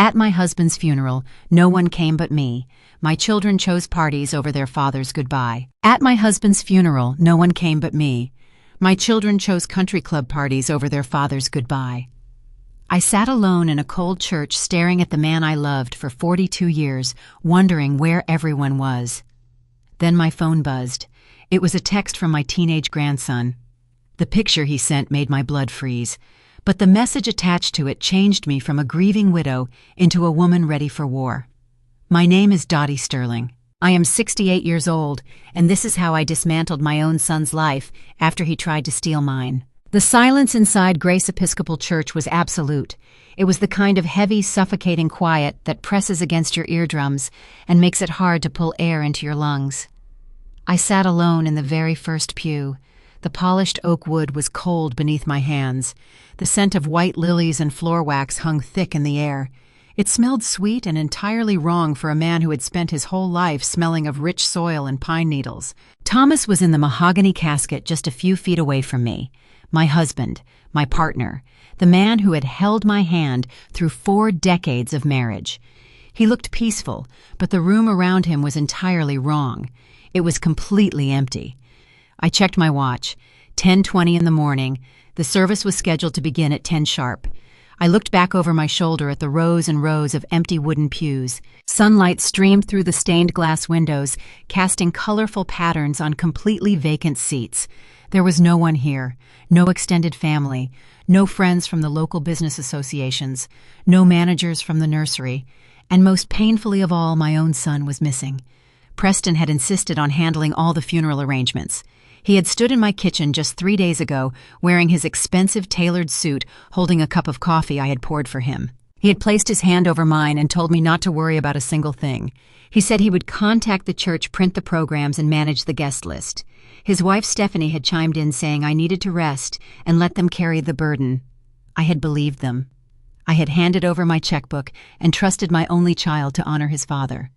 At my husband's funeral, no one came but me. My children chose parties over their father's goodbye. At my husband's funeral, no one came but me. My children chose country club parties over their father's goodbye. I sat alone in a cold church staring at the man I loved for 42 years, wondering where everyone was. Then my phone buzzed. It was a text from my teenage grandson. The picture he sent made my blood freeze, but the message attached to it changed me from a grieving widow into a woman ready for war. My name is Dottie Sterling. I am 68 years old, and this is how I dismantled my own son's life after he tried to steal mine. The silence inside Grace Episcopal Church was absolute. It was the kind of heavy, suffocating quiet that presses against your eardrums and makes it hard to pull air into your lungs. I sat alone in the very first pew. The polished oak wood was cold beneath my hands. The scent of white lilies and floor wax hung thick in the air. It smelled sweet and entirely wrong for a man who had spent his whole life smelling of rich soil and pine needles. Thomas was in the mahogany casket just a few feet away from me. My husband, my partner, the man who had held my hand through 4 decades of marriage. He looked peaceful, but the room around him was entirely wrong. It was completely empty. I checked my watch. 10:20 in the morning. The service was scheduled to begin at 10 sharp. I looked back over my shoulder at the rows and rows of empty wooden pews. Sunlight streamed through the stained glass windows, casting colorful patterns on completely vacant seats. There was no one here, no extended family, no friends from the local business associations, no managers from the nursery, and most painfully of all, my own son was missing. Preston had insisted on handling all the funeral arrangements. He had stood in my kitchen just 3 days ago, wearing his expensive tailored suit, holding a cup of coffee I had poured for him. He had placed his hand over mine and told me not to worry about a single thing. He said he would contact the church, print the programs, and manage the guest list. His wife Stephanie had chimed in saying I needed to rest and let them carry the burden. I had believed them. I had handed over my checkbook and trusted my only child to honor his father.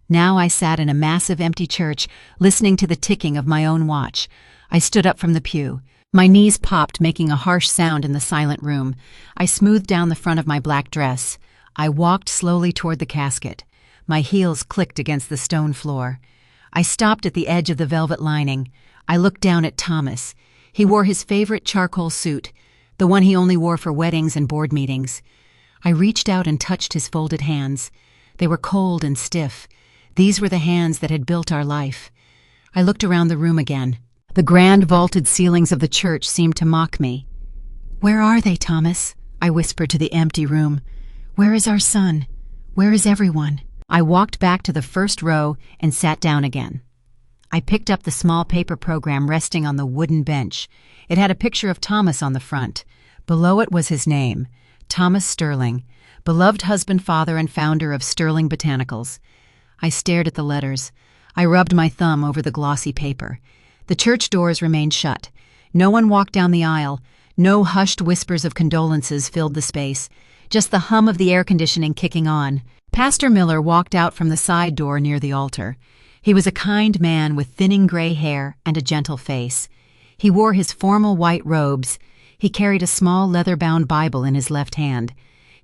Now I sat in a massive empty church, listening to the ticking of my own watch. I stood up from the pew. My knees popped, making a harsh sound in the silent room. I smoothed down the front of my black dress. I walked slowly toward the casket. My heels clicked against the stone floor. I stopped at the edge of the velvet lining. I looked down at Thomas. He wore his favorite charcoal suit, the one he only wore for weddings and board meetings. I reached out and touched his folded hands. They were cold and stiff. These were the hands that had built our life. I looked around the room again. The grand vaulted ceilings of the church seemed to mock me. "Where are they, Thomas?" I whispered to the empty room. "Where is our son? Where is everyone?" I walked back to the first row and sat down again. I picked up the small paper program resting on the wooden bench. It had a picture of Thomas on the front. Below it was his name, Thomas Sterling, beloved husband, father, and founder of Sterling Botanicals. I stared at the letters. I rubbed my thumb over the glossy paper. The church doors remained shut. No one walked down the aisle. No hushed whispers of condolences filled the space. Just the hum of the air conditioning kicking on. Pastor Miller walked out from the side door near the altar. He was a kind man with thinning gray hair and a gentle face. He wore his formal white robes. He carried a small leather-bound Bible in his left hand.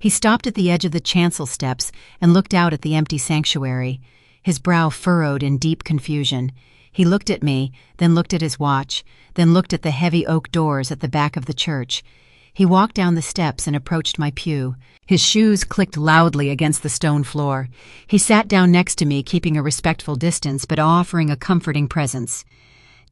He stopped at the edge of the chancel steps and looked out at the empty sanctuary, his brow furrowed in deep confusion. He looked at me, then looked at his watch, then looked at the heavy oak doors at the back of the church. He walked down the steps and approached my pew. His shoes clicked loudly against the stone floor. He sat down next to me, keeping a respectful distance but offering a comforting presence.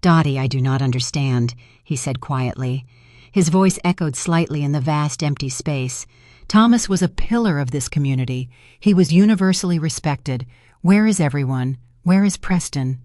"Dottie, I do not understand," he said quietly. His voice echoed slightly in the vast empty space. Thomas was a pillar of this community. He was universally respected. Where is everyone? Where is Preston?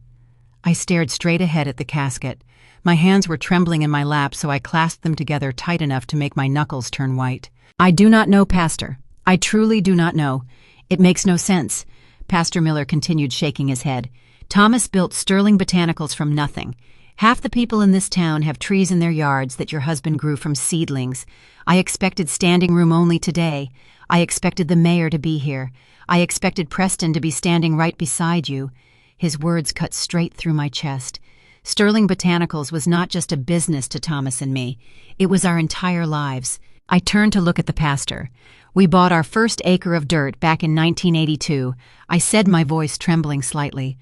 I stared straight ahead at the casket. My hands were trembling in my lap, so I clasped them together tight enough to make my knuckles turn white. "I do not know, Pastor. I truly do not know. It makes no sense." Pastor Miller continued, shaking his head. "Thomas built Sterling Botanicals from nothing. Half the people in this town have trees in their yards that your husband grew from seedlings. I expected standing room only today. I expected the mayor to be here. I expected Preston to be standing right beside you." His words cut straight through my chest. Sterling Botanicals was not just a business to Thomas and me. It was our entire lives. I turned to look at the pastor. "We bought our first acre of dirt back in 1982, I said, my voice trembling slightly.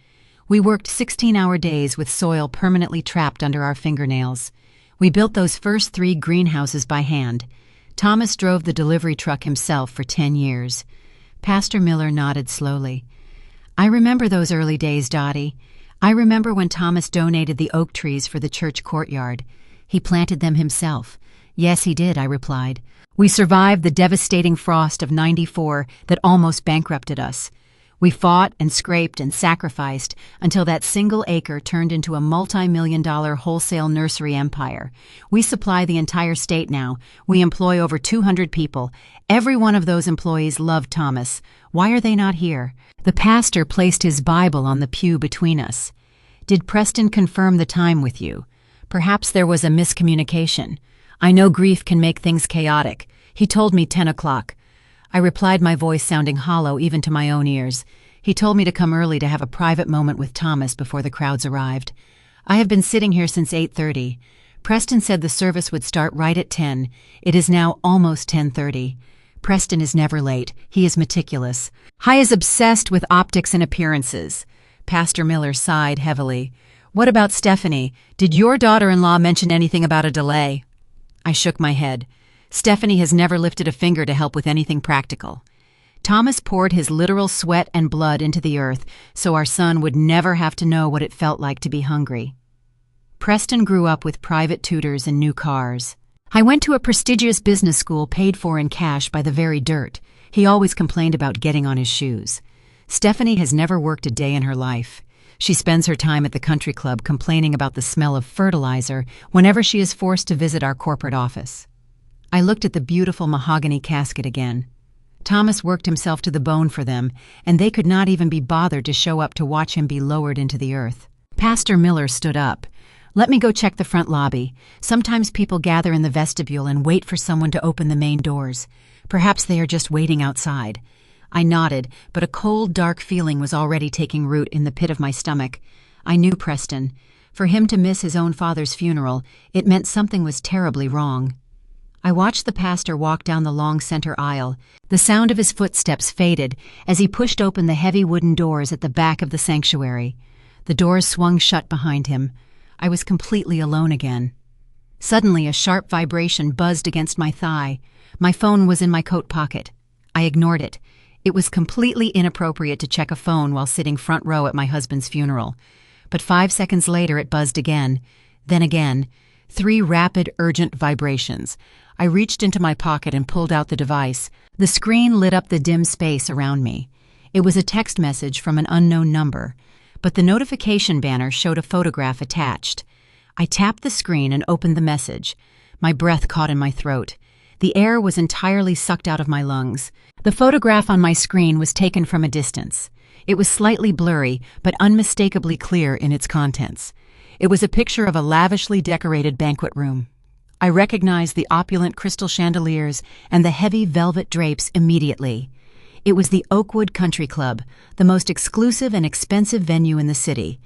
We worked 16-hour days with soil permanently trapped under our fingernails. We built those first 3 greenhouses by hand. Thomas drove the delivery truck himself for 10 years. Pastor Miller nodded slowly. "I remember those early days, Dottie. I remember when Thomas donated the oak trees for the church courtyard. He planted them himself." "Yes, he did," I replied. "We survived the devastating frost of '94 that almost bankrupted us. We fought and scraped and sacrificed until that single acre turned into a multi-million-dollar wholesale nursery empire. We supply the entire state now. We employ over 200 people. Every one of those employees loved Thomas. Why are they not here?" The pastor placed his Bible on the pew between us. "Did Preston confirm the time with you? Perhaps there was a miscommunication. I know grief can make things chaotic. He told me 10 o'clock. I replied, my voice sounding hollow even to my own ears. He told me to come early to have a private moment with Thomas before the crowds arrived. I have been sitting here since 8:30. Preston said the service would start right at 10. It is now almost 10:30. Preston is never late. He is meticulous. He is obsessed with optics and appearances." Pastor Miller sighed heavily. "What about Stephanie? Did your daughter-in-law mention anything about a delay?" I shook my head. "Stephanie has never lifted a finger to help with anything practical. Thomas poured his literal sweat and blood into the earth so our son would never have to know what it felt like to be hungry. Preston grew up with private tutors and new cars. I went to a prestigious business school paid for in cash by the very dirt. He always complained about getting on his shoes. Stephanie has never worked a day in her life. She spends her time at the country club complaining about the smell of fertilizer whenever she is forced to visit our corporate office." I looked at the beautiful mahogany casket again. Thomas worked himself to the bone for them, and they could not even be bothered to show up to watch him be lowered into the earth. Pastor Miller stood up. "Let me go check the front lobby. Sometimes people gather in the vestibule and wait for someone to open the main doors. Perhaps they are just waiting outside." I nodded, but a cold, dark feeling was already taking root in the pit of my stomach. I knew Preston. For him to miss his own father's funeral, it meant something was terribly wrong. I watched the pastor walk down the long center aisle. The sound of his footsteps faded as he pushed open the heavy wooden doors at the back of the sanctuary. The doors swung shut behind him. I was completely alone again. Suddenly, a sharp vibration buzzed against my thigh. My phone was in my coat pocket. I ignored it. It was completely inappropriate to check a phone while sitting front row at my husband's funeral. But 5 seconds later, it buzzed again. Then again. 3 rapid, urgent vibrations. I reached into my pocket and pulled out the device. The screen lit up the dim space around me. It was a text message from an unknown number, but the notification banner showed a photograph attached. I tapped the screen and opened the message. My breath caught in my throat. The air was entirely sucked out of my lungs. The photograph on my screen was taken from a distance. It was slightly blurry, but unmistakably clear in its contents. It was a picture of a lavishly decorated banquet room. I recognized the opulent crystal chandeliers and the heavy velvet drapes immediately. It was the Oakwood Country Club, the most exclusive and expensive venue in the city.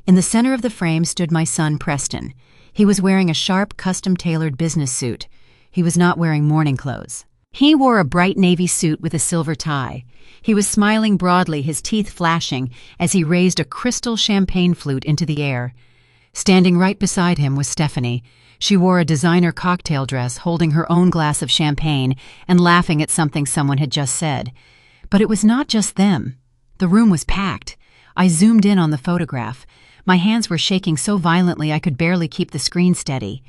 In the center of the frame stood my son, Preston. He was wearing a sharp, custom-tailored business suit. He was not wearing morning clothes. He wore a bright navy suit with a silver tie. He was smiling broadly, his teeth flashing, as he raised a crystal champagne flute into the air. Standing right beside him was Stephanie. She wore a designer cocktail dress, holding her own glass of champagne and laughing at something someone had just said. But it was not just them. The room was packed. I zoomed in on the photograph. My hands were shaking so violently I could barely keep the screen steady.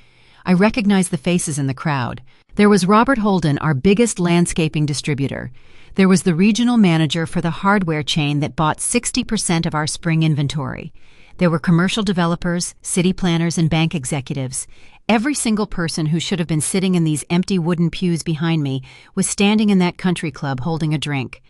I recognized the faces in the crowd. There was Robert Holden, our biggest landscaping distributor. There was the regional manager for the hardware chain that bought 60% of our spring inventory. There were commercial developers, city planners, and bank executives. Every single person who should have been sitting in these empty wooden pews behind me was standing in that country club holding a drink.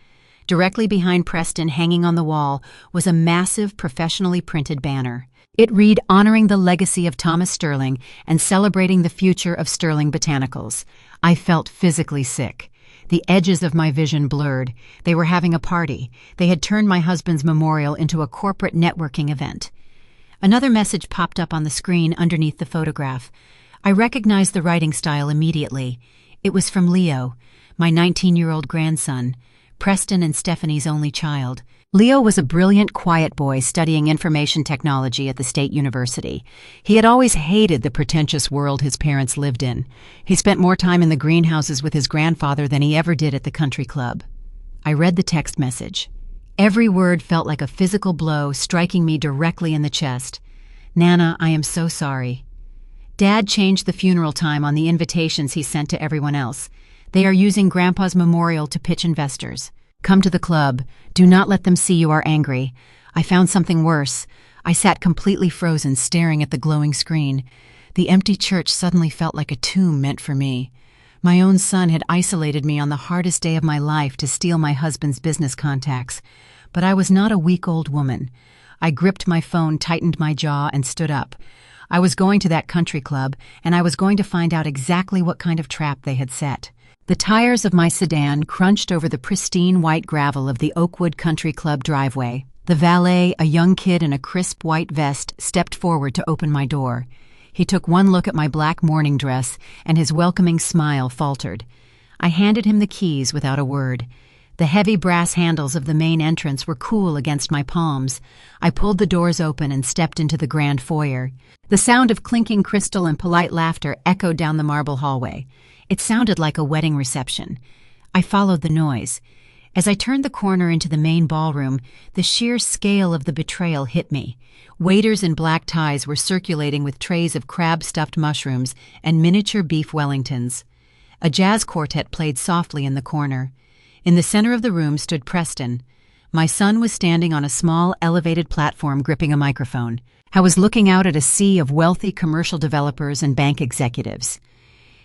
Directly behind Preston, hanging on the wall, was a massive, professionally printed banner. It read, "Honoring the legacy of Thomas Sterling and celebrating the future of Sterling Botanicals." I felt physically sick. The edges of my vision blurred. They were having a party. They had turned my husband's memorial into a corporate networking event. Another message popped up on the screen underneath the photograph. I recognized the writing style immediately. It was from Leo, my 19-year-old grandson, Preston and Stephanie's only child. Leo was a brilliant, quiet boy studying information technology at the State University. He had always hated the pretentious world his parents lived in. He spent more time in the greenhouses with his grandfather than he ever did at the country club. I read the text message. Every word felt like a physical blow striking me directly in the chest. "Nana, I am so sorry." Dad changed the funeral time on the invitations he sent to everyone else. They are using Grandpa's memorial to pitch investors. "Come to the club. Do not let them see you are angry." I found something worse. I sat completely frozen, staring at the glowing screen. The empty church suddenly felt like a tomb meant for me. My own son had isolated me on the hardest day of my life to steal my husband's business contacts. But I was not a weak old woman. I gripped my phone, tightened my jaw, and stood up. I was going to that country club, and I was going to find out exactly what kind of trap they had set. The tires of my sedan crunched over the pristine white gravel of the Oakwood Country Club driveway. The valet, a young kid in a crisp white vest, stepped forward to open my door. He took one look at my black morning dress, and his welcoming smile faltered. I handed him the keys without a word. The heavy brass handles of the main entrance were cool against my palms. I pulled the doors open and stepped into the grand foyer. The sound of clinking crystal and polite laughter echoed down the marble hallway. It sounded like a wedding reception. I followed the noise. As I turned the corner into the main ballroom, the sheer scale of the betrayal hit me. Waiters in black ties were circulating with trays of crab-stuffed mushrooms and miniature beef Wellingtons. A jazz quartet played softly in the corner. In the center of the room stood Preston. My son was standing on a small, elevated platform gripping a microphone. I was looking out at a sea of wealthy commercial developers and bank executives.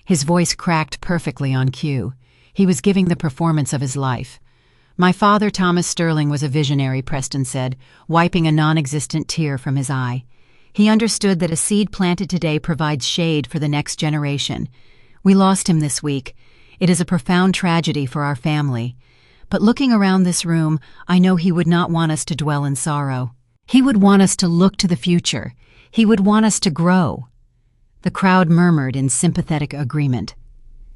His voice cracked perfectly on cue. He was giving the performance of his life. "My father, Thomas Sterling, was a visionary," Preston said, wiping a non-existent tear from his eye. "He understood that a seed planted today provides shade for the next generation. We lost him this week. It is a profound tragedy for our family. But looking around this room, I know he would not want us to dwell in sorrow. He would want us to look to the future. He would want us to grow." The crowd murmured in sympathetic agreement.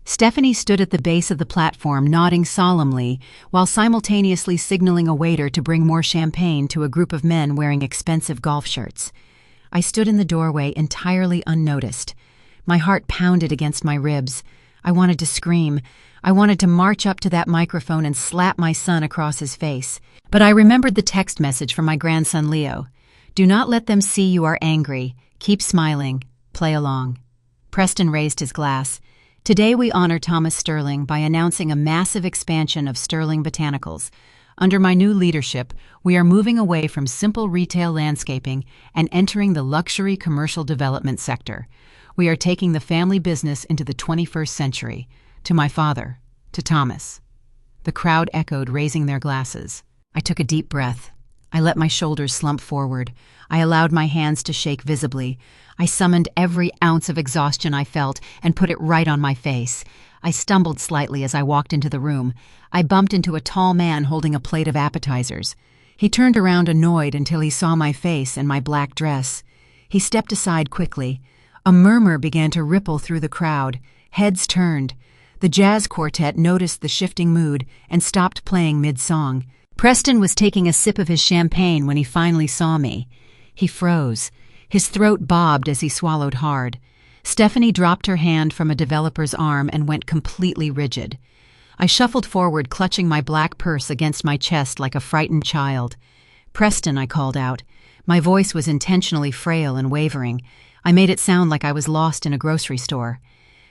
Stephanie stood at the base of the platform, nodding solemnly, while simultaneously signaling a waiter to bring more champagne to a group of men wearing expensive golf shirts. I stood in the doorway entirely unnoticed. My heart pounded against my ribs. I wanted to scream. I wanted to march up to that microphone and slap my son across his face. But I remembered the text message from my grandson Leo. "Do not let them see you are angry. Keep smiling. Play along." Preston raised his glass. "Today we honor Thomas Sterling by announcing a massive expansion of Sterling Botanicals. Under my new leadership, we are moving away from simple retail landscaping and entering the luxury commercial development sector. We are taking the family business into the 21st century. To my father, to Thomas." The crowd echoed, raising their glasses. I took a deep breath. I let my shoulders slump forward. I allowed my hands to shake visibly. I summoned every ounce of exhaustion I felt and put it right on my face. I stumbled slightly as I walked into the room. I bumped into a tall man holding a plate of appetizers. He turned around annoyed until he saw my face and my black dress. He stepped aside quickly. A murmur began to ripple through the crowd. Heads turned. The jazz quartet noticed the shifting mood and stopped playing mid-song. Preston was taking a sip of his champagne when he finally saw me. He froze. His throat bobbed as he swallowed hard. Stephanie dropped her hand from a developer's arm and went completely rigid. I shuffled forward, clutching my black purse against my chest like a frightened child. "Preston," I called out. My voice was intentionally frail and wavering. I made it sound like I was lost in a grocery store.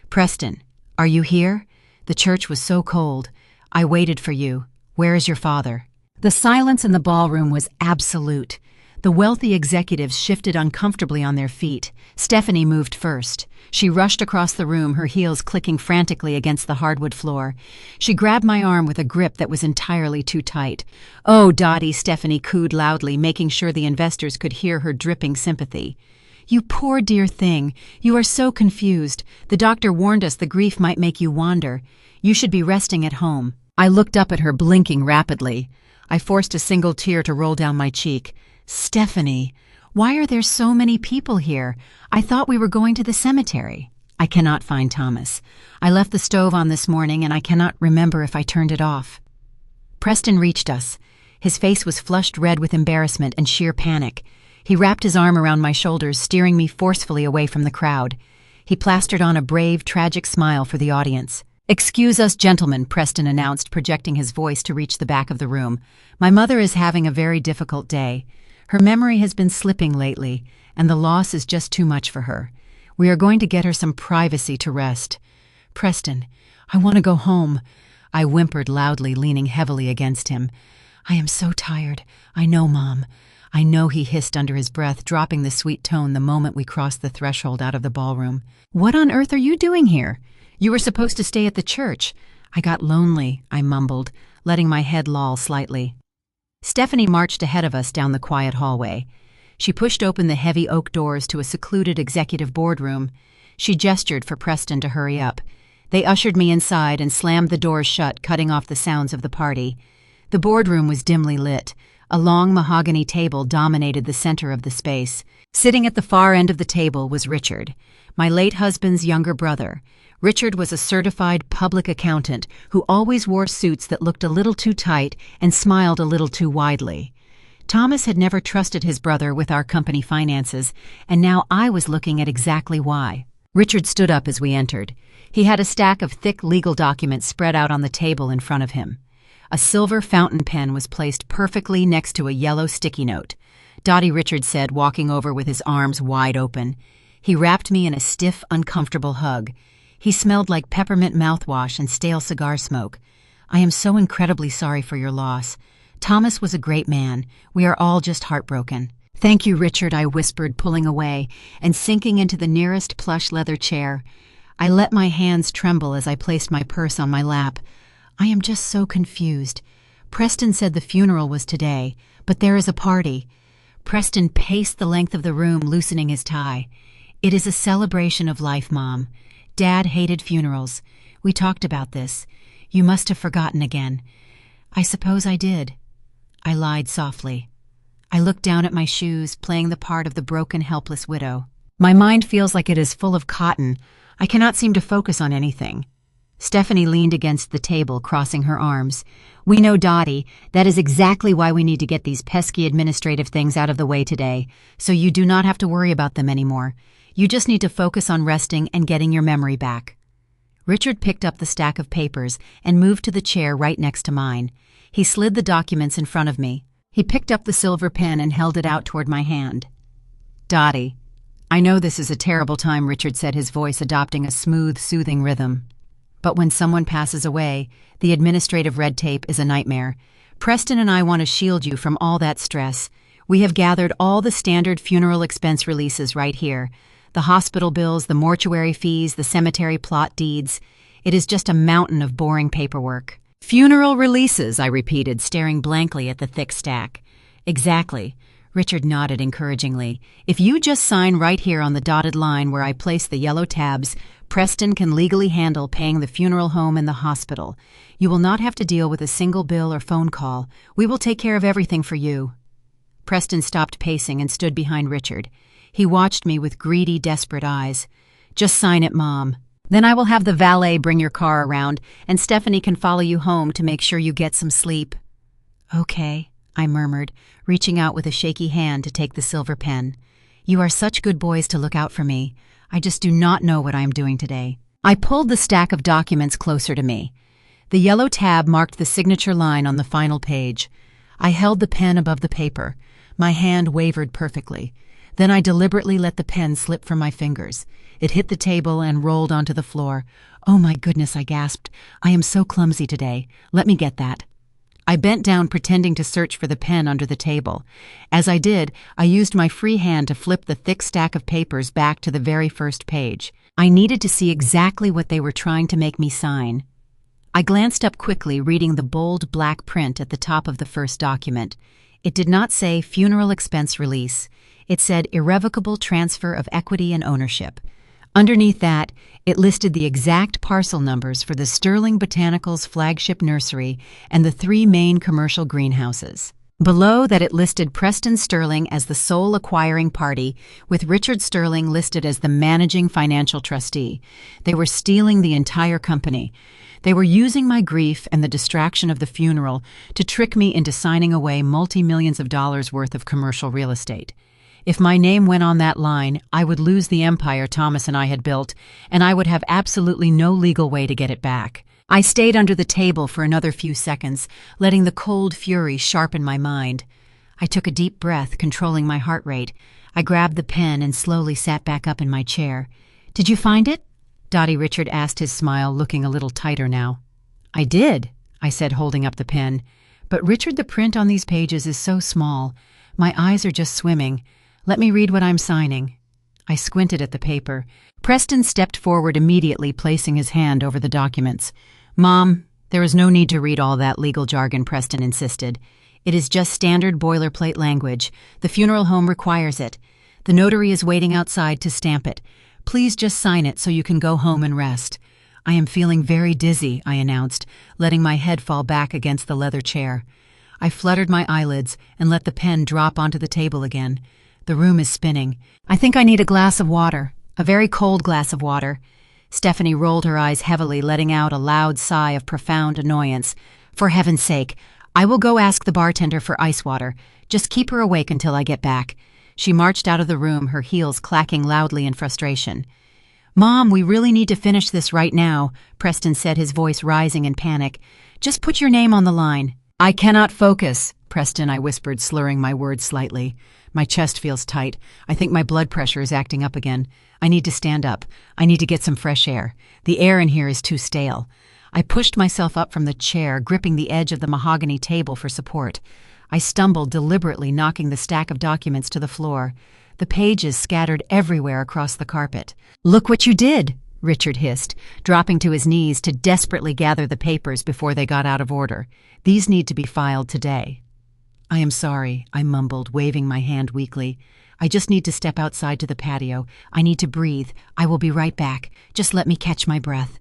"Preston, are you here? The church was so cold. I waited for you. Where is your father?" The silence in the ballroom was absolute. The wealthy executives shifted uncomfortably on their feet. Stephanie moved first. She rushed across the room, her heels clicking frantically against the hardwood floor. She grabbed my arm with a grip that was entirely too tight. "Oh, Dottie," Stephanie cooed loudly, making sure the investors could hear her dripping sympathy. "You poor dear thing. You are so confused. The doctor warned us the grief might make you wander. You should be resting at home." I looked up at her, blinking rapidly. I forced a single tear to roll down my cheek. "Stephanie, why are there so many people here? I thought we were going to the cemetery." I cannot find Thomas. I left the stove on this morning and I cannot remember if I turned it off. Preston reached us. His face was flushed red with embarrassment and sheer panic. He wrapped his arm around my shoulders, steering me forcefully away from the crowd. He plastered on a brave, tragic smile for the audience. "Excuse us, gentlemen," Preston announced, projecting his voice to reach the back of the room. "My mother is having a very difficult day. Her memory has been slipping lately, and the loss is just too much for her. We are going to get her some privacy to rest." "Preston, I want to go home," I whimpered loudly, leaning heavily against him. "I am so tired. I know, Mom." "I know," he hissed under his breath, dropping the sweet tone the moment we crossed the threshold out of the ballroom. "What on earth are you doing here? You were supposed to stay at the church." "I got lonely," I mumbled, letting my head loll slightly. Stephanie marched ahead of us down the quiet hallway. She pushed open the heavy oak doors to a secluded executive boardroom. She gestured for Preston to hurry up. They ushered me inside and slammed the doors shut, cutting off the sounds of the party. The boardroom was dimly lit. A long mahogany table dominated the center of the space. Sitting at the far end of the table was Richard, my late husband's younger brother. Richard was a certified public accountant who always wore suits that looked a little too tight and smiled a little too widely. Thomas had never trusted his brother with our company finances, and now I was looking at exactly why. Richard stood up as we entered. He had a stack of thick legal documents spread out on the table in front of him. A silver fountain pen was placed perfectly next to a yellow sticky note. "Dottie," Richard said, walking over with his arms wide open. He wrapped me in a stiff, uncomfortable hug. He smelled like peppermint mouthwash and stale cigar smoke. "I am so incredibly sorry for your loss. Thomas was a great man. We are all just heartbroken." "Thank you, Richard," I whispered, pulling away and sinking into the nearest plush leather chair. I let my hands tremble as I placed my purse on my lap. "I am just so confused. Preston said the funeral was today, but there is a party." Preston paced the length of the room, loosening his tie. "It is a celebration of life, Mom. Dad hated funerals. We talked about this. You must have forgotten again." "I suppose I did." I lied softly. I looked down at my shoes, playing the part of the broken, helpless widow. "My mind feels like it is full of cotton. I cannot seem to focus on anything." Stephanie leaned against the table, crossing her arms. "We know, Dottie. That is exactly why we need to get these pesky administrative things out of the way today, so you do not have to worry about them anymore. You just need to focus on resting and getting your memory back." Richard picked up the stack of papers and moved to the chair right next to mine. He slid the documents in front of me. He picked up the silver pen and held it out toward my hand. "Dottie, I know this is a terrible time," Richard said, his voice adopting a smooth, soothing rhythm. "But when someone passes away, the administrative red tape is a nightmare. Preston and I want to shield you from all that stress. We have gathered all the standard funeral expense releases right here. The hospital bills, the mortuary fees, the cemetery plot deeds. It is just a mountain of boring paperwork." "Funeral releases," I repeated, staring blankly at the thick stack. "Exactly." Richard nodded encouragingly. "If you just sign right here on the dotted line where I place the yellow tabs, Preston can legally handle paying the funeral home and the hospital. You will not have to deal with a single bill or phone call. We will take care of everything for you." Preston stopped pacing and stood behind Richard. He watched me with greedy, desperate eyes. "Just sign it, Mom. Then I will have the valet bring your car around, and Stephanie can follow you home to make sure you get some sleep." "Okay," I murmured, reaching out with a shaky hand to take the silver pen. "You are such good boys to look out for me. I just do not know what I am doing today." I pulled the stack of documents closer to me. The yellow tab marked the signature line on the final page. I held the pen above the paper. My hand wavered perfectly. Then I deliberately let the pen slip from my fingers. It hit the table and rolled onto the floor. "Oh my goodness," I gasped. "I am so clumsy today. Let me get that." I bent down, pretending to search for the pen under the table. As I did, I used my free hand to flip the thick stack of papers back to the very first page. I needed to see exactly what they were trying to make me sign. I glanced up quickly, reading the bold black print at the top of the first document. It did not say funeral expense release. It said irrevocable transfer of equity and ownership. Underneath that, it listed the exact parcel numbers for the Sterling Botanicals flagship nursery and the 3 main commercial greenhouses. Below that it listed Preston Sterling as the sole acquiring party, with Richard Sterling listed as the managing financial trustee. They were stealing the entire company. They were using my grief and the distraction of the funeral to trick me into signing away multi-millions of dollars worth of commercial real estate. If my name went on that line, I would lose the empire Thomas and I had built, and I would have absolutely no legal way to get it back. I stayed under the table for another few seconds, letting the cold fury sharpen my mind. I took a deep breath, controlling my heart rate. I grabbed the pen and slowly sat back up in my chair. "Did you find it?" Dottie Richard asked, his smile looking a little tighter now. "I did," I said, holding up the pen. "But Richard, the print on these pages is so small. My eyes are just swimming. Let me read what I'm signing." I squinted at the paper. Preston stepped forward immediately, placing his hand over the documents. "Mom, there is no need to read all that legal jargon," Preston insisted. "It is just standard boilerplate language. The funeral home requires it. The notary is waiting outside to stamp it. Please just sign it so you can go home and rest." "I am feeling very dizzy," I announced, letting my head fall back against the leather chair. I fluttered my eyelids and let the pen drop onto the table again. The room is spinning. "I think I need a glass of water. A very cold glass of water." Stephanie rolled her eyes heavily, letting out a loud sigh of profound annoyance. "For heaven's sake, I will go ask the bartender for ice water. Just keep her awake until I get back." She marched out of the room, her heels clacking loudly in frustration. "Mom, we really need to finish this right now," Preston said, his voice rising in panic. "Just put your name on the line." "I cannot focus, Preston," I whispered, slurring my words slightly. "My chest feels tight. I think my blood pressure is acting up again. I need to stand up. I need to get some fresh air. The air in here is too stale." I pushed myself up from the chair, gripping the edge of the mahogany table for support. I stumbled, deliberately knocking the stack of documents to the floor. The pages scattered everywhere across the carpet. "Look what you did," Richard hissed, dropping to his knees to desperately gather the papers before they got out of order. "These need to be filed today." "I am sorry," I mumbled, waving my hand weakly. "I just need to step outside to the patio. I need to breathe. I will be right back. Just let me catch my breath."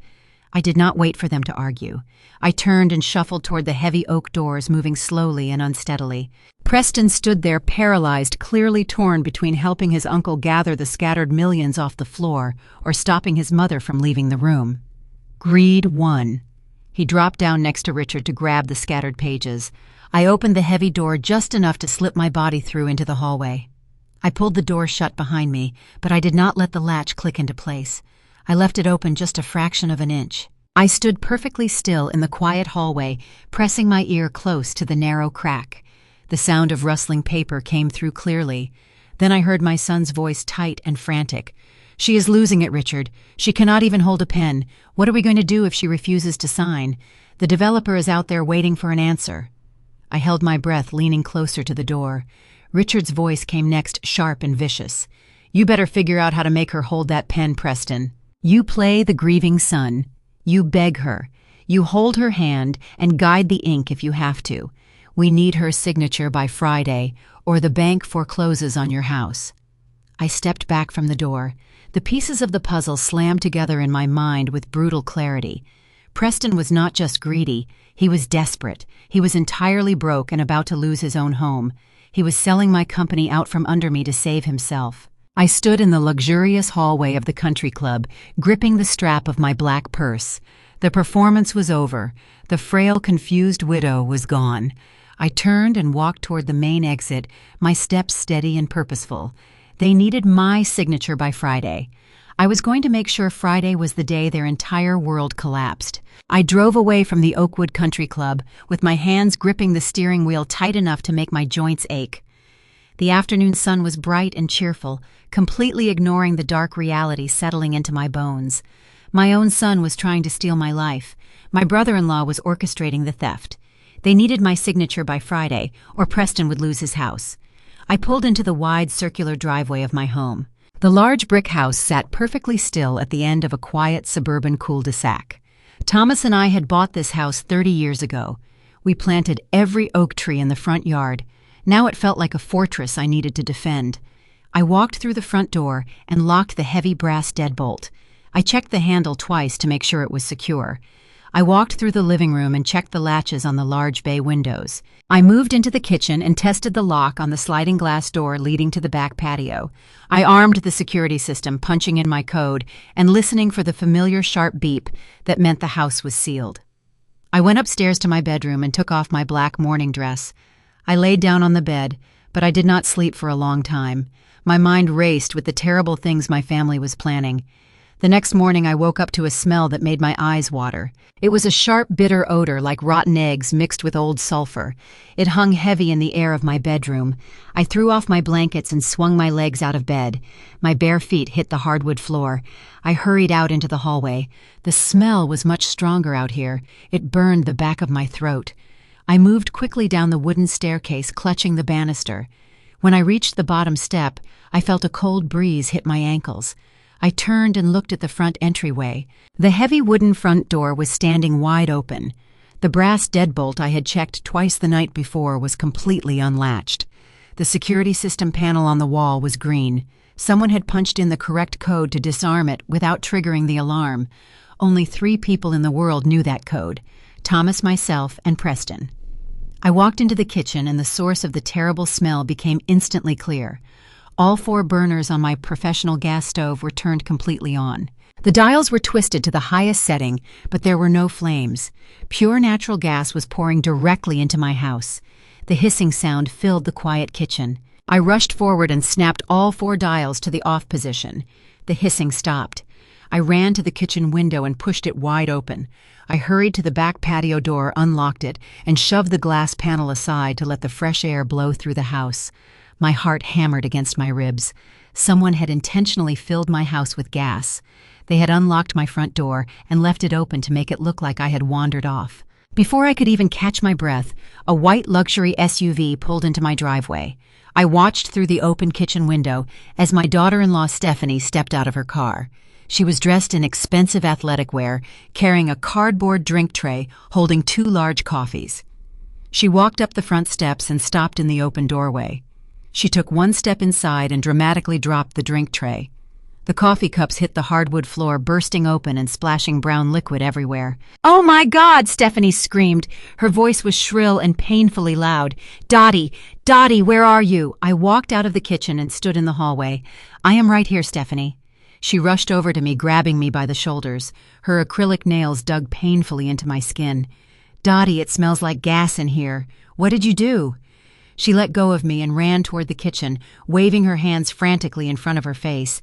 I did not wait for them to argue. I turned and shuffled toward the heavy oak doors, moving slowly and unsteadily. Preston stood there, paralyzed, clearly torn between helping his uncle gather the scattered millions off the floor or stopping his mother from leaving the room. Greed won. He dropped down next to Richard to grab the scattered pages. I opened the heavy door just enough to slip my body through into the hallway. I pulled the door shut behind me, but I did not let the latch click into place. I left it open just a fraction of an inch. I stood perfectly still in the quiet hallway, pressing my ear close to the narrow crack. The sound of rustling paper came through clearly. Then I heard my son's voice, tight and frantic. "She is losing it, Richard. She cannot even hold a pen. What are we going to do if she refuses to sign? The developer is out there waiting for an answer." I held my breath, leaning closer to the door. Richard's voice came next, sharp and vicious. "You better figure out how to make her hold that pen, Preston. You play the grieving son. You beg her. You hold her hand and guide the ink if you have to. We need her signature by Friday, or the bank forecloses on your house." I stepped back from the door. The pieces of the puzzle slammed together in my mind with brutal clarity. Preston was not just greedy. He was desperate. He was entirely broke and about to lose his own home. He was selling my company out from under me to save himself. I stood in the luxurious hallway of the country club, gripping the strap of my black purse. The performance was over. The frail, confused widow was gone. I turned and walked toward the main exit, my steps steady and purposeful. They needed my signature by Friday. I was going to make sure Friday was the day their entire world collapsed. I drove away from the Oakwood Country Club, with my hands gripping the steering wheel tight enough to make my joints ache. The afternoon sun was bright and cheerful, completely ignoring the dark reality settling into my bones. My own son was trying to steal my life. My brother-in-law was orchestrating the theft. They needed my signature by Friday, or Preston would lose his house. I pulled into the wide circular driveway of my home. The large brick house sat perfectly still at the end of a quiet suburban cul-de-sac. Thomas and I had bought this house 30 years ago. We planted every oak tree in the front yard. Now it felt like a fortress I needed to defend. I walked through the front door and locked the heavy brass deadbolt. I checked the handle twice to make sure it was secure. I walked through the living room and checked the latches on the large bay windows. I moved into the kitchen and tested the lock on the sliding glass door leading to the back patio. I armed the security system, punching in my code and listening for the familiar sharp beep that meant the house was sealed. I went upstairs to my bedroom and took off my black morning dress. I laid down on the bed, but I did not sleep for a long time. My mind raced with the terrible things my family was planning. The next morning I woke up to a smell that made my eyes water. It was a sharp, bitter odor like rotten eggs mixed with old sulfur. It hung heavy in the air of my bedroom. I threw off my blankets and swung my legs out of bed. My bare feet hit the hardwood floor. I hurried out into the hallway. The smell was much stronger out here. It burned the back of my throat. I moved quickly down the wooden staircase, clutching the banister. When I reached the bottom step, I felt a cold breeze hit my ankles. I turned and looked at the front entryway. The heavy wooden front door was standing wide open. The brass deadbolt I had checked twice the night before was completely unlatched. The security system panel on the wall was green. Someone had punched in the correct code to disarm it without triggering the alarm. Only 3 people in the world knew that code: Thomas, myself, and Preston. I walked into the kitchen and the source of the terrible smell became instantly clear. All 4 burners on my professional gas stove were turned completely on. The dials were twisted to the highest setting, but there were no flames. Pure natural gas was pouring directly into my house. The hissing sound filled the quiet kitchen. I rushed forward and snapped all 4 dials to the off position. The hissing stopped. I ran to the kitchen window and pushed it wide open. I hurried to the back patio door, unlocked it, and shoved the glass panel aside to let the fresh air blow through the house. My heart hammered against my ribs. Someone had intentionally filled my house with gas. They had unlocked my front door and left it open to make it look like I had wandered off. Before I could even catch my breath, a white luxury SUV pulled into my driveway. I watched through the open kitchen window as my daughter-in-law Stephanie stepped out of her car. She was dressed in expensive athletic wear, carrying a cardboard drink tray holding 2 large coffees. She walked up the front steps and stopped in the open doorway. She took 1 step inside and dramatically dropped the drink tray. The coffee cups hit the hardwood floor, bursting open and splashing brown liquid everywhere. "Oh my God!" Stephanie screamed. Her voice was shrill and painfully loud. "Dottie! Dottie, where are you?" I walked out of the kitchen and stood in the hallway. "I am right here, Stephanie." She rushed over to me, grabbing me by the shoulders. Her acrylic nails dug painfully into my skin. "Dottie, it smells like gas in here. What did you do?" She let go of me and ran toward the kitchen, waving her hands frantically in front of her face.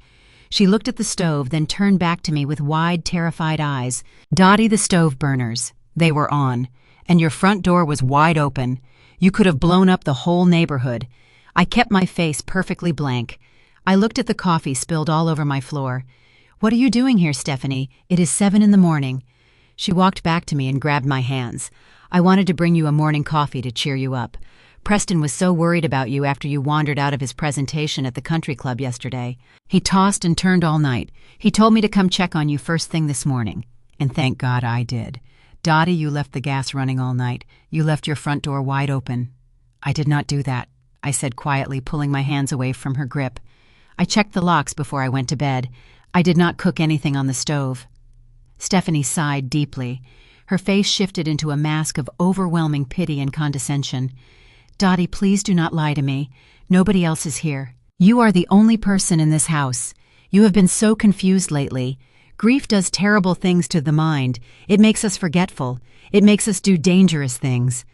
She looked at the stove, then turned back to me with wide, terrified eyes. "Dottie, the stove burners. They were on. And your front door was wide open. You could have blown up the whole neighborhood." I kept my face perfectly blank. I looked at the coffee spilled all over my floor. "What are you doing here, Stephanie? It is 7 in the morning." She walked back to me and grabbed my hands. "I wanted to bring you a morning coffee to cheer you up. Preston was so worried about you after you wandered out of his presentation at the country club yesterday. He tossed and turned all night. He told me to come check on you first thing this morning. And thank God I did. Dottie, you left the gas running all night. You left your front door wide open." "I did not do that," I said quietly, pulling my hands away from her grip. "I checked the locks before I went to bed. I did not cook anything on the stove." Stephanie sighed deeply. Her face shifted into a mask of overwhelming pity and condescension. "Dottie, please do not lie to me. Nobody else is here. You are the only person in this house. You have been so confused lately. Grief does terrible things to the mind. It makes us forgetful. It makes us do dangerous things."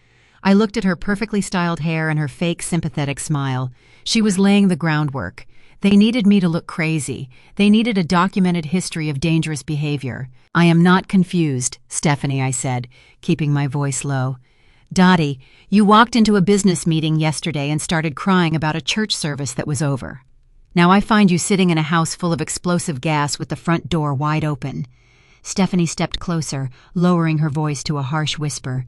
I looked at her perfectly styled hair and her fake sympathetic smile. She was laying the groundwork. They needed me to look crazy. They needed a documented history of dangerous behavior. "I am not confused, Stephanie," I said, keeping my voice low. "Dottie, you walked into a business meeting yesterday and started crying about a church service that was over. Now I find you sitting in a house full of explosive gas with the front door wide open." Stephanie stepped closer, lowering her voice to a harsh whisper.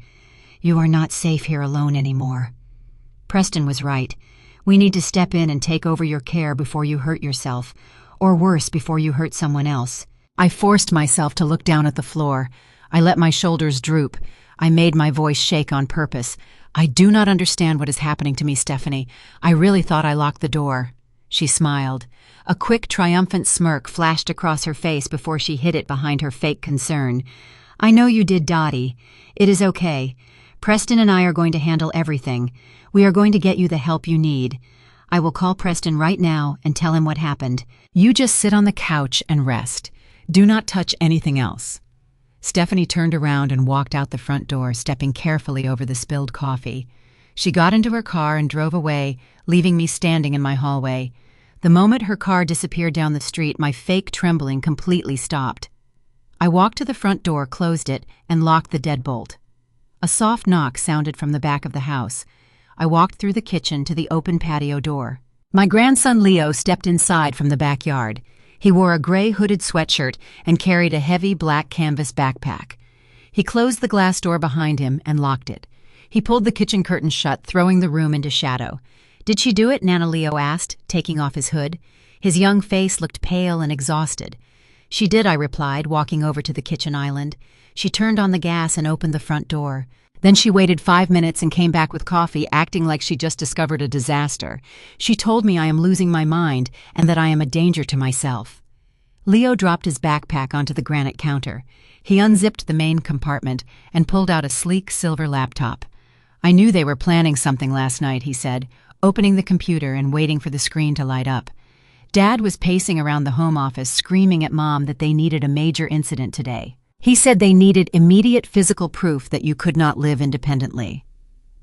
"You are not safe here alone anymore. Preston was right. We need to step in and take over your care before you hurt yourself, or worse, before you hurt someone else." I forced myself to look down at the floor. I let my shoulders droop. I made my voice shake on purpose. "I do not understand what is happening to me, Stephanie. I really thought I locked the door." She smiled. A quick, triumphant smirk flashed across her face before she hid it behind her fake concern. I know you did, Dottie. It is okay. Preston and I are going to handle everything. We are going to get you the help you need. I will call Preston right now and tell him what happened. You just sit on the couch and rest. Do not touch anything else." Stephanie turned around and walked out the front door, stepping carefully over the spilled coffee. She got into her car and drove away, leaving me standing in my hallway. The moment her car disappeared down the street, my fake trembling completely stopped. I walked to the front door, closed it, and locked the deadbolt. A soft knock sounded from the back of the house. I walked through the kitchen to the open patio door. My grandson Leo stepped inside from the backyard. He wore a gray hooded sweatshirt and carried a heavy black canvas backpack. He closed the glass door behind him and locked it. He pulled the kitchen curtains shut, throwing the room into shadow. "Did she do it?" Nana Leo asked, taking off his hood. His young face looked pale and exhausted. "She did," I replied, walking over to the kitchen island. She turned on the gas and opened the front door. Then she waited 5 minutes and came back with coffee, acting like she just discovered a disaster. She told me I am losing my mind and that I am a danger to myself. Leo dropped his backpack onto the granite counter. He unzipped the main compartment and pulled out a sleek silver laptop. "I knew they were planning something last night," he said, opening the computer and waiting for the screen to light up. Dad was pacing around the home office, screaming at Mom that they needed a major incident today. He said they needed immediate physical proof that you could not live independently.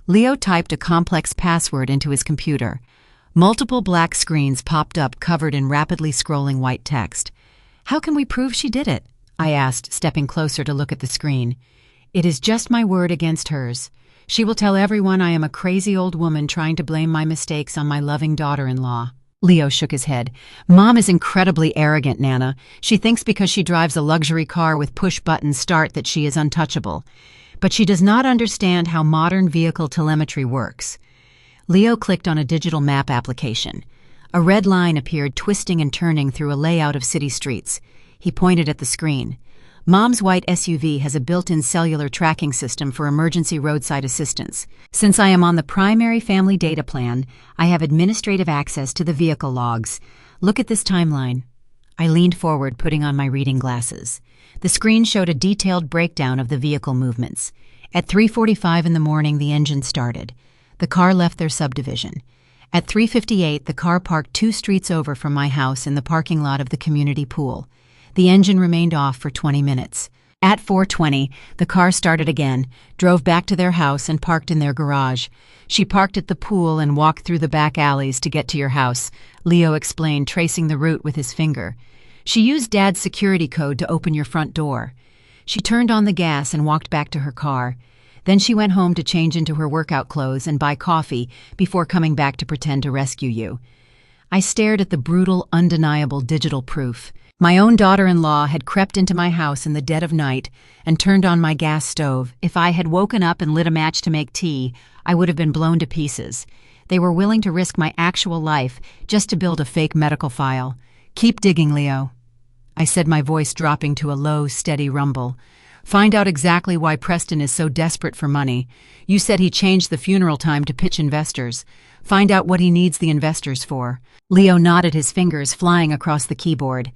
Leo typed a complex password into his computer. Multiple black screens popped up, covered in rapidly scrolling white text. "How can we prove she did it?" I asked, stepping closer to look at the screen. "It is just my word against hers. She will tell everyone I am a crazy old woman trying to blame my mistakes on my loving daughter-in-law." Leo shook his head. "Mom is incredibly arrogant, Nana. She thinks because she drives a luxury car with push-button start that she is untouchable. But she does not understand how modern vehicle telemetry works." Leo clicked on a digital map application. A red line appeared, twisting and turning through a layout of city streets. He pointed at the screen. "Mom's white SUV has a built-in cellular tracking system for emergency roadside assistance. Since I am on the primary family data plan, I have administrative access to the vehicle logs. Look at this timeline." I leaned forward, putting on my reading glasses. The screen showed a detailed breakdown of the vehicle movements. At 3:45 in the morning, the engine started. The car left their subdivision. At 3:58, the car parked 2 streets over from my house in the parking lot of the community pool. The engine remained off for 20 minutes. At 4:20, the car started again, drove back to their house and parked in their garage. "She parked at the pool and walked through the back alleys to get to your house," Leo explained, tracing the route with his finger. "She used Dad's security code to open your front door. She turned on the gas and walked back to her car. Then she went home to change into her workout clothes and buy coffee before coming back to pretend to rescue you." I stared at the brutal, undeniable digital proof. My own daughter-in-law had crept into my house in the dead of night and turned on my gas stove. If I had woken up and lit a match to make tea, I would have been blown to pieces. They were willing to risk my actual life just to build a fake medical file. "Keep digging, Leo," I said, my voice dropping to a low, steady rumble. "Find out exactly why Preston is so desperate for money. You said he changed the funeral time to pitch investors. Find out what he needs the investors for." Leo nodded, his fingers flying across the keyboard.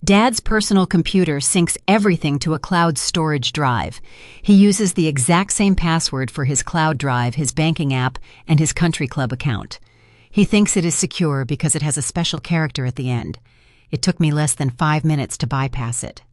"Dad's personal computer syncs everything to a cloud storage drive. He uses the exact same password for his cloud drive, his banking app, and his country club account. He thinks it is secure because it has a special character at the end. It took me less than 5 minutes to bypass it."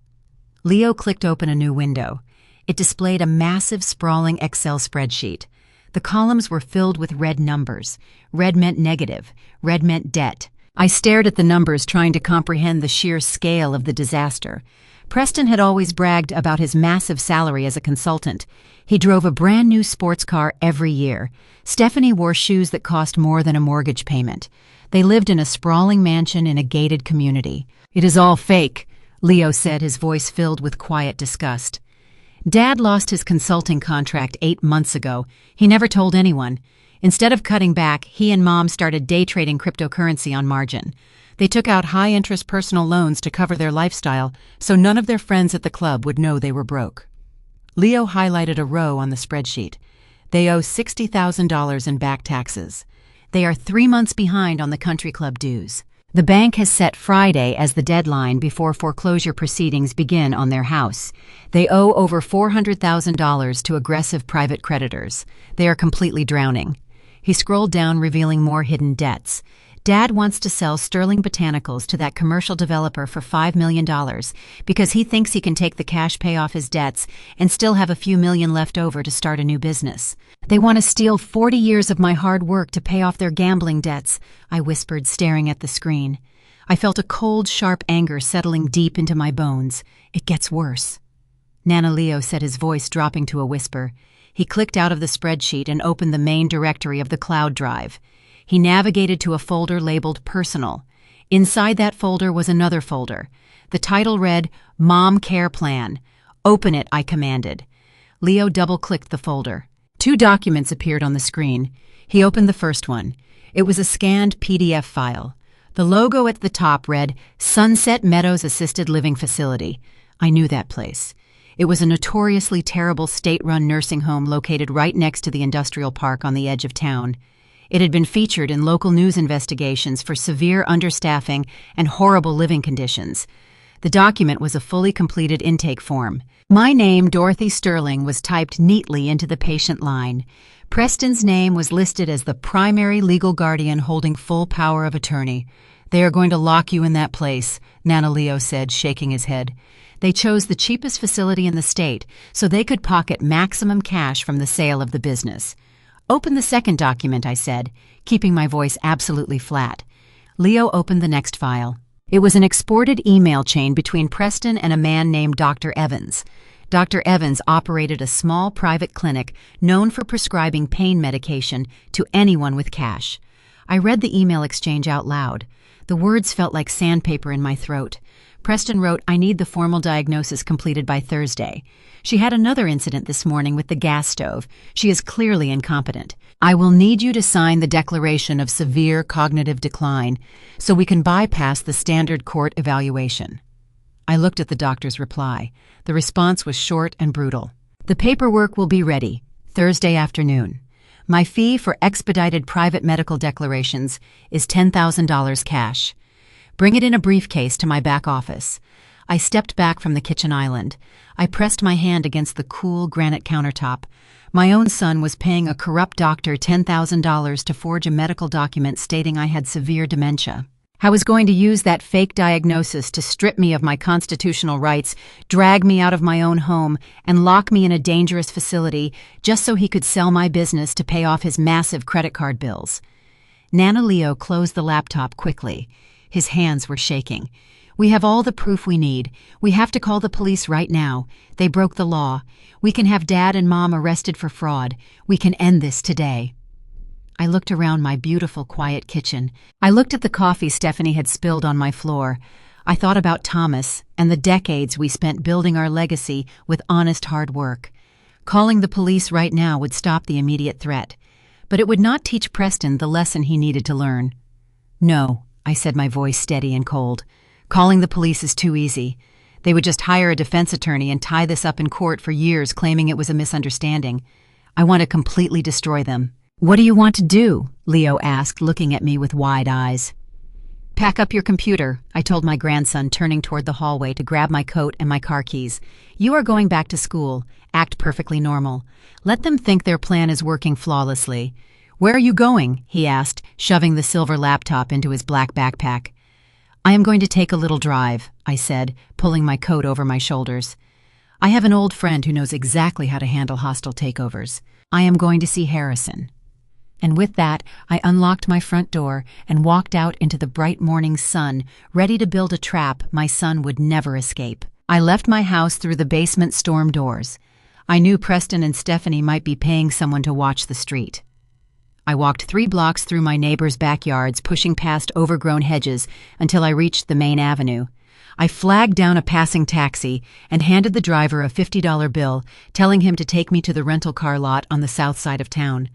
Leo clicked open a new window. It displayed a massive, sprawling Excel spreadsheet. The columns were filled with red numbers. Red meant negative. Red meant debt. I stared at the numbers, trying to comprehend the sheer scale of the disaster. Preston had always bragged about his massive salary as a consultant. He drove a brand new sports car every year. Stephanie wore shoes that cost more than a mortgage payment. They lived in a sprawling mansion in a gated community. "It is all fake," Leo said, his voice filled with quiet disgust. "Dad lost his consulting contract 8 months ago. He never told anyone. Instead of cutting back, he and Mom started day trading cryptocurrency on margin. They took out high-interest personal loans to cover their lifestyle, so none of their friends at the club would know they were broke." Leo highlighted a row on the spreadsheet. "They owe $60,000 in back taxes. They are 3 months behind on the country club dues. The bank has set Friday as the deadline before foreclosure proceedings begin on their house. They owe over $400,000 to aggressive private creditors. They are completely drowning. He scrolled down, revealing more hidden debts. Dad wants to sell Sterling Botanicals to that commercial developer for $5 million because he thinks he can take the cash, pay off his debts, and still have a few million left over to start a new business. They want to steal 40 years of my hard work to pay off their gambling debts, I whispered, staring at the screen. I felt a cold, sharp anger settling deep into my bones. It gets worse. Nana Leo said, his voice dropping to a whisper. He clicked out of the spreadsheet and opened the main directory of the cloud drive. He navigated to a folder labeled Personal. Inside that folder was another folder. The title read, Mom Care Plan. Open it, I commanded. Leo double-clicked the folder. 2 documents appeared on the screen. He opened the first one. It was a scanned PDF file. The logo at the top read, Sunset Meadows Assisted Living Facility. I knew that place. It was a notoriously terrible state-run nursing home located right next to the industrial park on the edge of town. It had been featured in local news investigations for severe understaffing and horrible living conditions. The document was a fully completed intake form. My name, Dottie Sterling, was typed neatly into the patient line. Preston's name was listed as the primary legal guardian holding full power of attorney. They are going to lock you in that place, Nana Leo said, shaking his head. They chose the cheapest facility in the state so they could pocket maximum cash from the sale of the business. Open the second document, I said, keeping my voice absolutely flat. Leo opened the next file. It was an exported email chain between Preston and a man named Dr. Evans. Dr. Evans operated a small private clinic known for prescribing pain medication to anyone with cash. I read the email exchange out loud. The words felt like sandpaper in my throat. Preston wrote, I need the formal diagnosis completed by Thursday. She had another incident this morning with the gas stove. She is clearly incompetent. I will need you to sign the declaration of severe cognitive decline so we can bypass the standard court evaluation. I looked at the doctor's reply. The response was short and brutal. The paperwork will be ready Thursday afternoon. My fee for expedited private medical declarations is $10,000 cash. Bring it in a briefcase to my back office. I stepped back from the kitchen island. I pressed my hand against the cool granite countertop. My own son was paying a corrupt doctor $10,000 to forge a medical document stating I had severe dementia. I was going to use that fake diagnosis to strip me of my constitutional rights, drag me out of my own home, and lock me in a dangerous facility just so he could sell my business to pay off his massive credit card bills. Nana Leo closed the laptop quickly. His hands were shaking. We have all the proof we need. We have to call the police right now. They broke the law. We can have Dad and Mom arrested for fraud. We can end this today. I looked around my beautiful, quiet kitchen. I looked at the coffee Stephanie had spilled on my floor. I thought about Thomas and the decades we spent building our legacy with honest hard work. Calling the police right now would stop the immediate threat, but it would not teach Preston the lesson he needed to learn. No, I said, my voice steady and cold. Calling the police is too easy. They would just hire a defense attorney and tie this up in court for years, claiming it was a misunderstanding. I want to completely destroy them. What do you want to do? Leo asked, looking at me with wide eyes. Pack up your computer, I told my grandson, turning toward the hallway to grab my coat and my car keys. You are going back to school. Act perfectly normal. Let them think their plan is working flawlessly. Where are you going? He asked, shoving the silver laptop into his black backpack. I am going to take a little drive, I said, pulling my coat over my shoulders. I have an old friend who knows exactly how to handle hostile takeovers. I am going to see Harrison. And with that, I unlocked my front door and walked out into the bright morning sun, ready to build a trap my son would never escape. I left my house through the basement storm doors. I knew Preston and Stephanie might be paying someone to watch the street. I walked 3 blocks through my neighbors' backyards, pushing past overgrown hedges until I reached the main avenue. I flagged down a passing taxi and handed the driver a $50 bill, telling him to take me to the rental car lot on the south side of town.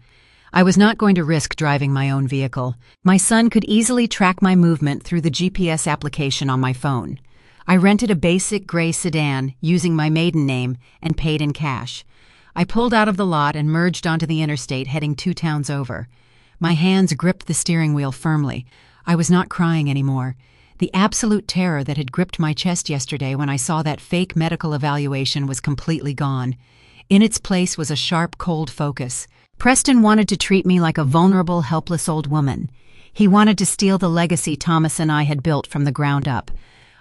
I was not going to risk driving my own vehicle. My son could easily track my movement through the GPS application on my phone. I rented a basic gray sedan using my maiden name and paid in cash. I pulled out of the lot and merged onto the interstate, heading 2 towns over. My hands gripped the steering wheel firmly. I was not crying anymore. The absolute terror that had gripped my chest yesterday when I saw that fake medical evaluation was completely gone. In its place was a sharp, cold focus. Preston wanted to treat me like a vulnerable, helpless old woman. He wanted to steal the legacy Thomas and I had built from the ground up.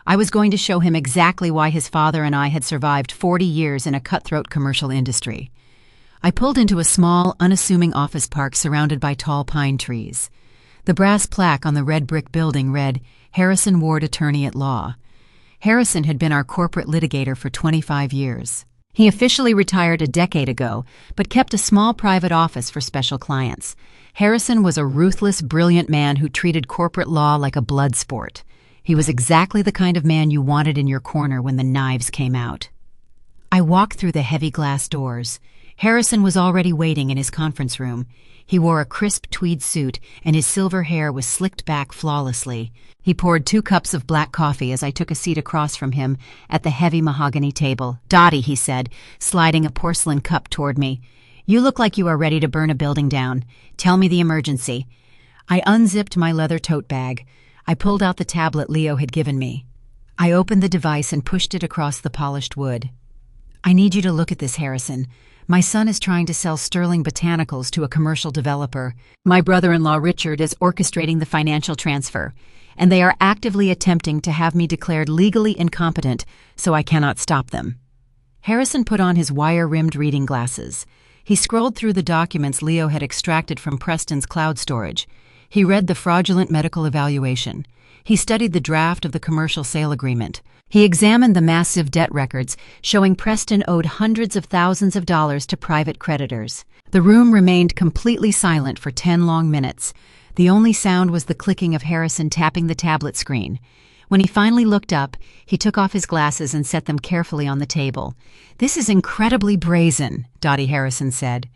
I was going to show him exactly why his father and I had survived 40 years in a cutthroat commercial industry. I pulled into a small, unassuming office park surrounded by tall pine trees. The brass plaque on the red brick building read, Harrison Ward Attorney at Law. Harrison had been our corporate litigator for 25 years. He officially retired a decade ago, but kept a small private office for special clients. Harrison was a ruthless, brilliant man who treated corporate law like a blood sport. He was exactly the kind of man you wanted in your corner when the knives came out. I walked through the heavy glass doors. Harrison was already waiting in his conference room. He wore a crisp tweed suit, and his silver hair was slicked back flawlessly. He poured 2 cups of black coffee as I took a seat across from him at the heavy mahogany table. "Dottie," he said, sliding a porcelain cup toward me. "You look like you are ready to burn a building down. Tell me the emergency." I unzipped my leather tote bag. I pulled out the tablet Leo had given me. I opened the device and pushed it across the polished wood. "I need you to look at this, Harrison. My son is trying to sell Sterling Botanicals to a commercial developer. My brother-in-law Richard is orchestrating the financial transfer, and they are actively attempting to have me declared legally incompetent, so I cannot stop them." Harrison put on his wire-rimmed reading glasses. He scrolled through the documents Leo had extracted from Preston's cloud storage. He read the fraudulent medical evaluation. He studied the draft of the commercial sale agreement. He examined the massive debt records, showing Preston owed hundreds of thousands of dollars to private creditors. The room remained completely silent for 10 long minutes. The only sound was the clicking of Harrison tapping the tablet screen. When he finally looked up, he took off his glasses and set them carefully on the table. "This is incredibly brazen," Dottie Harrison said.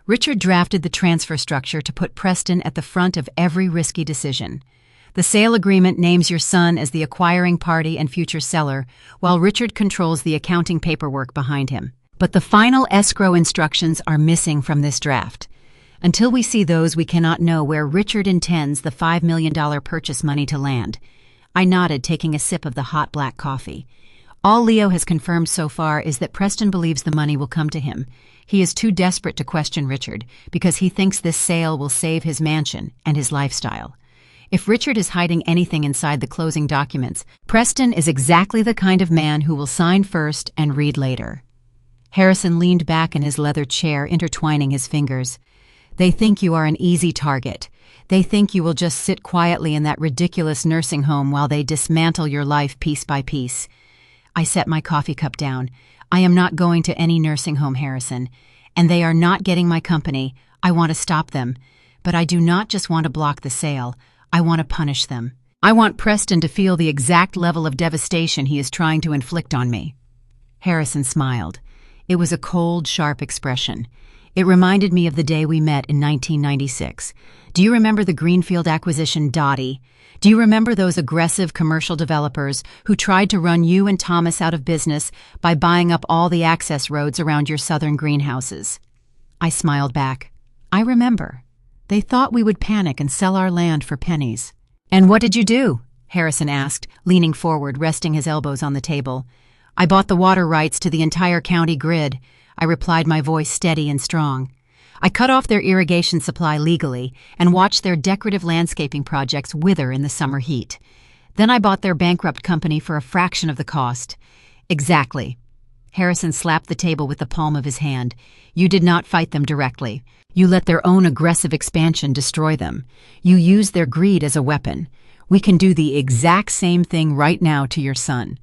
Richard drafted the transfer structure to put Preston at the front of every risky decision. The sale agreement names your son as the acquiring party and future seller, while Richard controls the accounting paperwork behind him. But the final escrow instructions are missing from this draft. Until we see those, we cannot know where Richard intends the $5 million purchase money to land. I nodded, taking a sip of the hot black coffee. All Leo has confirmed so far is that Preston believes the money will come to him. He is too desperate to question Richard, because he thinks this sale will save his mansion and his lifestyle. If Richard is hiding anything inside the closing documents, Preston is exactly the kind of man who will sign first and read later. Harrison leaned back in his leather chair, intertwining his fingers. "They think you are an easy target. They think you will just sit quietly in that ridiculous nursing home while they dismantle your life piece by piece." I set my coffee cup down. "I am not going to any nursing home, Harrison, and they are not getting my company. I want to stop them. But I do not just want to block the sale. I want to punish them. I want Preston to feel the exact level of devastation he is trying to inflict on me." Harrison smiled. It was a cold, sharp expression. It reminded me of the day we met in 1996. "Do you remember the Greenfield acquisition, Dottie? Do you remember those aggressive commercial developers who tried to run you and Thomas out of business by buying up all the access roads around your southern greenhouses?" I smiled back. "I remember. They thought we would panic and sell our land for pennies." "And what did you do?" Harrison asked, leaning forward, resting his elbows on the table. "I bought the water rights to the entire county grid," I replied, my voice steady and strong. "I cut off their irrigation supply legally and watched their decorative landscaping projects wither in the summer heat. Then I bought their bankrupt company for a fraction of the cost." "Exactly." Harrison slapped the table with the palm of his hand. "You did not fight them directly. You let their own aggressive expansion destroy them. You used their greed as a weapon. We can do the exact same thing right now to your son.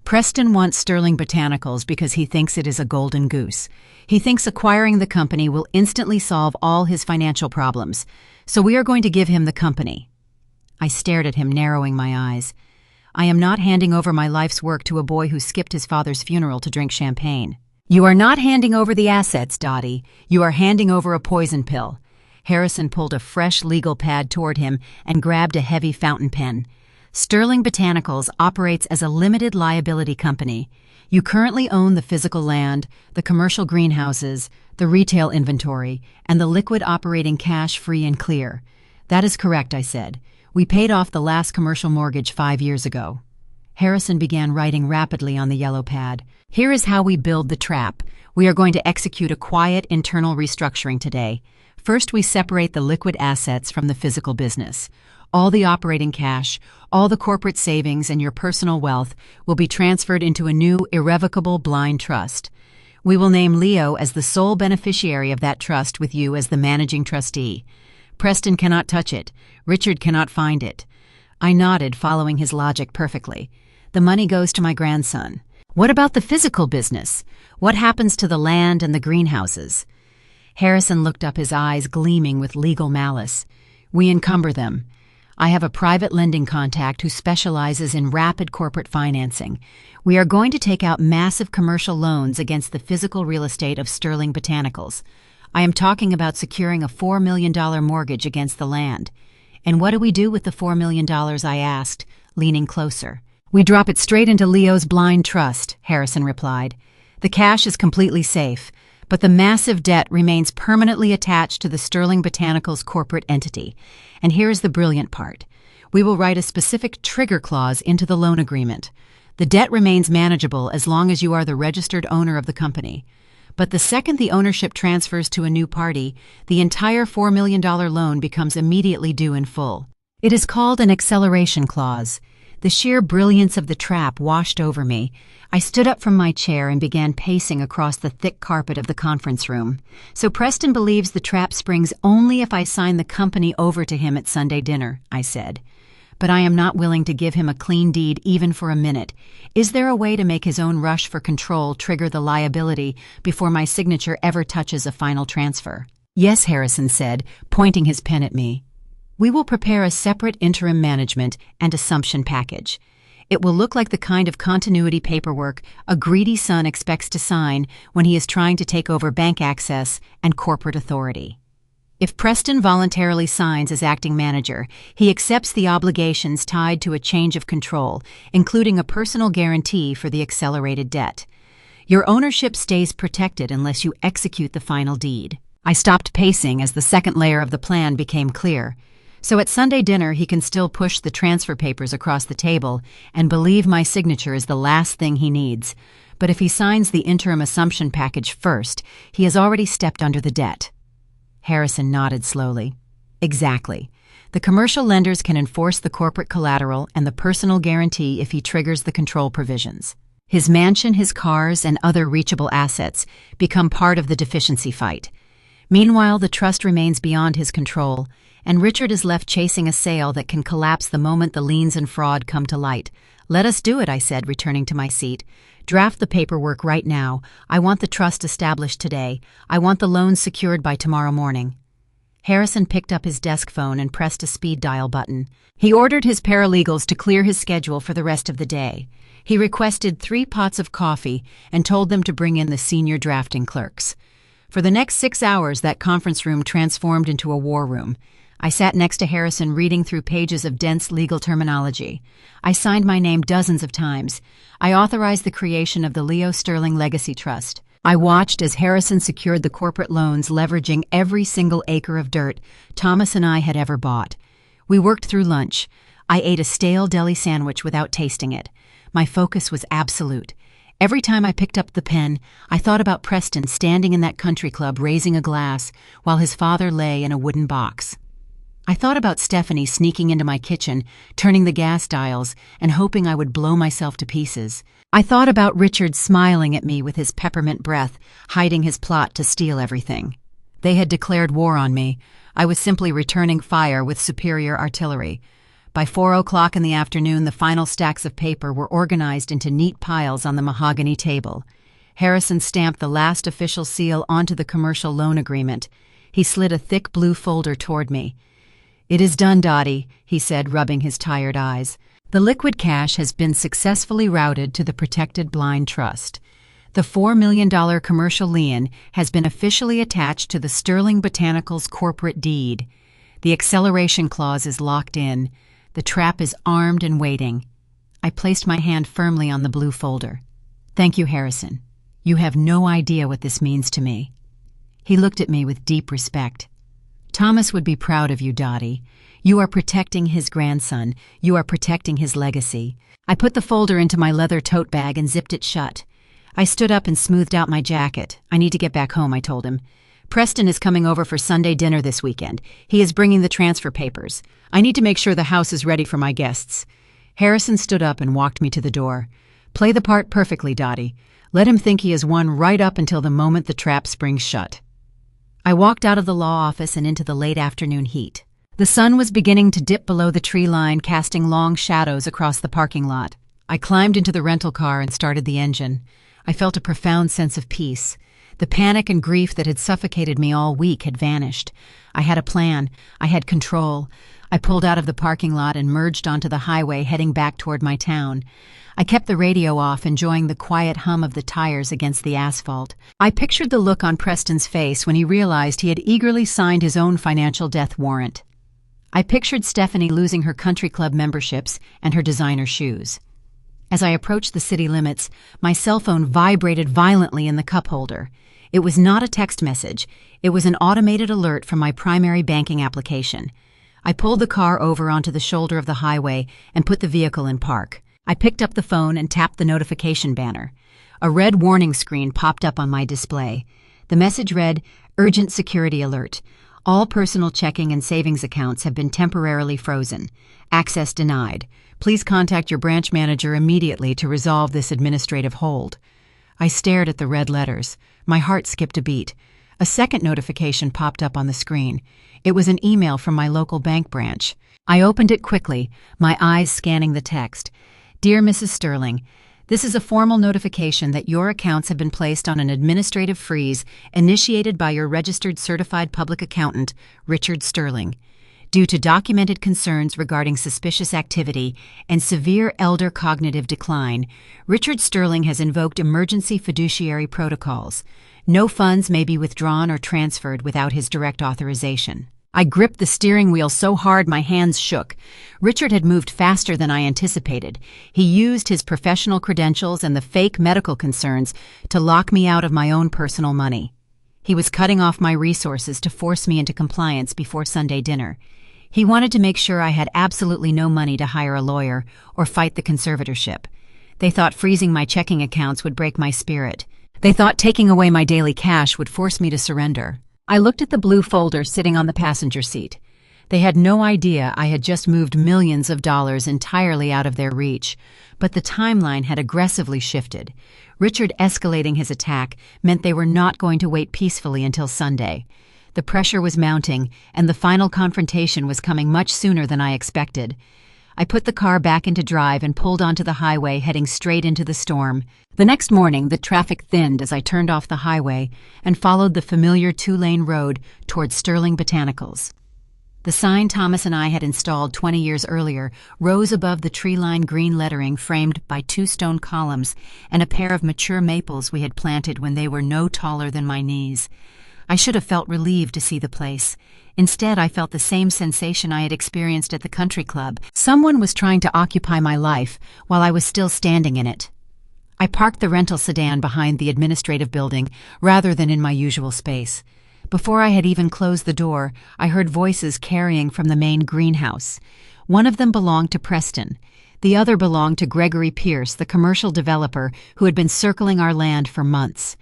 Preston wants Sterling Botanicals because he thinks it is a golden goose. He thinks acquiring the company will instantly solve all his financial problems. So we are going to give him the company." I stared at him, narrowing my eyes. "I am not handing over my life's work to a boy who skipped his father's funeral to drink champagne." "You are not handing over the assets, Dottie. You are handing over a poison pill." Harrison pulled a fresh legal pad toward him and grabbed a heavy fountain pen. "Sterling Botanicals operates as a limited liability company. You currently own the physical land, the commercial greenhouses, the retail inventory, and the liquid operating cash free and clear." "That is correct," I said. We paid off the last commercial mortgage 5 years ago. Harrison began writing rapidly on the yellow pad. Here is how we build the trap. We are going to execute a quiet internal restructuring today. First, we separate the liquid assets from the physical business. All the operating cash, all the corporate savings, and your personal wealth will be transferred into a new, irrevocable blind trust. We will name Leo as the sole beneficiary of that trust, with you as the managing trustee. Preston cannot touch it. Richard cannot find it. I nodded, following his logic perfectly. The money goes to my grandson. What about the physical business? What happens to the land and the greenhouses? Harrison looked up, his eyes gleaming with legal malice. We encumber them. I have a private lending contact who specializes in rapid corporate financing. We are going to take out massive commercial loans against the physical real estate of Sterling Botanicals. I am talking about securing a $4 million mortgage against the land. And what do we do with the $4 million, I asked, leaning closer. We drop it straight into Leo's blind trust, Harrison replied. The cash is completely safe, but the massive debt remains permanently attached to the Sterling Botanicals corporate entity. And here's the brilliant part. We will write a specific trigger clause into the loan agreement. The debt remains manageable as long as you are the registered owner of the company. But the second the ownership transfers to a new party, the entire $4 million loan becomes immediately due in full. It is called an acceleration clause. The sheer brilliance of the trap washed over me. I stood up from my chair and began pacing across the thick carpet of the conference room. So Preston believes the trap springs only if I sign the company over to him at Sunday dinner, I said. But I am not willing to give him a clean deed even for a minute. Is there a way to make his own rush for control trigger the liability before my signature ever touches a final transfer? Yes, Harrison said, pointing his pen at me. We will prepare a separate interim management and assumption package. It will look like the kind of continuity paperwork a greedy son expects to sign when he is trying to take over bank access and corporate authority. If Preston voluntarily signs as acting manager, he accepts the obligations tied to a change of control, including a personal guarantee for the accelerated debt. Your ownership stays protected unless you execute the final deed. I stopped pacing as the second layer of the plan became clear. So at Sunday dinner, he can still push the transfer papers across the table and believe my signature is the last thing he needs. But if he signs the interim assumption package first, he has already stepped under the debt. Harrison nodded slowly. Exactly. The commercial lenders can enforce the corporate collateral and the personal guarantee if he triggers the control provisions. His mansion, his cars, and other reachable assets become part of the deficiency fight. Meanwhile, the trust remains beyond his control, and Richard is left chasing a sale that can collapse the moment the liens and fraud come to light. Let us do it, I said, returning to my seat. Draft the paperwork right now. I want the trust established today. I want the loans secured by tomorrow morning. Harrison picked up his desk phone and pressed a speed dial button. He ordered his paralegals to clear his schedule for the rest of the day. He requested 3 pots of coffee and told them to bring in the senior drafting clerks. For the next 6 hours, that conference room transformed into a war room. I sat next to Harrison, reading through pages of dense legal terminology. I signed my name dozens of times. I authorized the creation of the Leo Sterling Legacy Trust. I watched as Harrison secured the corporate loans, leveraging every single acre of dirt Thomas and I had ever bought. We worked through lunch. I ate a stale deli sandwich without tasting it. My focus was absolute. Every time I picked up the pen, I thought about Preston standing in that country club raising a glass while his father lay in a wooden box. I thought about Stephanie sneaking into my kitchen, turning the gas dials, and hoping I would blow myself to pieces. I thought about Richard smiling at me with his peppermint breath, hiding his plot to steal everything. They had declared war on me. I was simply returning fire with superior artillery. By 4 o'clock in the afternoon, the final stacks of paper were organized into neat piles on the mahogany table. Harrison stamped the last official seal onto the commercial loan agreement. He slid a thick blue folder toward me. It is done, Dottie, he said, rubbing his tired eyes. The liquid cash has been successfully routed to the protected blind trust. The $4 million commercial lien has been officially attached to the Sterling Botanicals corporate deed. The acceleration clause is locked in. The trap is armed and waiting. I placed my hand firmly on the blue folder. Thank you, Harrison. You have no idea what this means to me. He looked at me with deep respect. Thomas would be proud of you, Dottie. You are protecting his grandson. You are protecting his legacy. I put the folder into my leather tote bag and zipped it shut. I stood up and smoothed out my jacket. I need to get back home, I told him. Preston is coming over for Sunday dinner this weekend. He is bringing the transfer papers. I need to make sure the house is ready for my guests. Harrison stood up and walked me to the door. Play the part perfectly, Dottie. Let him think he has won right up until the moment the trap springs shut. I walked out of the law office and into the late afternoon heat. The sun was beginning to dip below the tree line, casting long shadows across the parking lot. I climbed into the rental car and started the engine. I felt a profound sense of peace. The panic and grief that had suffocated me all week had vanished. I had a plan. I had control. I pulled out of the parking lot and merged onto the highway, heading back toward my town. I kept the radio off, enjoying the quiet hum of the tires against the asphalt. I pictured the look on Preston's face when he realized he had eagerly signed his own financial death warrant. I pictured Stephanie losing her country club memberships and her designer shoes. As I approached the city limits, my cell phone vibrated violently in the cup holder. It was not a text message. It was an automated alert from my primary banking application. I pulled the car over onto the shoulder of the highway and put the vehicle in park. I picked up the phone and tapped the notification banner. A red warning screen popped up on my display. The message read, "Urgent security alert. All personal checking and savings accounts have been temporarily frozen. Access denied. Please contact your branch manager immediately to resolve this administrative hold." I stared at the red letters. My heart skipped a beat. A second notification popped up on the screen. It was an email from my local bank branch. I opened it quickly, my eyes scanning the text. "Dear Mrs. Sterling, this is a formal notification that your accounts have been placed on an administrative freeze initiated by your registered certified public accountant, Richard Sterling. Due to documented concerns regarding suspicious activity and severe elder cognitive decline, Richard Sterling has invoked emergency fiduciary protocols. No funds may be withdrawn or transferred without his direct authorization." I gripped the steering wheel so hard my hands shook. Richard had moved faster than I anticipated. He used his professional credentials and the fake medical concerns to lock me out of my own personal money. He was cutting off my resources to force me into compliance before Sunday dinner. He wanted to make sure I had absolutely no money to hire a lawyer or fight the conservatorship. They thought freezing my checking accounts would break my spirit. They thought taking away my daily cash would force me to surrender. I looked at the blue folder sitting on the passenger seat. They had no idea I had just moved millions of dollars entirely out of their reach, but the timeline had aggressively shifted. Richard escalating his attack meant they were not going to wait peacefully until Sunday. The pressure was mounting, and the final confrontation was coming much sooner than I expected. I put the car back into drive and pulled onto the highway, heading straight into the storm. The next morning, the traffic thinned as I turned off the highway and followed the familiar two-lane road toward Sterling Botanicals. The sign Thomas and I had installed 20 years earlier rose above the tree-lined green lettering framed by two stone columns and a pair of mature maples we had planted when they were no taller than my knees. I should have felt relieved to see the place. Instead, I felt the same sensation I had experienced at the country club. Someone was trying to occupy my life while I was still standing in it. I parked the rental sedan behind the administrative building rather than in my usual space. Before I had even closed the door, I heard voices carrying from the main greenhouse. One of them belonged to Preston. The other belonged to Gregory Pierce, the commercial developer who had been circling our land for months.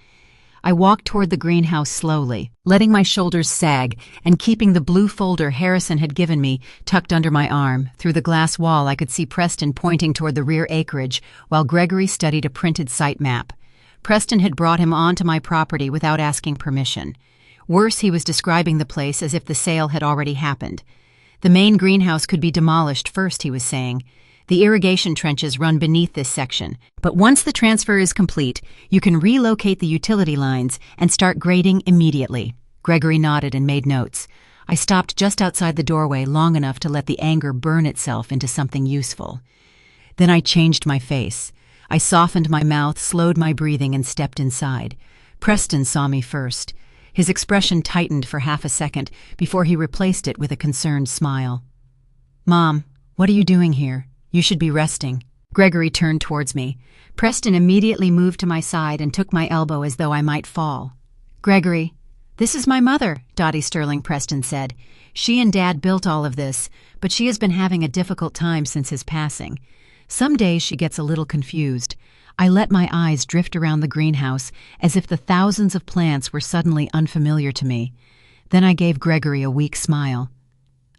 I walked toward the greenhouse slowly, letting my shoulders sag and keeping the blue folder Harrison had given me tucked under my arm. Through the glass wall, I could see Preston pointing toward the rear acreage while Gregory studied a printed site map. Preston had brought him onto my property without asking permission. Worse, he was describing the place as if the sale had already happened. The main greenhouse could be demolished first, he was saying. The irrigation trenches run beneath this section, but once the transfer is complete, you can relocate the utility lines and start grading immediately. Gregory nodded and made notes. I stopped just outside the doorway long enough to let the anger burn itself into something useful. Then I changed my face. I softened my mouth, slowed my breathing, and stepped inside. Preston saw me first. His expression tightened for half a second before he replaced it with a concerned smile. "Mom, what are you doing here? You should be resting." Gregory turned towards me. Preston immediately moved to my side and took my elbow as though I might fall. "Gregory, "This is my mother," Dottie Sterling, Preston said. "She and Dad built all of this, but she has been having a difficult time since his passing. Some days she gets a little confused." I let my eyes drift around the greenhouse as if the thousands of plants were suddenly unfamiliar to me. Then I gave Gregory a weak smile.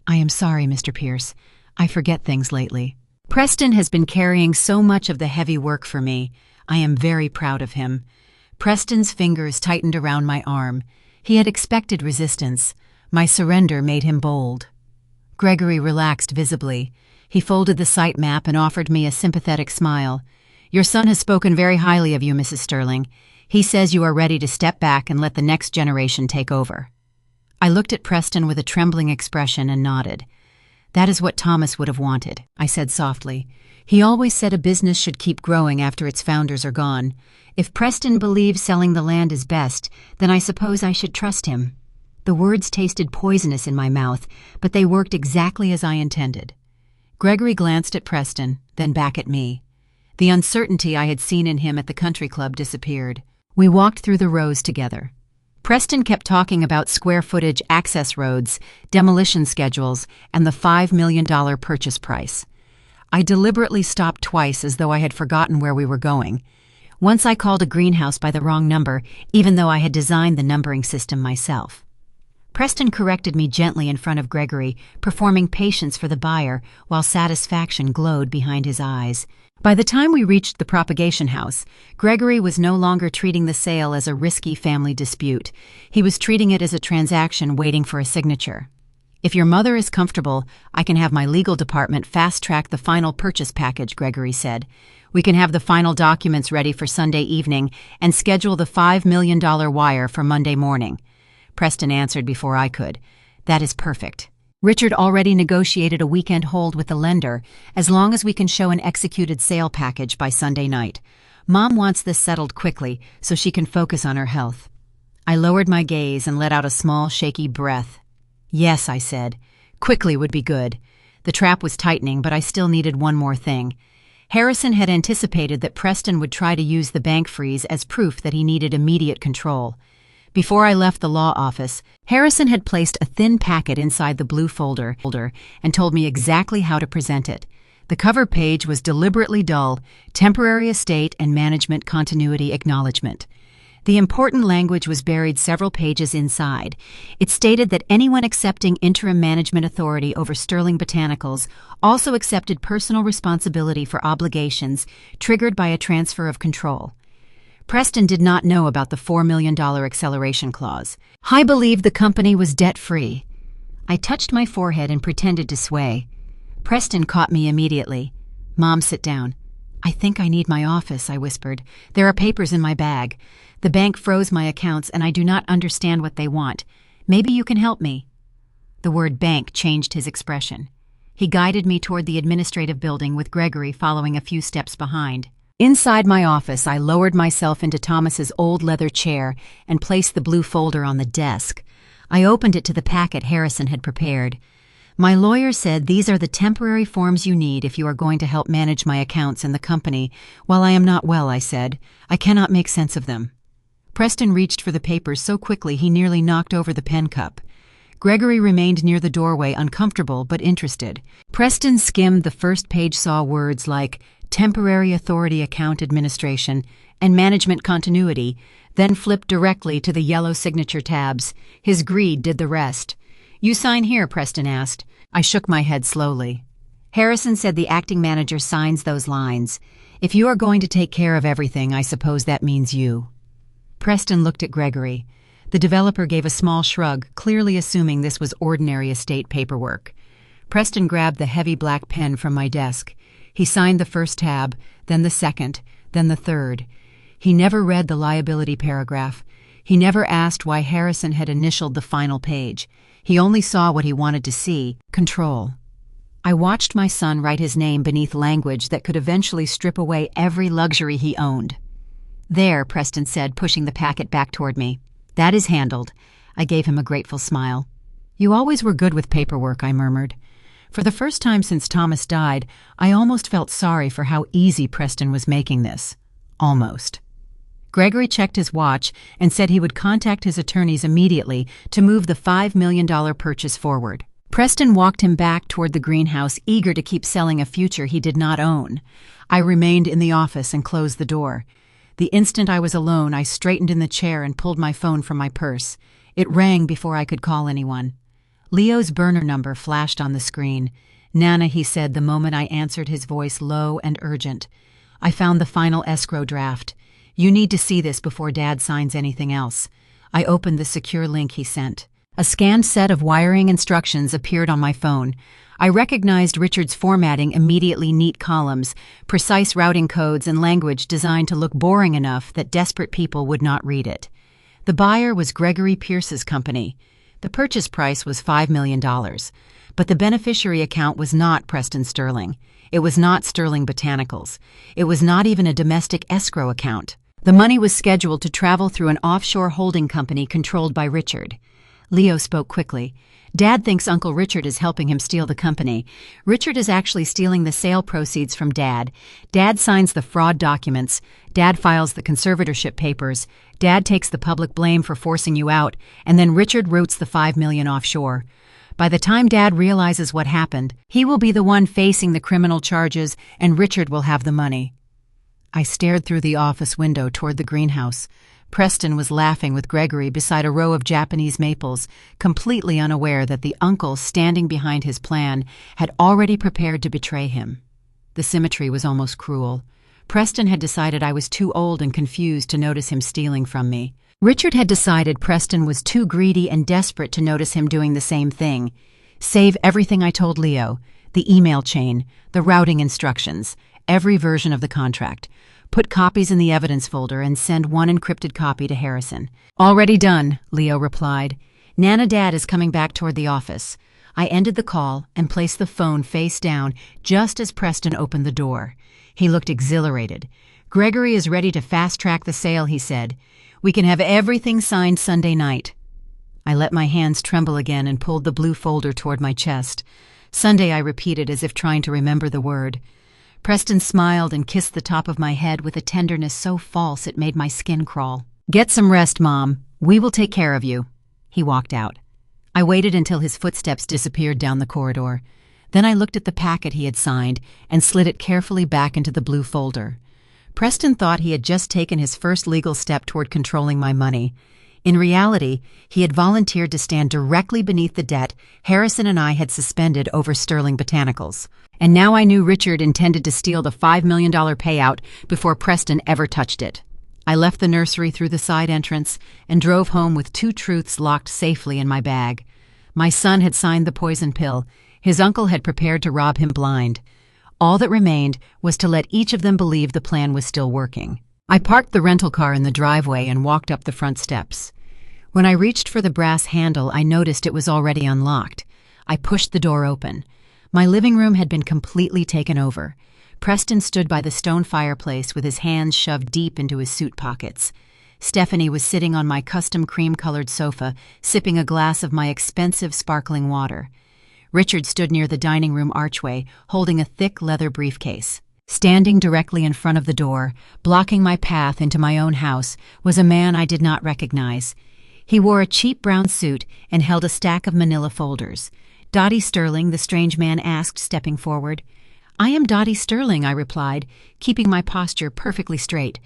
"I am sorry, Mr. Pierce. I forget things lately." Preston has been carrying so much of the heavy work for me. I am very proud of him. Preston's fingers tightened around my arm. He had expected resistance. My surrender made him bold. Gregory relaxed visibly. He folded the site map and offered me a sympathetic smile. "Your son has spoken very highly of you, Mrs. Sterling. He says you are ready to step back and let the next generation take over." I looked at Preston with a trembling expression and nodded. "That is what Thomas would have wanted," I said softly. "He always said a business should keep growing after its founders are gone. If Preston believes selling the land is best, then I suppose I should trust him." The words tasted poisonous in my mouth, but they worked exactly as I intended. Gregory glanced at Preston, then back at me. The uncertainty I had seen in him at the country club disappeared. We walked through the rows together. Preston kept talking about square footage access roads, demolition schedules, and the $5 million purchase price. I deliberately stopped twice as though I had forgotten where we were going. Once I called a greenhouse by the wrong number, even though I had designed the numbering system myself. Preston corrected me gently in front of Gregory, performing patience for the buyer while satisfaction glowed behind his eyes. By the time we reached the propagation house, Gregory was no longer treating the sale as a risky family dispute. He was treating it as a transaction waiting for a signature. "If your mother is comfortable, I can have my legal department fast-track the final purchase package," Gregory said. "We can have the final documents ready for Sunday evening and schedule the $5 million wire for Monday morning." Preston answered before I could. "That is perfect. Richard already negotiated a weekend hold with the lender, as long as we can show an executed sale package by Sunday night. Mom wants this settled quickly so she can focus on her health." I lowered my gaze and let out a small, shaky breath. "Yes," I said. "Quickly would be good." The trap was tightening, but I still needed one more thing. Harrison had anticipated that Preston would try to use the bank freeze as proof that he needed immediate control. Before I left the law office, Harrison had placed a thin packet inside the blue folder and told me exactly how to present it. The cover page was deliberately dull: temporary estate and management continuity acknowledgement. The important language was buried several pages inside. It stated that anyone accepting interim management authority over Sterling Botanicals also accepted personal responsibility for obligations triggered by a transfer of control. Preston did not know about the $4 million acceleration clause. I believed the company was debt-free. I touched my forehead and pretended to sway. Preston caught me immediately. "Mom, sit down." "I think I need my office," I whispered. "There are papers in my bag. The bank froze my accounts and I do not understand what they want. Maybe you can help me." The word bank changed his expression. He guided me toward the administrative building with Gregory following a few steps behind. Inside my office, I lowered myself into Thomas's old leather chair and placed the blue folder on the desk. I opened it to the packet Harrison had prepared. "My lawyer said these are the temporary forms you need if you are going to help manage my accounts and the company while I am not well," I said. "I cannot make sense of them." Preston reached for the papers so quickly he nearly knocked over the pen cup. Gregory remained near the doorway, uncomfortable but interested. Preston skimmed the first page, saw words like temporary authority account administration and management continuity, then flipped directly to the yellow signature tabs. His greed did the rest. "You sign here," Preston asked. I shook my head slowly. "Harrison said the acting manager signs those lines. If you are going to take care of everything, I suppose that means you." Preston looked at Gregory. The developer gave a small shrug, clearly assuming this was ordinary estate paperwork. Preston grabbed the heavy black pen from my desk. He signed the first tab, then the second, then the third. He never read the liability paragraph. He never asked why Harrison had initialed the final page. He only saw what he wanted to see: control. I watched my son write his name beneath language that could eventually strip away every luxury he owned. "There," Preston said, pushing the packet back toward me. "That is handled." I gave him a grateful smile. "You always were good with paperwork," I murmured. For the first time since Thomas died, I almost felt sorry for how easy Preston was making this. Almost. Gregory checked his watch and said he would contact his attorneys immediately to move the $5 million purchase forward. Preston walked him back toward the greenhouse, eager to keep selling a future he did not own. I remained in the office and closed the door. The instant I was alone, I straightened in the chair and pulled my phone from my purse. It rang before I could call anyone. Leo's burner number flashed on the screen. "Nana," he said the moment I answered, his voice low and urgent. "I found the final escrow draft. You need to see this before Dad signs anything else." I opened the secure link he sent. A scanned set of wiring instructions appeared on my phone. I recognized Richard's formatting immediately: neat columns, precise routing codes, and language designed to look boring enough that desperate people would not read it. The buyer was Gregory Pierce's company. The purchase price was $5 million. But the beneficiary account was not Preston Sterling. It was not Sterling Botanicals. It was not even a domestic escrow account. The money was scheduled to travel through an offshore holding company controlled by Richard. Leo spoke quickly. "Dad thinks Uncle Richard is helping him steal the company. Richard is actually stealing the sale proceeds from Dad. Dad signs the fraud documents. Dad files the conservatorship papers. Dad takes the public blame for forcing you out, and then Richard routes the $5 million offshore. By the time Dad realizes what happened, he will be the one facing the criminal charges, and Richard will have the money." I stared through the office window toward the greenhouse. Preston was laughing with Gregory beside a row of Japanese maples, completely unaware that the uncle standing behind his plan had already prepared to betray him. The symmetry was almost cruel. Preston had decided I was too old and confused to notice him stealing from me. Richard had decided Preston was too greedy and desperate to notice him doing the same thing. Save everything I told Leo: the email chain, the routing instructions, every version of the contract. Put copies in the evidence folder and send one encrypted copy to Harrison. "Already done," Leo replied. "Nana, Dad is coming back toward the office." I ended the call and placed the phone face down just as Preston opened the door. He looked exhilarated. "Gregory is ready to fast-track the sale," he said. "We can have everything signed Sunday night." I let my hands tremble again and pulled the blue folder toward my chest. "Sunday," I repeated as if trying to remember the word. Preston smiled and kissed the top of my head with a tenderness so false it made my skin crawl. "Get some rest, Mom. We will take care of you." He walked out. I waited until his footsteps disappeared down the corridor. Then I looked at the packet he had signed and slid it carefully back into the blue folder. Preston thought he had just taken his first legal step toward controlling my money. In reality, he had volunteered to stand directly beneath the debt Harrison and I had suspended over Sterling Botanicals. And now I knew Richard intended to steal the $5 million payout before Preston ever touched it. I left the nursery through the side entrance and drove home with 2 truths locked safely in my bag. My son had signed the poison pill. His uncle had prepared to rob him blind. All that remained was to let each of them believe the plan was still working. I parked the rental car in the driveway and walked up the front steps. When I reached for the brass handle, I noticed it was already unlocked. I pushed the door open. My living room had been completely taken over. Preston stood by the stone fireplace with his hands shoved deep into his suit pockets. Stephanie was sitting on my custom cream-colored sofa, sipping a glass of my expensive sparkling water. Richard stood near the dining room archway, holding a thick leather briefcase. Standing directly in front of the door, blocking my path into my own house, was a man I did not recognize. He wore a cheap brown suit and held a stack of manila folders. "Dottie Sterling?" the strange man asked, stepping forward. "I am Dottie Sterling," I replied, keeping my posture perfectly straight.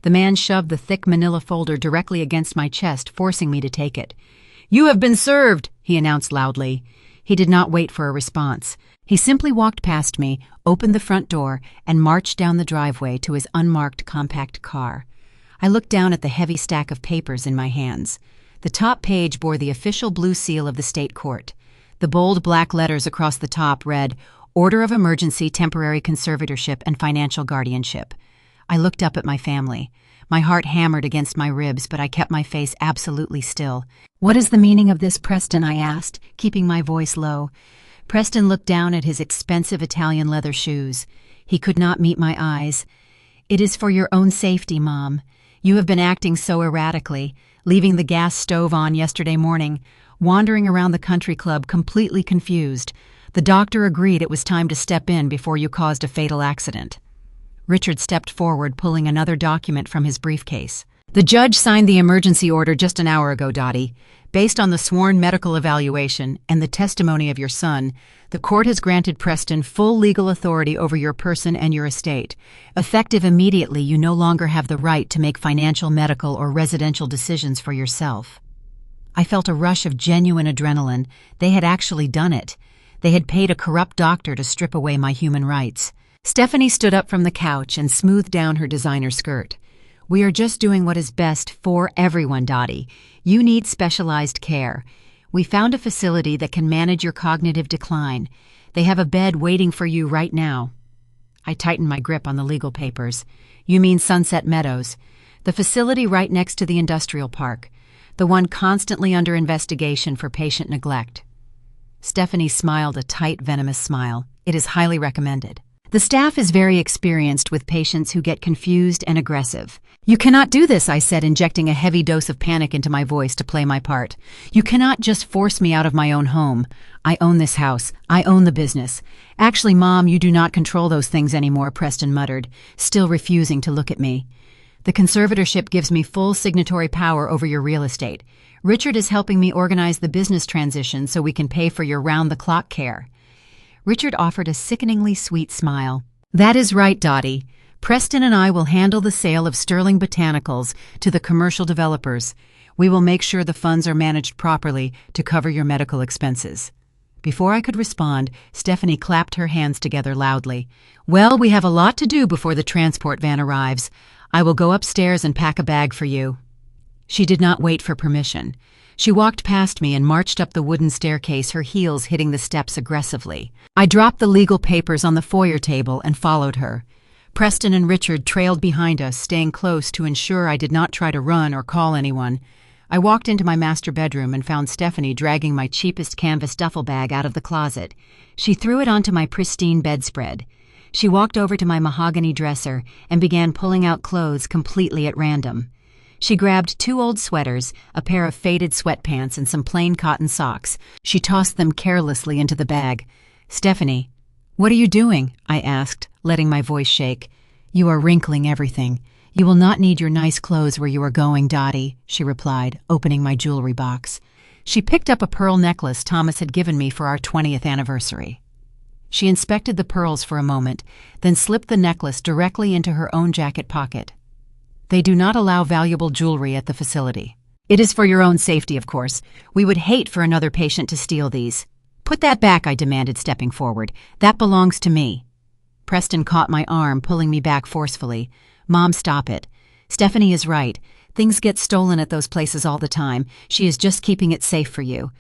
The man shoved the thick manila folder directly against my chest, forcing me to take it. "You have been served," he announced loudly. He did not wait for a response. He simply walked past me, opened the front door, and marched down the driveway to his unmarked compact car. I looked down at the heavy stack of papers in my hands. The top page bore the official blue seal of the state court. The bold black letters across the top read, "Order of Emergency, Temporary Conservatorship, and Financial Guardianship." I looked up at my family. My heart hammered against my ribs, but I kept my face absolutely still. "What is the meaning of this, Preston?" I asked, keeping my voice low. Preston looked down at his expensive Italian leather shoes. He could not meet my eyes. "It is for your own safety, Mom. You have been acting so erratically, leaving the gas stove on yesterday morning, wandering around the country club completely confused. The doctor agreed it was time to step in before you caused a fatal accident." Richard stepped forward, pulling another document from his briefcase. "The judge signed the emergency order just an hour ago, Dottie. Based on the sworn medical evaluation and the testimony of your son, the court has granted Preston full legal authority over your person and your estate. Effective immediately, you no longer have the right to make financial, medical, or residential decisions for yourself." I felt a rush of genuine adrenaline. They had actually done it. They had paid a corrupt doctor to strip away my human rights. Stephanie stood up from the couch and smoothed down her designer skirt. "We are just doing what is best for everyone, Dottie. You need specialized care. We found a facility that can manage your cognitive decline. They have a bed waiting for you right now." I tightened my grip on the legal papers. "You mean Sunset Meadows, the facility right next to the industrial park, the one constantly under investigation for patient neglect." Stephanie smiled a tight, venomous smile. "It is highly recommended. The staff is very experienced with patients who get confused and aggressive." "You cannot do this," I said, injecting a heavy dose of panic into my voice to play my part. "You cannot just force me out of my own home. I own this house. I own the business." "Actually, Mom, you do not control those things anymore," Preston muttered, still refusing to look at me. "The conservatorship gives me full signatory power over your real estate. Richard is helping me organize the business transition so we can pay for your round-the-clock care." Richard offered a sickeningly sweet smile. "That is right, Dottie. Preston and I will handle the sale of Sterling Botanicals to the commercial developers. We will make sure the funds are managed properly to cover your medical expenses." Before I could respond, Stephanie clapped her hands together loudly. "Well, we have a lot to do before the transport van arrives. I will go upstairs and pack a bag for you." She did not wait for permission. She walked past me and marched up the wooden staircase, her heels hitting the steps aggressively. I dropped the legal papers on the foyer table and followed her. Preston and Richard trailed behind us, staying close to ensure I did not try to run or call anyone. I walked into my master bedroom and found Stephanie dragging my cheapest canvas duffel bag out of the closet. She threw it onto my pristine bedspread. She walked over to my mahogany dresser and began pulling out clothes completely at random. She grabbed 2 old sweaters, a pair of faded sweatpants, and some plain cotton socks. She tossed them carelessly into the bag. "Stephanie, what are you doing?" I asked, letting my voice shake. "You are wrinkling everything. You will not need your nice clothes where you are going, Dottie," she replied, opening my jewelry box. She picked up a pearl necklace Thomas had given me for our 20th anniversary. She inspected the pearls for a moment, then slipped the necklace directly into her own jacket pocket. "They do not allow valuable jewelry at the facility. It is for your own safety, of course. We would hate for another patient to steal these." "Put that back," I demanded, stepping forward. "That belongs to me." Preston caught my arm, pulling me back forcefully. "Mom, stop it. Stephanie is right. Things get stolen at those places all the time. She is just keeping it safe for you."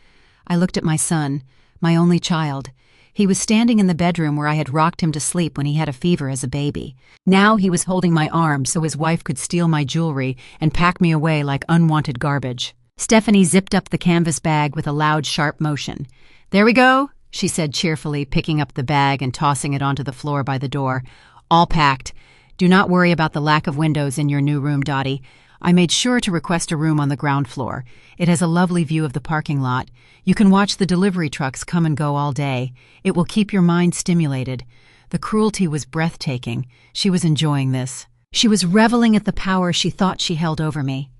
I looked at my son, my only child. He was standing in the bedroom where I had rocked him to sleep when he had a fever as a baby. Now he was holding my arm so his wife could steal my jewelry and pack me away like unwanted garbage. Stephanie zipped up the canvas bag with a loud, sharp motion. "There we go," she said cheerfully, picking up the bag and tossing it onto the floor by the door. "All packed. Do not worry about the lack of windows in your new room, Dottie. I made sure to request a room on the ground floor. It has a lovely view of the parking lot. You can watch the delivery trucks come and go all day. It will keep your mind stimulated." The cruelty was breathtaking. She was enjoying this. She was reveling at the power she thought she held over me.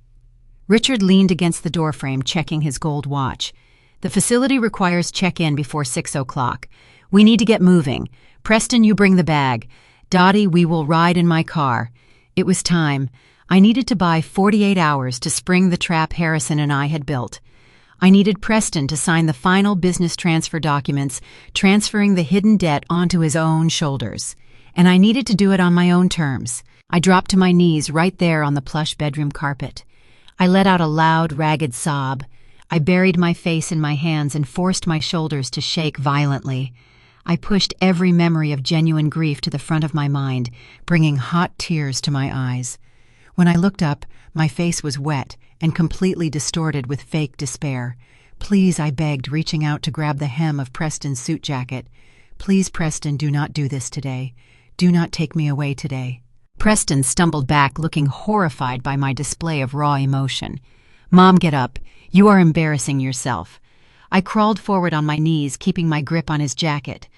Richard leaned against the doorframe, checking his gold watch. "The facility requires check-in before 6 o'clock. We need to get moving. Preston, you bring the bag. Dottie, we will ride in my car." It was time. I needed to buy 48 hours to spring the trap Harrison and I had built. I needed Preston to sign the final business transfer documents, transferring the hidden debt onto his own shoulders. And I needed to do it on my own terms. I dropped to my knees right there on the plush bedroom carpet. I let out a loud, ragged sob. I buried my face in my hands and forced my shoulders to shake violently. I pushed every memory of genuine grief to the front of my mind, bringing hot tears to my eyes. When I looked up, my face was wet and completely distorted with fake despair. "Please," I begged, reaching out to grab the hem of Preston's suit jacket. "Please, Preston, do not do this today. Do not take me away today." Preston stumbled back, looking horrified by my display of raw emotion. "Mom, get up. You are embarrassing yourself." I crawled forward on my knees, keeping my grip on his jacket.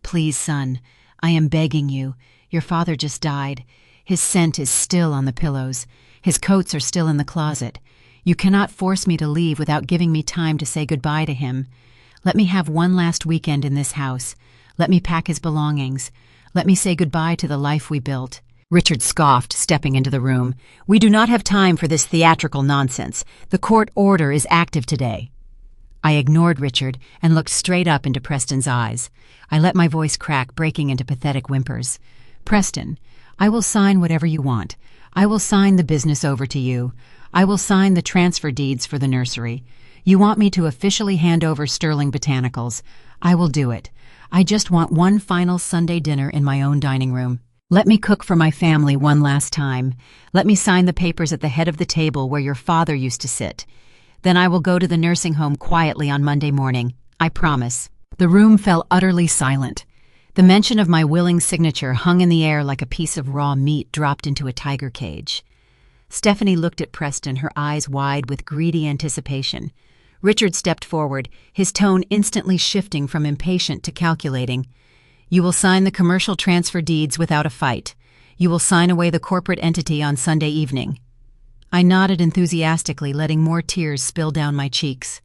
"Please, son. I am begging you. Your father just died. His scent is still on the pillows. His coats are still in the closet. You cannot force me to leave without giving me time to say goodbye to him. Let me have one last weekend in this house. Let me pack his belongings. Let me say goodbye to the life we built." Richard scoffed, stepping into the room. "We do not have time for this theatrical nonsense. The court order is active today." I ignored Richard and looked straight up into Preston's eyes. I let my voice crack, breaking into pathetic whimpers. "Preston, I will sign whatever you want. I will sign the business over to you. I will sign the transfer deeds for the nursery. You want me to officially hand over Sterling Botanicals. I will do it. I just want one final Sunday dinner in my own dining room. Let me cook for my family one last time. Let me sign the papers at the head of the table where your father used to sit. Then I will go to the nursing home quietly on Monday morning. I promise." The room fell utterly silent. The mention of my willing signature hung in the air like a piece of raw meat dropped into a tiger cage. Stephanie looked at Preston, her eyes wide with greedy anticipation. Richard stepped forward, his tone instantly shifting from impatient to calculating. "You will sign the commercial transfer deeds without a fight. You will sign away the corporate entity on Sunday evening." I nodded enthusiastically, letting more tears spill down my cheeks.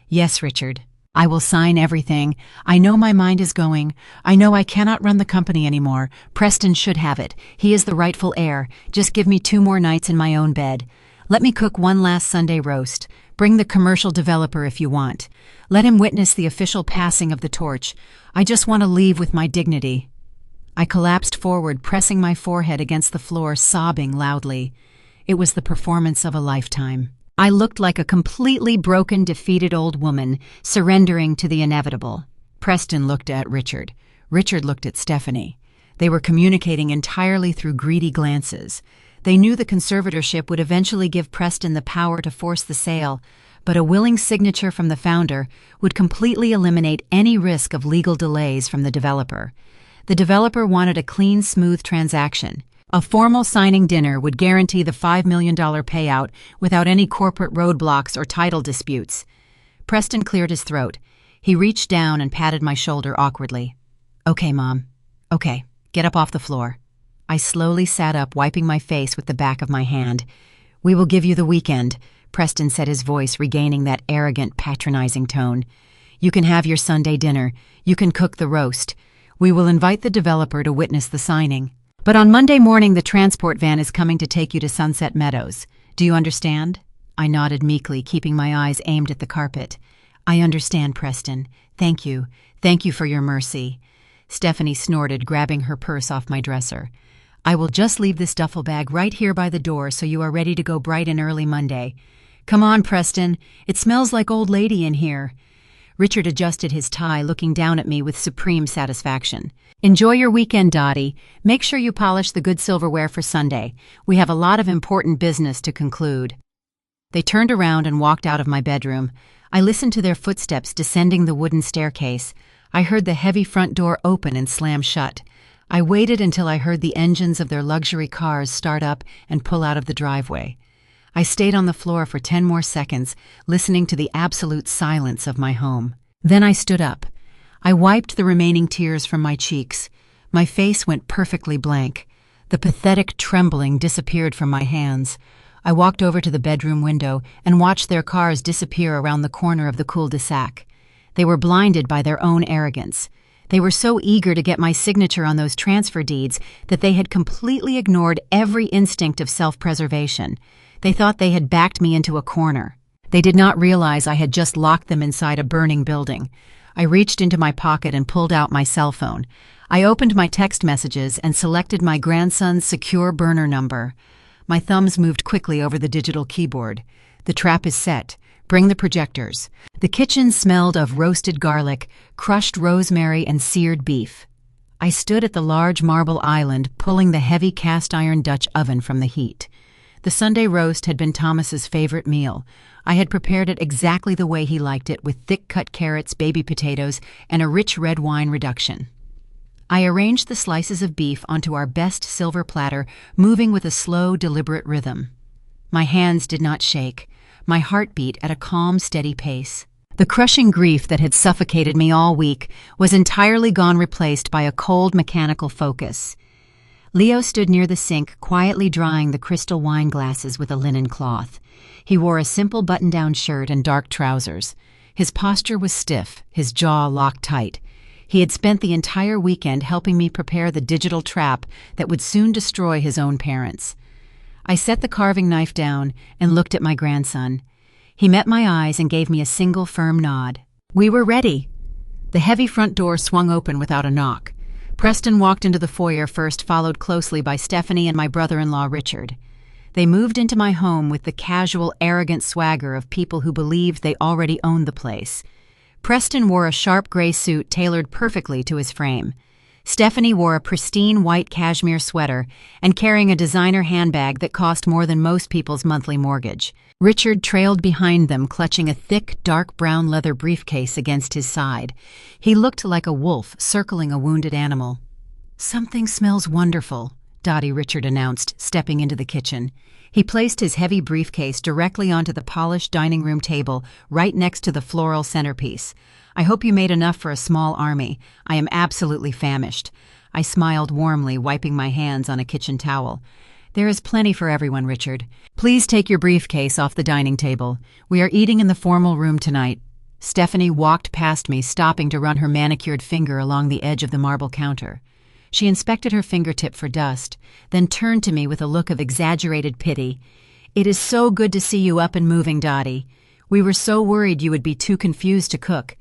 "Yes, Richard. I will sign everything. I know my mind is going. I know I cannot run the company anymore. Preston should have it. He is the rightful heir. Just give me 2 more nights in my own bed. Let me cook one last Sunday roast. Bring the commercial developer if you want. Let him witness the official passing of the torch. I just want to leave with my dignity." I collapsed forward, pressing my forehead against the floor, sobbing loudly. It was the performance of a lifetime. I looked like a completely broken, defeated old woman, surrendering to the inevitable. Preston looked at Richard. Richard looked at Stephanie. They were communicating entirely through greedy glances. They knew the conservatorship would eventually give Preston the power to force the sale, but a willing signature from the founder would completely eliminate any risk of legal delays from the developer. The developer wanted a clean, smooth transaction. A formal signing dinner would guarantee the $5 million payout without any corporate roadblocks or title disputes. Preston cleared his throat. He reached down and patted my shoulder awkwardly. "Okay, Mom. Okay, get up off the floor." I slowly sat up, wiping my face with the back of my hand. "We will give you the weekend," Preston said, his voice regaining that arrogant, patronizing tone. "You can have your Sunday dinner. You can cook the roast. We will invite the developer to witness the signing. But on Monday morning, the transport van is coming to take you to Sunset Meadows. Do you understand?" I nodded meekly, keeping my eyes aimed at the carpet. "I understand, Preston. Thank you. Thank you for your mercy." Stephanie snorted, grabbing her purse off my dresser. "I will just leave this duffel bag right here by the door so you are ready to go bright and early Monday. Come on, Preston. It smells like old lady in here." Richard adjusted his tie, looking down at me with supreme satisfaction. "Enjoy your weekend, Dottie. Make sure you polish the good silverware for Sunday. We have a lot of important business to conclude." They turned around and walked out of my bedroom. I listened to their footsteps descending the wooden staircase. I heard the heavy front door open and slam shut. I waited until I heard the engines of their luxury cars start up and pull out of the driveway. I stayed on the floor for 10 more seconds, listening to the absolute silence of my home. Then I stood up. I wiped the remaining tears from my cheeks. My face went perfectly blank. The pathetic trembling disappeared from my hands. I walked over to the bedroom window and watched their cars disappear around the corner of the cul-de-sac. They were blinded by their own arrogance. They were so eager to get my signature on those transfer deeds that they had completely ignored every instinct of self-preservation. They thought they had backed me into a corner. They did not realize I had just locked them inside a burning building. I reached into my pocket and pulled out my cell phone. I opened my text messages and selected my grandson's secure burner number. My thumbs moved quickly over the digital keyboard. "The trap is set. Bring the projectors." The kitchen smelled of roasted garlic, crushed rosemary, and seared beef. I stood at the large marble island, pulling the heavy cast-iron Dutch oven from the heat. The Sunday roast had been Thomas's favorite meal. I had prepared it exactly the way he liked it, with thick-cut carrots, baby potatoes, and a rich red wine reduction. I arranged the slices of beef onto our best silver platter, moving with a slow, deliberate rhythm. My hands did not shake. My heart beat at a calm, steady pace. The crushing grief that had suffocated me all week was entirely gone, replaced by a cold mechanical focus. Leo stood near the sink, quietly drying the crystal wine glasses with a linen cloth. He wore a simple button-down shirt and dark trousers. His posture was stiff, his jaw locked tight. He had spent the entire weekend helping me prepare the digital trap that would soon destroy his own parents. I set the carving knife down and looked at my grandson. He met my eyes and gave me a single firm nod. We were ready. The heavy front door swung open without a knock. Preston walked into the foyer first, followed closely by Stephanie and my brother-in-law Richard. They moved into my home with the casual, arrogant swagger of people who believed they already owned the place. Preston wore a sharp gray suit tailored perfectly to his frame. Stephanie wore a pristine white cashmere sweater and carrying a designer handbag that cost more than most people's monthly mortgage. Richard trailed behind them, clutching a thick, dark brown leather briefcase against his side. He looked like a wolf circling a wounded animal. "Something smells wonderful," Dottie Richard announced, stepping into the kitchen. He placed his heavy briefcase directly onto the polished dining room table, right next to the floral centerpiece. "I hope you made enough for a small army. I am absolutely famished." I smiled warmly, wiping my hands on a kitchen towel. "There is plenty for everyone, Richard. Please take your briefcase off the dining table. We are eating in the formal room tonight." Stephanie walked past me, stopping to run her manicured finger along the edge of the marble counter. She inspected her fingertip for dust, then turned to me with a look of exaggerated pity. "It is so good to see you up and moving, Dottie. We were so worried you would be too confused to cook.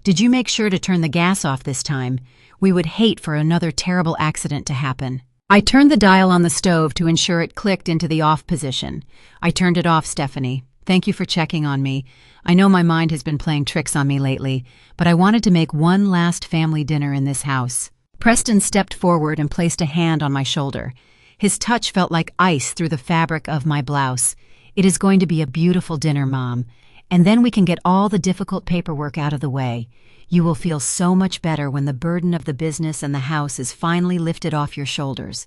Did you make sure to turn the gas off this time? We would hate for another terrible accident to happen." I turned the dial on the stove to ensure it clicked into the off position. "I turned it off, Stephanie. Thank you for checking on me. I know my mind has been playing tricks on me lately, but I wanted to make one last family dinner in this house." Preston stepped forward and placed a hand on my shoulder. His touch felt like ice through the fabric of my blouse. "It is going to be a beautiful dinner, Mom, and then we can get all the difficult paperwork out of the way. You will feel so much better when the burden of the business and the house is finally lifted off your shoulders."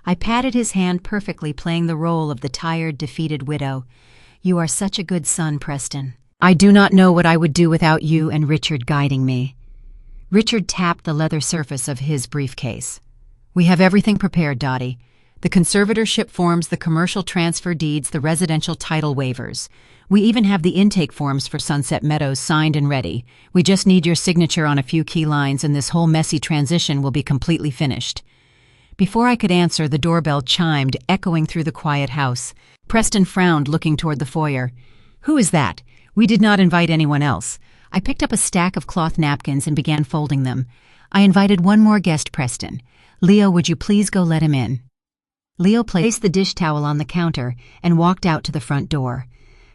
I patted his hand perfectly, playing the role of the tired, defeated widow. "You are such a good son, Preston. I do not know what I would do without you and Richard guiding me." Richard tapped the leather surface of his briefcase. "We have everything prepared, Dottie. The conservatorship forms, the commercial transfer deeds, the residential title waivers. We even have the intake forms for Sunset Meadows signed and ready. We just need your signature on a few key lines and this whole messy transition will be completely finished." Before I could answer, the doorbell chimed, echoing through the quiet house. Preston frowned, looking toward the foyer. "Who is that? We did not invite anyone else." I picked up a stack of cloth napkins and began folding them. "I invited one more guest, Preston. Leo, would you please go let him in?" Leo placed the dish towel on the counter and walked out to the front door.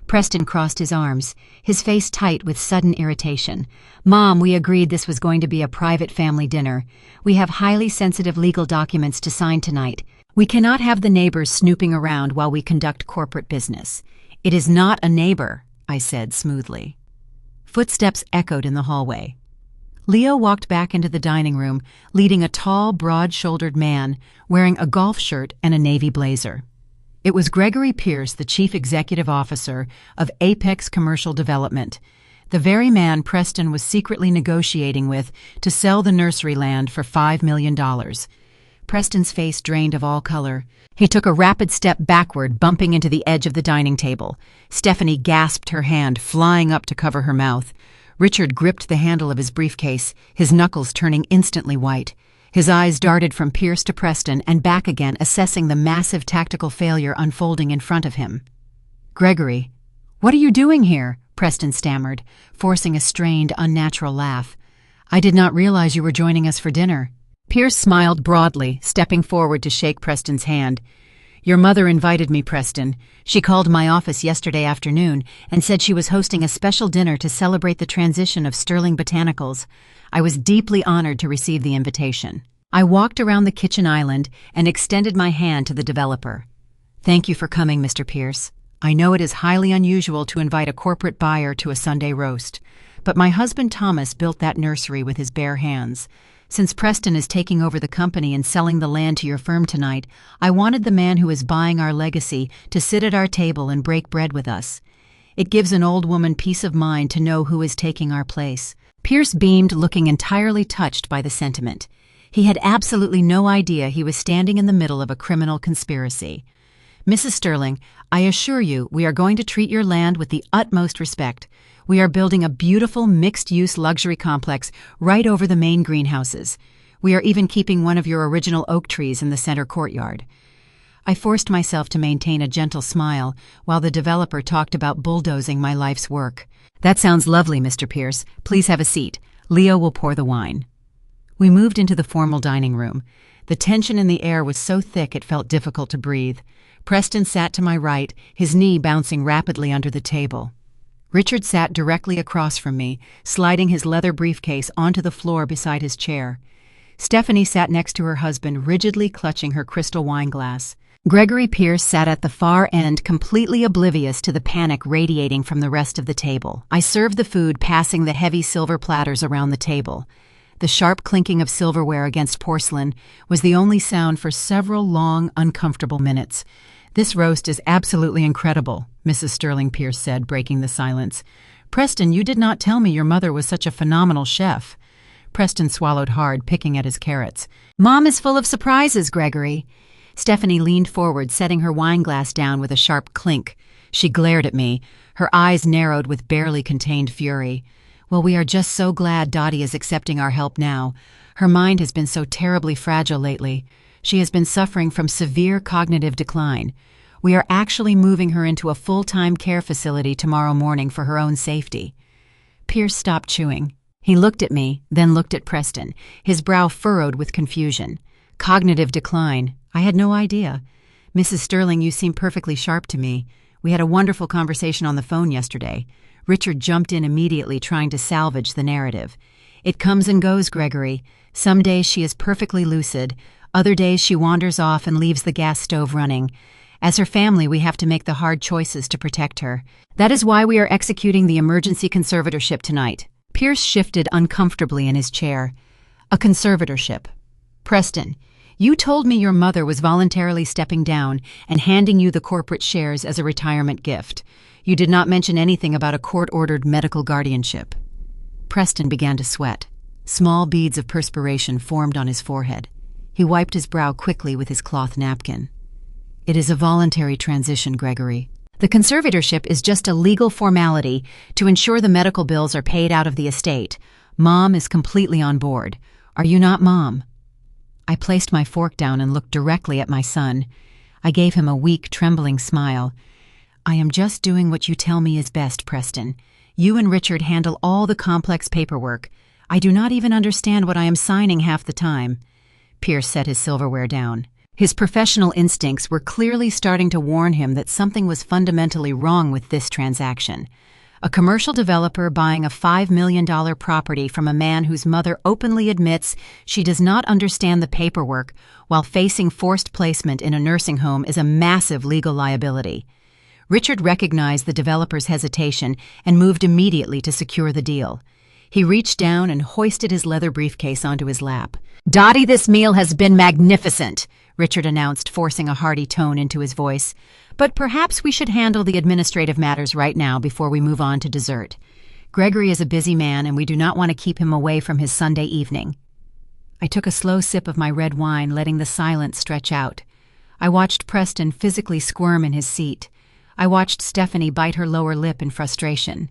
Preston crossed his arms, his face tight with sudden irritation. "Mom, we agreed this was going to be a private family dinner. We have highly sensitive legal documents to sign tonight. We cannot have the neighbors snooping around while we conduct corporate business." "It is not a neighbor," I said smoothly. Footsteps echoed in the hallway. Leo walked back into the dining room, leading a tall, broad-shouldered man wearing a golf shirt and a navy blazer. It was Gregory Pierce, the Chief Executive Officer of Apex Commercial Development, the very man Preston was secretly negotiating with to sell the nursery land for $5 million. Preston's face drained of all color. He took a rapid step backward, bumping into the edge of the dining table. Stephanie gasped, her hand flying up to cover her mouth. Richard gripped the handle of his briefcase, his knuckles turning instantly white. His eyes darted from Pierce to Preston and back again, assessing the massive tactical failure unfolding in front of him. "Gregory, what are you doing here?" Preston stammered, forcing a strained, unnatural laugh. "I did not realize you were joining us for dinner." Pierce smiled broadly, stepping forward to shake Preston's hand. "Your mother invited me, Preston. She called my office yesterday afternoon and said she was hosting a special dinner to celebrate the transition of Sterling Botanicals. I was deeply honored to receive the invitation." I walked around the kitchen island and extended my hand to the developer. "Thank you for coming, Mr. Pierce. I know it is highly unusual to invite a corporate buyer to a Sunday roast, but my husband Thomas built that nursery with his bare hands. Since Preston is taking over the company and selling the land to your firm tonight, I wanted the man who is buying our legacy to sit at our table and break bread with us. It gives an old woman peace of mind to know who is taking our place." Pierce beamed, looking entirely touched by the sentiment. He had absolutely no idea he was standing in the middle of a criminal conspiracy. "Mrs. Sterling, I assure you we are going to treat your land with the utmost respect. We are building a beautiful mixed-use luxury complex right over the main greenhouses. We are even keeping one of your original oak trees in the center courtyard." I forced myself to maintain a gentle smile while the developer talked about bulldozing my life's work. "That sounds lovely, Mr. Pierce. Please have a seat. Leo will pour the wine." We moved into the formal dining room. The tension in the air was so thick it felt difficult to breathe. Preston sat to my right, his knee bouncing rapidly under the table. Richard sat directly across from me, sliding his leather briefcase onto the floor beside his chair. Stephanie sat next to her husband, rigidly clutching her crystal wine glass. Gregory Pierce sat at the far end, completely oblivious to the panic radiating from the rest of the table. I served the food, passing the heavy silver platters around the table. The sharp clinking of silverware against porcelain was the only sound for several long, uncomfortable minutes. "This roast is absolutely incredible," Mrs. Sterling Pierce said, breaking the silence. "Preston, you did not tell me your mother was such a phenomenal chef." Preston swallowed hard, picking at his carrots. "Mom is full of surprises, Gregory." Stephanie leaned forward, setting her wine glass down with a sharp clink. She glared at me, her eyes narrowed with barely contained fury. "Well, we are just so glad Dottie is accepting our help now. Her mind has been so terribly fragile lately. She has been suffering from severe cognitive decline. We are actually moving her into a full-time care facility tomorrow morning for her own safety." Pierce stopped chewing. He looked at me, then looked at Preston, his brow furrowed with confusion. "Cognitive decline? I had no idea. Mrs. Sterling, you seem perfectly sharp to me. We had a wonderful conversation on the phone yesterday." Richard jumped in immediately, trying to salvage the narrative. "It comes and goes, Gregory. Some days she is perfectly lucid. Other days she wanders off and leaves the gas stove running. As her family, we have to make the hard choices to protect her. That is why we are executing the emergency conservatorship tonight." Pierce shifted uncomfortably in his chair. "A conservatorship. Preston, you told me your mother was voluntarily stepping down and handing you the corporate shares as a retirement gift. You did not mention anything about a court-ordered medical guardianship." Preston began to sweat. Small beads of perspiration formed on his forehead. He wiped his brow quickly with his cloth napkin. "It is a voluntary transition, Gregory. The conservatorship is just a legal formality to ensure the medical bills are paid out of the estate. Mom is completely on board. Are you not, Mom?" I placed my fork down and looked directly at my son. I gave him a weak, trembling smile. "I am just doing what you tell me is best, Preston. You and Richard handle all the complex paperwork. I do not even understand what I am signing half the time." Pierce set his silverware down. His professional instincts were clearly starting to warn him that something was fundamentally wrong with this transaction. A commercial developer buying a $5 million property from a man whose mother openly admits she does not understand the paperwork while facing forced placement in a nursing home is a massive legal liability. Richard recognized the developer's hesitation and moved immediately to secure the deal. He reached down and hoisted his leather briefcase onto his lap. "Dottie, this meal has been magnificent," Richard announced, forcing a hearty tone into his voice. "But perhaps we should handle the administrative matters right now before we move on to dessert. Gregory is a busy man, and we do not want to keep him away from his Sunday evening." I took a slow sip of my red wine, letting the silence stretch out. I watched Preston physically squirm in his seat. I watched Stephanie bite her lower lip in frustration.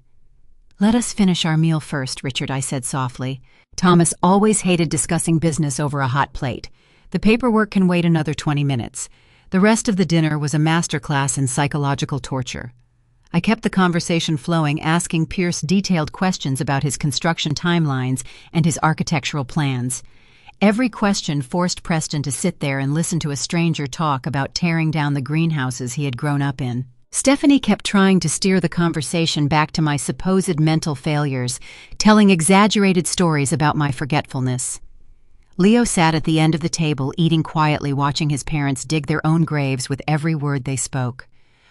"Let us finish our meal first, Richard," I said softly. "Thomas always hated discussing business over a hot plate. The paperwork can wait another 20 minutes. The rest of the dinner was a masterclass in psychological torture." I kept the conversation flowing, asking Pierce detailed questions about his construction timelines and his architectural plans. Every question forced Preston to sit there and listen to a stranger talk about tearing down the greenhouses he had grown up in. Stephanie kept trying to steer the conversation back to my supposed mental failures, telling exaggerated stories about my forgetfulness. Leo sat at the end of the table, eating quietly, watching his parents dig their own graves with every word they spoke.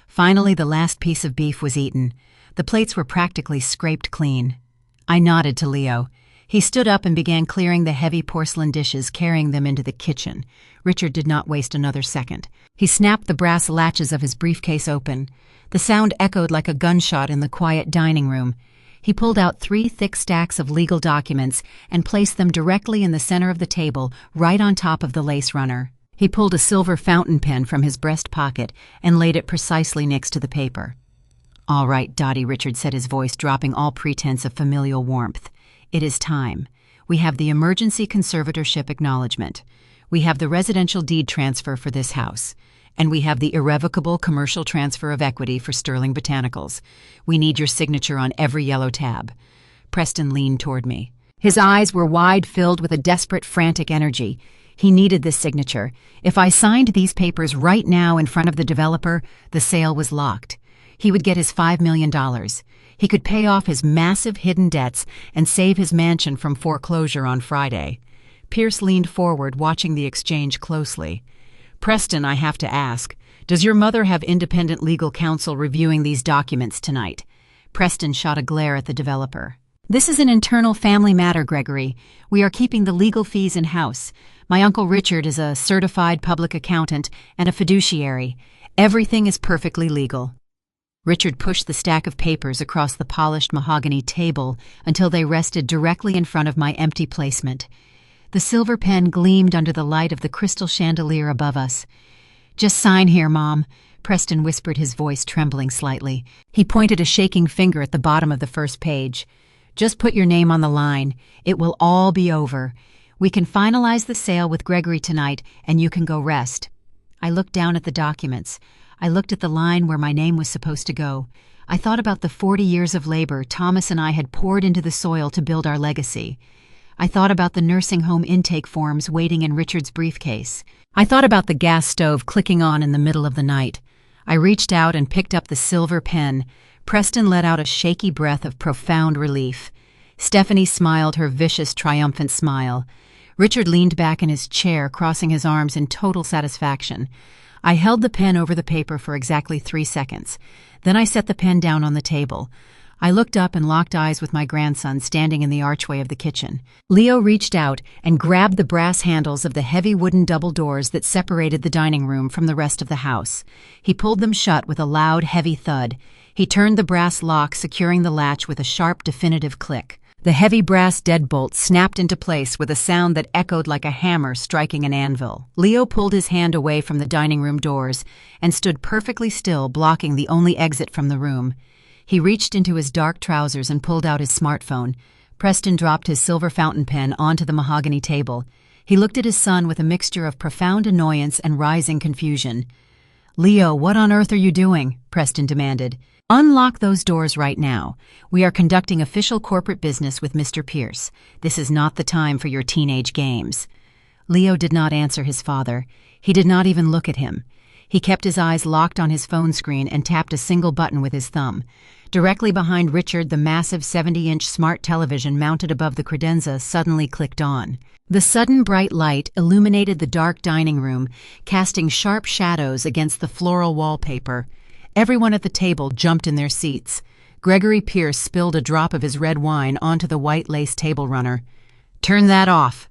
Finally, the last piece of beef was eaten. The plates were practically scraped clean. I nodded to Leo. He stood up and began clearing the heavy porcelain dishes, carrying them into the kitchen. Richard did not waste another second. He snapped the brass latches of his briefcase open. The sound echoed like a gunshot in the quiet dining room. He pulled out 3 thick stacks of legal documents and placed them directly in the center of the table, right on top of the lace runner. He pulled a silver fountain pen from his breast pocket and laid it precisely next to the paper. "All right, Dottie," Richard said, his voice dropping all pretense of familial warmth. "It is time. We have the emergency conservatorship acknowledgement. We have the residential deed transfer for this house. And we have the irrevocable commercial transfer of equity for Sterling Botanicals. We need your signature on every yellow tab." Preston leaned toward me. His eyes were wide, filled with a desperate, frantic energy. He needed this signature. If I signed these papers right now in front of the developer, the sale was locked. He would get his $5 million. He could pay off his massive hidden debts and save his mansion from foreclosure on Friday. Pierce leaned forward, watching the exchange closely. "Preston, I have to ask, does your mother have independent legal counsel reviewing these documents tonight?" Preston shot a glare at the developer. "This is an internal family matter, Gregory. We are keeping the legal fees in-house. My Uncle Richard is a certified public accountant and a fiduciary. Everything is perfectly legal." Richard pushed the stack of papers across the polished mahogany table until they rested directly in front of my empty placement. The silver pen gleamed under the light of the crystal chandelier above us. "Just sign here, Mom," Preston whispered, his voice trembling slightly. He pointed a shaking finger at the bottom of the first page. "Just put your name on the line. It will all be over. We can finalize the sale with Gregory tonight, and you can go rest." I looked down at the documents. I looked at the line where my name was supposed to go. I thought about the 40 years of labor Thomas and I had poured into the soil to build our legacy. I thought about the nursing home intake forms waiting in Richard's briefcase. I thought about the gas stove clicking on in the middle of the night. I reached out and picked up the silver pen. Preston let out a shaky breath of profound relief. Stephanie smiled her vicious, triumphant smile. Richard leaned back in his chair, crossing his arms in total satisfaction. I held the pen over the paper for exactly 3 seconds. Then I set the pen down on the table. I looked up and locked eyes with my grandson standing in the archway of the kitchen. Leo reached out and grabbed the brass handles of the heavy wooden double doors that separated the dining room from the rest of the house. He pulled them shut with a loud, heavy thud. He turned the brass lock, securing the latch with a sharp, definitive click. The heavy brass deadbolt snapped into place with a sound that echoed like a hammer striking an anvil. Leo pulled his hand away from the dining room doors and stood perfectly still, blocking the only exit from the room. He reached into his dark trousers and pulled out his smartphone. Preston dropped his silver fountain pen onto the mahogany table. He looked at his son with a mixture of profound annoyance and rising confusion. "Leo, what on earth are you doing?" Preston demanded. "Unlock those doors right now. We are conducting official corporate business with Mr. Pierce. This is not the time for your teenage games." Leo did not answer his father. He did not even look at him. He kept his eyes locked on his phone screen and tapped a single button with his thumb. Directly behind Richard, the massive 70-inch smart television mounted above the credenza suddenly clicked on. The sudden bright light illuminated the dark dining room, casting sharp shadows against the floral wallpaper. Everyone at the table jumped in their seats. Gregory Pierce spilled a drop of his red wine onto the white lace table runner. "Turn that off,"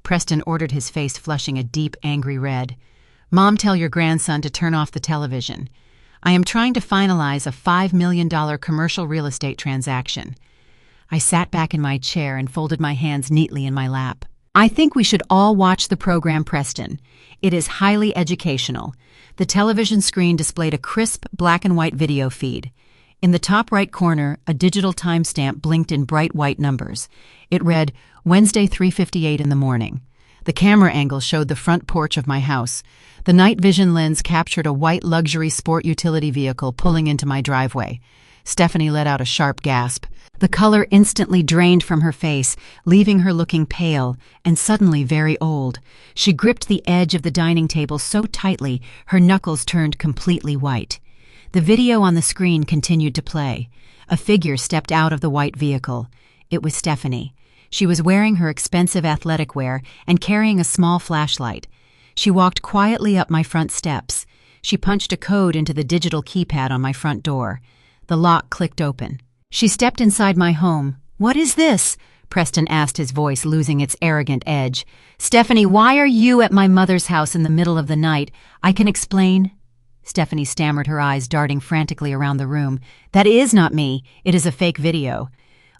Preston ordered, his face flushing a deep, angry red. "Mom, tell your grandson to turn off the television. I am trying to finalize a $5 million commercial real estate transaction." I sat back in my chair and folded my hands neatly in my lap. "I think we should all watch the program, Preston. It is highly educational." The television screen displayed a crisp black-and-white video feed. In the top right corner, a digital timestamp blinked in bright white numbers. It read, Wednesday, 3:58 in the morning. The camera angle showed the front porch of my house. The night vision lens captured a white luxury sport utility vehicle pulling into my driveway. Stephanie let out a sharp gasp. The color instantly drained from her face, leaving her looking pale and suddenly very old. She gripped the edge of the dining table so tightly her knuckles turned completely white. The video on the screen continued to play. A figure stepped out of the white vehicle. It was Stephanie. She was wearing her expensive athletic wear and carrying a small flashlight. She walked quietly up my front steps. She punched a code into the digital keypad on my front door. The lock clicked open. She stepped inside my home. "What is this?" Preston asked, his voice losing its arrogant edge. "Stephanie, why are you at my mother's house in the middle of the night? I can explain." Stephanie stammered, her eyes darting frantically around the room. "That is not me. It is a fake video.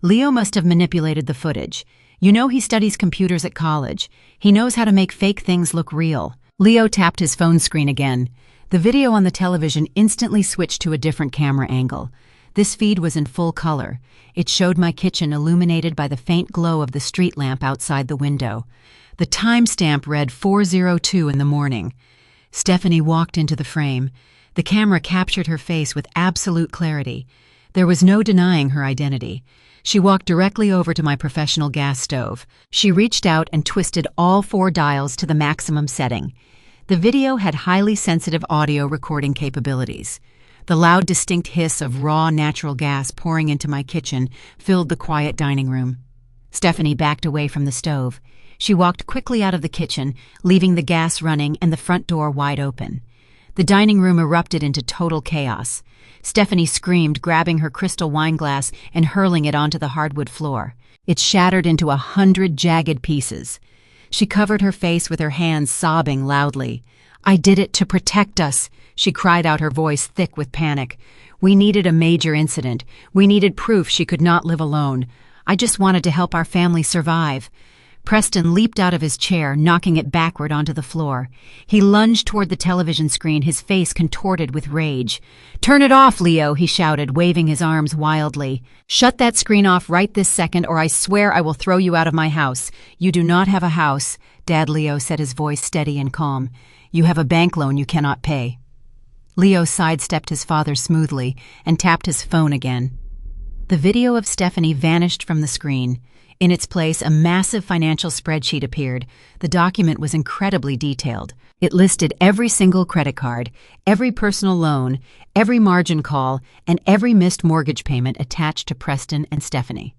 Leo must have manipulated the footage. You know he studies computers at college. He knows how to make fake things look real." Leo tapped his phone screen again. The video on the television instantly switched to a different camera angle. This feed was in full color. It showed my kitchen illuminated by the faint glow of the street lamp outside the window. The timestamp read 4:02 in the morning. Stephanie walked into the frame. The camera captured her face with absolute clarity. There was no denying her identity. She walked directly over to my professional gas stove. She reached out and twisted all 4 dials to the maximum setting. The video had highly sensitive audio recording capabilities. The loud, distinct hiss of raw, natural gas pouring into my kitchen filled the quiet dining room. Stephanie backed away from the stove. She walked quickly out of the kitchen, leaving the gas running and the front door wide open. The dining room erupted into total chaos. Stephanie screamed, grabbing her crystal wine glass and hurling it onto the hardwood floor. It shattered into 100 jagged pieces. She covered her face with her hands, sobbing loudly. "I did it to protect us," she cried out, her voice thick with panic. "We needed a major incident. We needed proof she could not live alone. I just wanted to help our family survive." Preston leaped out of his chair, knocking it backward onto the floor. He lunged toward the television screen, his face contorted with rage. "Turn it off, Leo," he shouted, waving his arms wildly. "Shut that screen off right this second, or I swear I will throw you out of my house. You do not have a house, Dad," Leo said, his voice steady and calm. "You have a bank loan you cannot pay." Leo sidestepped his father smoothly and tapped his phone again. The video of Stephanie vanished from the screen. In its place, a massive financial spreadsheet appeared. The document was incredibly detailed. It listed every single credit card, every personal loan, every margin call, and every missed mortgage payment attached to Preston and Stephanie.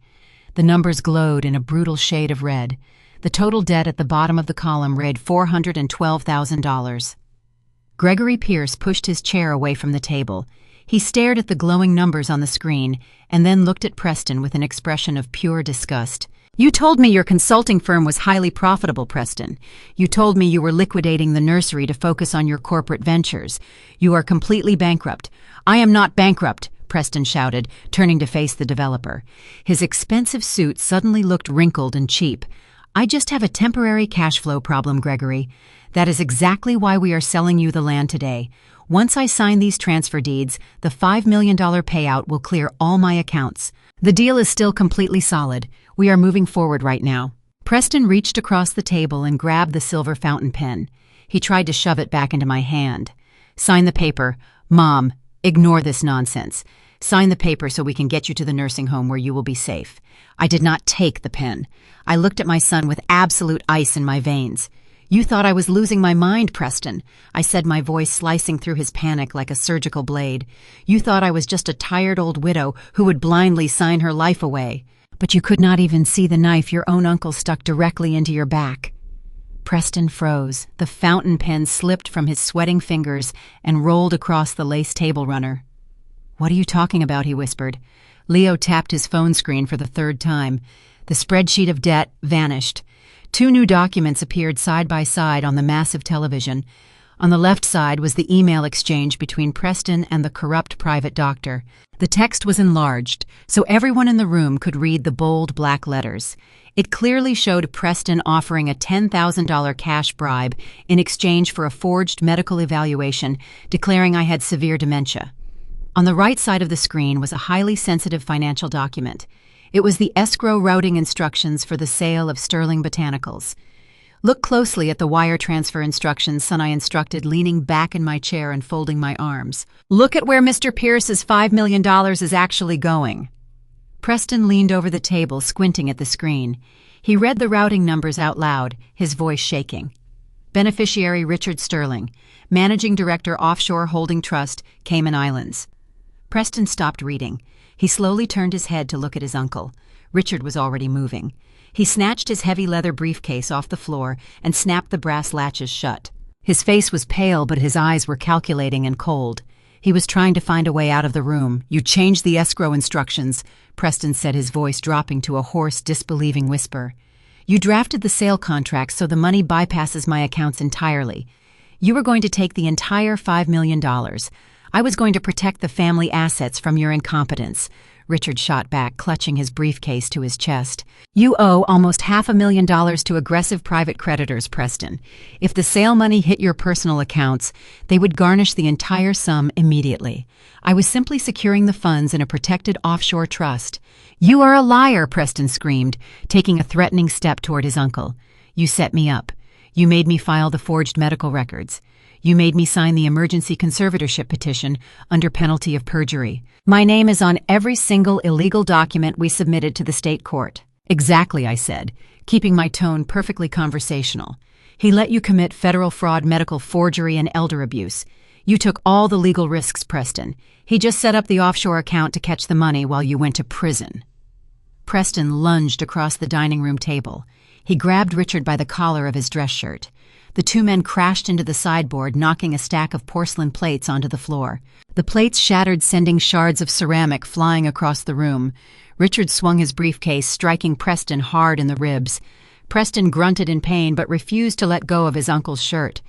The numbers glowed in a brutal shade of red. The total debt at the bottom of the column read $412,000. Gregory Pierce pushed his chair away from the table. He stared at the glowing numbers on the screen and then looked at Preston with an expression of pure disgust. "You told me your consulting firm was highly profitable, Preston. You told me you were liquidating the nursery to focus on your corporate ventures. You are completely bankrupt." "I am not bankrupt," Preston shouted, turning to face the developer. His expensive suit suddenly looked wrinkled and cheap. "I just have a temporary cash flow problem, Gregory. That is exactly why we are selling you the land today. Once I sign these transfer deeds, the $5 million payout will clear all my accounts. The deal is still completely solid. We are moving forward right now." Preston reached across the table and grabbed the silver fountain pen. He tried to shove it back into my hand. "Sign the paper. Mom, ignore this nonsense. Sign the paper so we can get you to the nursing home where you will be safe." I did not take the pen. I looked at my son with absolute ice in my veins. "You thought I was losing my mind, Preston," I said, my voice slicing through his panic like a surgical blade. "You thought I was just a tired old widow who would blindly sign her life away. But you could not even see the knife your own uncle stuck directly into your back." Preston froze. The fountain pen slipped from his sweating fingers and rolled across the lace table runner. "What are you talking about?" he whispered. Leo tapped his phone screen for the 3rd time. The spreadsheet of debt vanished. 2 new documents appeared side by side on the massive television. On the left side was the email exchange between Preston and the corrupt private doctor. The text was enlarged, so everyone in the room could read the bold black letters. It clearly showed Preston offering a $10,000 cash bribe in exchange for a forged medical evaluation declaring I had severe dementia. On the right side of the screen was a highly sensitive financial document. It was the escrow routing instructions for the sale of Sterling Botanicals. "Look closely at the wire transfer instructions," son, I instructed, leaning back in my chair and folding my arms. "Look at where Mr. Pierce's $5 million is actually going." Preston leaned over the table, squinting at the screen. He read the routing numbers out loud, his voice shaking. "Beneficiary Richard Sterling, Managing Director Offshore Holding Trust, Cayman Islands." Preston stopped reading. He slowly turned his head to look at his uncle. Richard was already moving. He snatched his heavy leather briefcase off the floor and snapped the brass latches shut. His face was pale, but his eyes were calculating and cold. He was trying to find a way out of the room. You changed the escrow instructions, Preston said, his voice dropping to a hoarse, disbelieving whisper. You drafted the sale contract so the money bypasses my accounts entirely. You were going to take the entire $5 million. I was going to protect the family assets from your incompetence. Richard shot back, clutching his briefcase to his chest. You owe almost $500,000 to aggressive private creditors, Preston. If the sale money hit your personal accounts, they would garnish the entire sum immediately. I was simply securing the funds in a protected offshore trust. You are a liar, Preston screamed, taking a threatening step toward his uncle. You set me up. You made me file the forged medical records. You made me sign the emergency conservatorship petition under penalty of perjury. My name is on every single illegal document we submitted to the state court. Exactly, I said, keeping my tone perfectly conversational. He let you commit federal fraud, medical forgery, and elder abuse. You took all the legal risks, Preston. He just set up the offshore account to catch the money while you went to prison. Preston lunged across the dining room table. He grabbed Richard by the collar of his dress shirt. The two men crashed into the sideboard, knocking a stack of porcelain plates onto the floor. The plates shattered, sending shards of ceramic flying across the room. Richard swung his briefcase, striking Preston hard in the ribs. Preston grunted in pain but refused to let go of his uncle's shirt.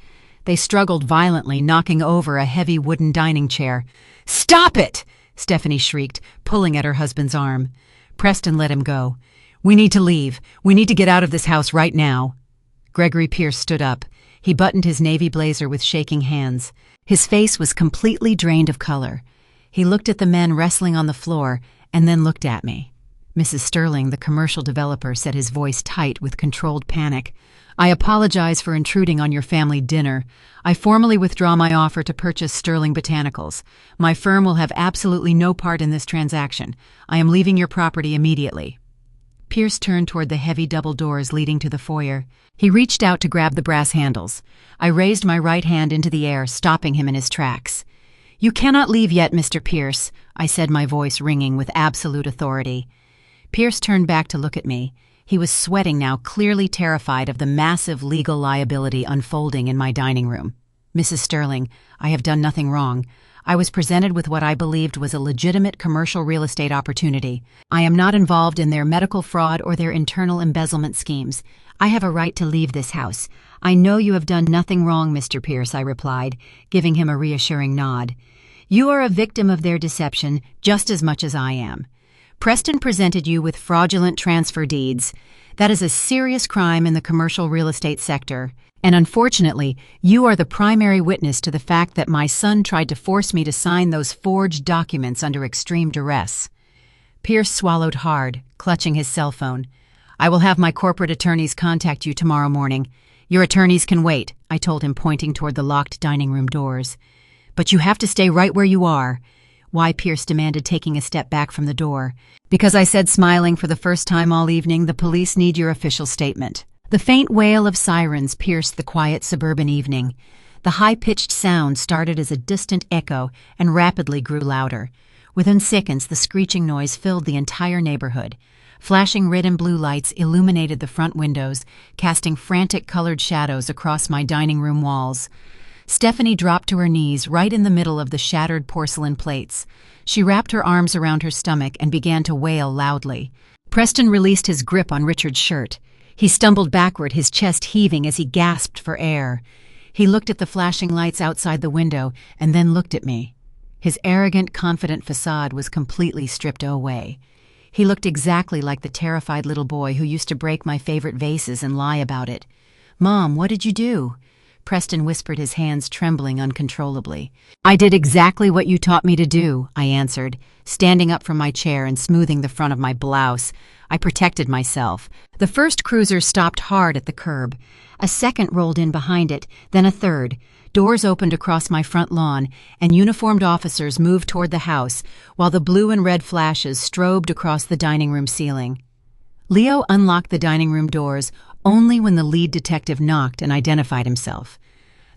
They struggled violently, knocking over a heavy wooden dining chair. "Stop it!" Stephanie shrieked, pulling at her husband's arm. Preston let him go. "We need to leave. We need to get out of this house right now." Gregory Pierce stood up. He buttoned his navy blazer with shaking hands. His face was completely drained of color. He looked at the men wrestling on the floor and then looked at me. Mrs. Sterling, the commercial developer, said, his voice tight with controlled panic. "I apologize for intruding on your family dinner. I formally withdraw my offer to purchase Sterling Botanicals. My firm will have absolutely no part in this transaction. I am leaving your property immediately." Pierce turned toward the heavy double doors leading to the foyer. He reached out to grab the brass handles. I raised my right hand into the air, stopping him in his tracks. "You cannot leave yet, Mr. Pierce," I said, my voice ringing with absolute authority. Pierce turned back to look at me. He was sweating now, clearly terrified of the massive legal liability unfolding in my dining room. "Mrs. Sterling, I have done nothing wrong. I was presented with what I believed was a legitimate commercial real estate opportunity. I am not involved in their medical fraud or their internal embezzlement schemes. I have a right to leave this house. I know you have done nothing wrong, Mr. Pierce," I replied, giving him a reassuring nod. "You are a victim of their deception just as much as I am. Preston presented you with fraudulent transfer deeds. That is a serious crime in the commercial real estate sector. And unfortunately, you are the primary witness to the fact that my son tried to force me to sign those forged documents under extreme duress." Pierce swallowed hard, clutching his cell phone. "I will have my corporate attorneys contact you tomorrow morning. Your attorneys can wait," I told him, pointing toward the locked dining room doors. "But you have to stay right where you are." "Why?" Pierce demanded, taking a step back from the door. "Because," I said, smiling for the first time all evening, "the police need your official statement." The faint wail of sirens pierced the quiet suburban evening. The high-pitched sound started as a distant echo and rapidly grew louder. Within seconds, the screeching noise filled the entire neighborhood. Flashing red and blue lights illuminated the front windows, casting frantic colored shadows across my dining room walls. Stephanie dropped to her knees right in the middle of the shattered porcelain plates. She wrapped her arms around her stomach and began to wail loudly. Preston released his grip on Richard's shirt. He stumbled backward, his chest heaving as he gasped for air. He looked at the flashing lights outside the window and then looked at me. His arrogant, confident facade was completely stripped away. He looked exactly like the terrified little boy who used to break my favorite vases and lie about it. "Mom, what did you do?" Preston whispered, his hands trembling uncontrollably. "I did exactly what you taught me to do," I answered, standing up from my chair and smoothing the front of my blouse. I protected myself. The first cruiser stopped hard at the curb. A second rolled in behind it, then a third. Doors opened across my front lawn, and uniformed officers moved toward the house, while the blue and red flashes strobed across the dining room ceiling. Leo unlocked the dining room doors only when the lead detective knocked and identified himself.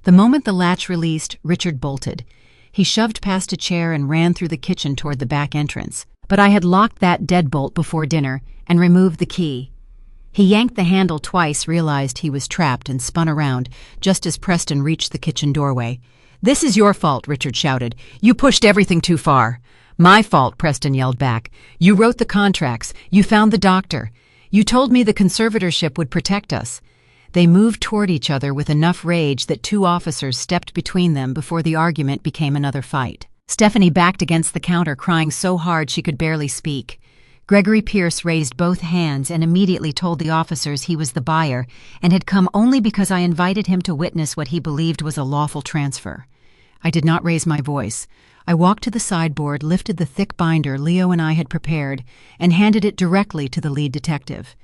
The moment the latch released, Richard bolted. He shoved past a chair and ran through the kitchen toward the back entrance. But I had locked that deadbolt before dinner and removed the key. He yanked the handle twice, realized he was trapped, and spun around just as Preston reached the kitchen doorway. "This is your fault," Richard shouted. "You pushed everything too far." "My fault," Preston yelled back. "You wrote the contracts. You found the doctor. You told me the conservatorship would protect us." They moved toward each other with enough rage that 2 officers stepped between them before the argument became another fight. Stephanie backed against the counter, crying so hard she could barely speak. Gregory Pierce raised both hands and immediately told the officers he was the buyer and had come only because I invited him to witness what he believed was a lawful transfer. I did not raise my voice. I walked to the sideboard, lifted the thick binder Leo and I had prepared, and handed it directly to the lead detective.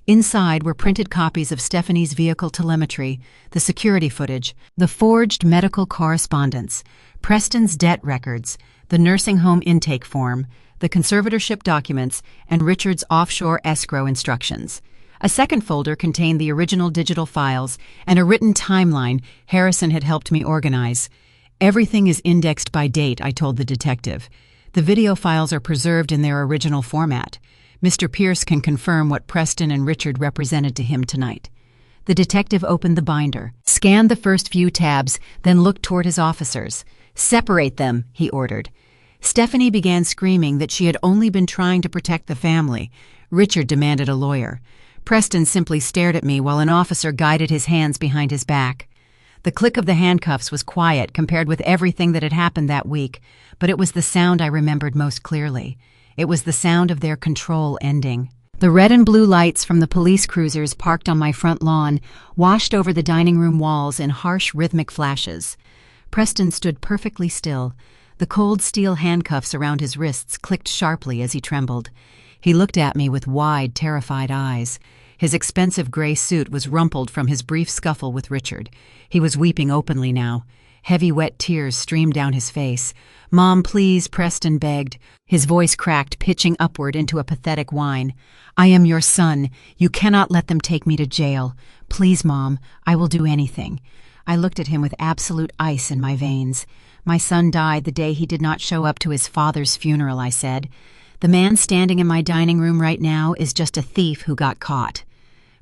Inside were printed copies of Stephanie's vehicle telemetry, the security footage, the forged medical correspondence, Preston's debt records, the nursing home intake form, the conservatorship documents, and Richard's offshore escrow instructions. A second folder contained the original digital files and a written timeline Harrison had helped me organize. "Everything is indexed by date," I told the detective. "The video files are preserved in their original format. Mr. Pierce can confirm what Preston and Richard represented to him tonight." The detective opened the binder, scanned the first few tabs, then looked toward his officers. "Separate them," he ordered. Stephanie began screaming that she had only been trying to protect the family. Richard demanded a lawyer. Preston simply stared at me while an officer guided his hands behind his back. The click of the handcuffs was quiet compared with everything that had happened that week, but it was the sound I remembered most clearly. It was the sound of their control ending. The red and blue lights from the police cruisers parked on my front lawn washed over the dining room walls in harsh rhythmic flashes. Preston stood perfectly still. The cold steel handcuffs around his wrists clicked sharply as he trembled. He looked at me with wide, terrified eyes. His expensive gray suit was rumpled from his brief scuffle with Richard. He was weeping openly now. Heavy, wet tears streamed down his face. "Mom, please," Preston begged. His voice cracked, pitching upward into a pathetic whine. "I am your son. You cannot let them take me to jail. Please, Mom, I will do anything." I looked at him with absolute ice in my veins. "My son died the day he did not show up to his father's funeral," I said. "The man standing in my dining room right now is just a thief who got caught."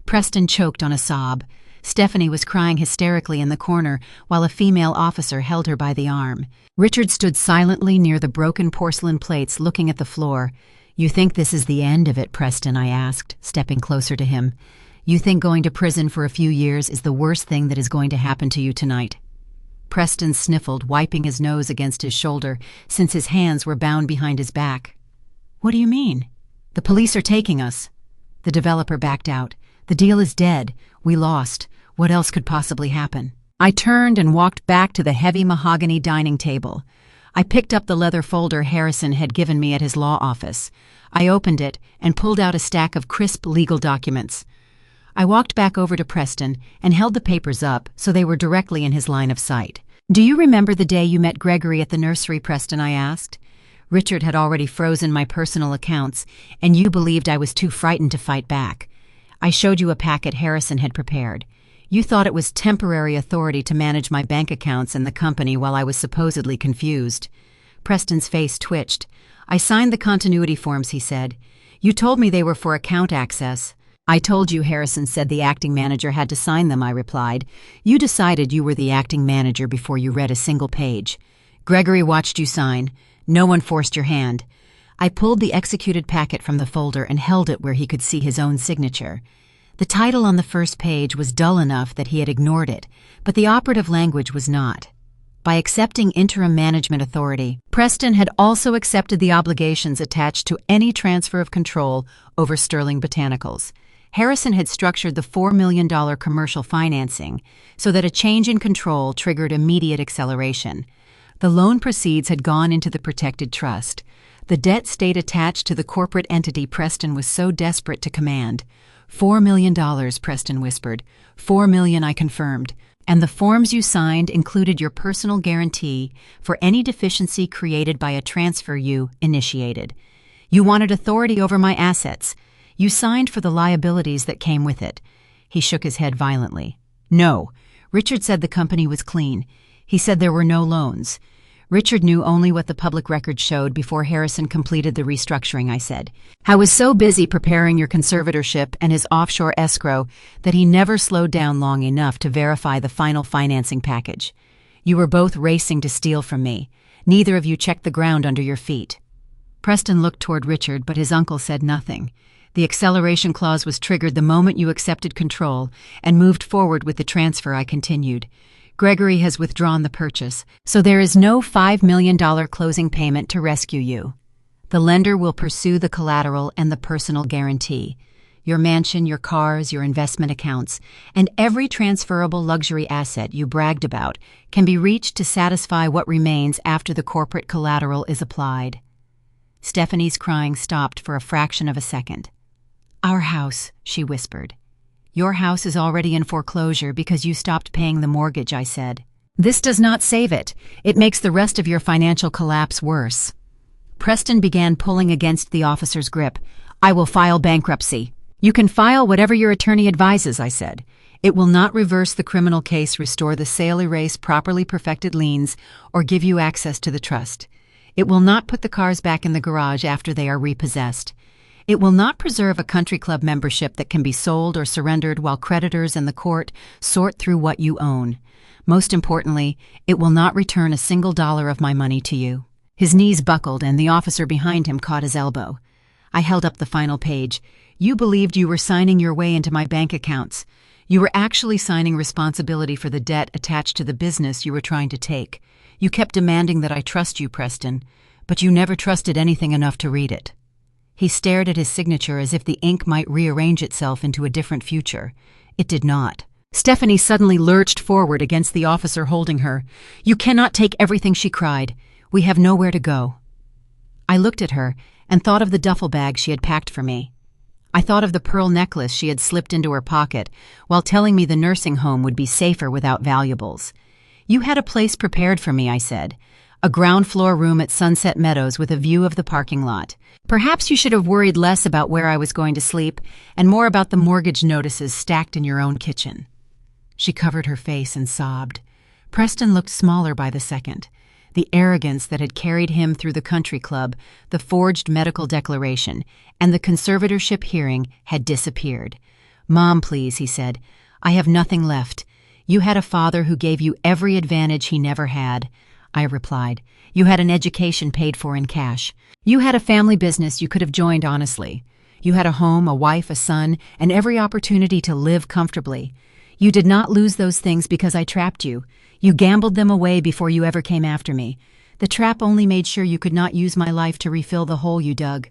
Preston choked on a sob. Stephanie was crying hysterically in the corner while a female officer held her by the arm. Richard stood silently near the broken porcelain plates looking at the floor. "You think this is the end of it, Preston?" I asked, stepping closer to him. "You think going to prison for a few years is the worst thing that is going to happen to you tonight?" Preston sniffled, wiping his nose against his shoulder since his hands were bound behind his back. "What do you mean?" "The police are taking us." The developer backed out. "The deal is dead. We lost. What else could possibly happen?" I turned and walked back to the heavy mahogany dining table. I picked up the leather folder Harrison had given me at his law office. I opened it and pulled out a stack of crisp legal documents. I walked back over to Preston and held the papers up so they were directly in his line of sight. "Do you remember the day you met Gregory at the nursery, Preston?" I asked. "Richard had already frozen my personal accounts, and you believed I was too frightened to fight back. I showed you a packet Harrison had prepared. You thought it was temporary authority to manage my bank accounts and the company while I was supposedly confused." Preston's face twitched. "I signed the continuity forms," he said. "You told me they were for account access." "I told you Harrison said the acting manager had to sign them," I replied. "You decided you were the acting manager before you read a single page. Gregory watched you sign. No one forced your hand." I pulled the executed packet from the folder and held it where he could see his own signature. The title on the first page was dull enough that he had ignored it, but the operative language was not. By accepting interim management authority, Preston had also accepted the obligations attached to any transfer of control over Sterling Botanicals. Harrison had structured the $4 million commercial financing so that a change in control triggered immediate acceleration. The loan proceeds had gone into the protected trust. The debt stayed attached to the corporate entity Preston was so desperate to command. $4 million, Preston whispered. $4 million, I confirmed. And the forms you signed included your personal guarantee for any deficiency created by a transfer you initiated. You wanted authority over my assets. You signed for the liabilities that came with it. He shook his head violently. "No. Richard said the company was clean. He said there were no loans." Richard knew only what the public record showed before Harrison completed the restructuring, I said. "I was so busy preparing your conservatorship and his offshore escrow that he never slowed down long enough to verify the final financing package. You were both racing to steal from me. Neither of you checked the ground under your feet." Preston looked toward Richard, but his uncle said nothing. The acceleration clause was triggered the moment you accepted control and moved forward with the transfer. I continued. "Gregory has withdrawn the purchase, so there is no $5 million closing payment to rescue you. The lender will pursue the collateral and the personal guarantee. Your mansion, your cars, your investment accounts, and every transferable luxury asset you bragged about can be reached to satisfy what remains after the corporate collateral is applied." Stephanie's crying stopped for a fraction of a second. "Our house," she whispered. "Your house is already in foreclosure because you stopped paying the mortgage," I said. "This does not save it. It makes the rest of your financial collapse worse." Preston began pulling against the officer's grip. "I will file bankruptcy." "You can file whatever your attorney advises," I said. "It will not reverse the criminal case, restore the sale, erase properly perfected liens, or give you access to the trust. It will not put the cars back in the garage after they are repossessed. It will not preserve a country club membership that can be sold or surrendered while creditors and the court sort through what you own. Most importantly, it will not return a single dollar of my money to you." His knees buckled and the officer behind him caught his elbow. I held up the final page. "You believed you were signing your way into my bank accounts. You were actually signing responsibility for the debt attached to the business you were trying to take. You kept demanding that I trust you, Preston, but you never trusted anything enough to read it." He stared at his signature as if the ink might rearrange itself into a different future. It did not. Stephanie suddenly lurched forward against the officer holding her. "You cannot take everything," she cried. "We have nowhere to go." I looked at her and thought of the duffel bag she had packed for me. I thought of the pearl necklace she had slipped into her pocket while telling me the nursing home would be safer without valuables. "You had a place prepared for me," I said. "A ground-floor room at Sunset Meadows with a view of the parking lot. Perhaps you should have worried less about where I was going to sleep and more about the mortgage notices stacked in your own kitchen." She covered her face and sobbed. Preston looked smaller by the second. The arrogance that had carried him through the country club, the forged medical declaration, and the conservatorship hearing had disappeared. "Mom, please," he said. "I have nothing left. You had a father who gave you every advantage he never had." I replied. "You had an education paid for in cash. You had a family business you could have joined honestly. You had a home, a wife, a son, and every opportunity to live comfortably. You did not lose those things because I trapped you. You gambled them away before you ever came after me. The trap only made sure you could not use my life to refill the hole you dug."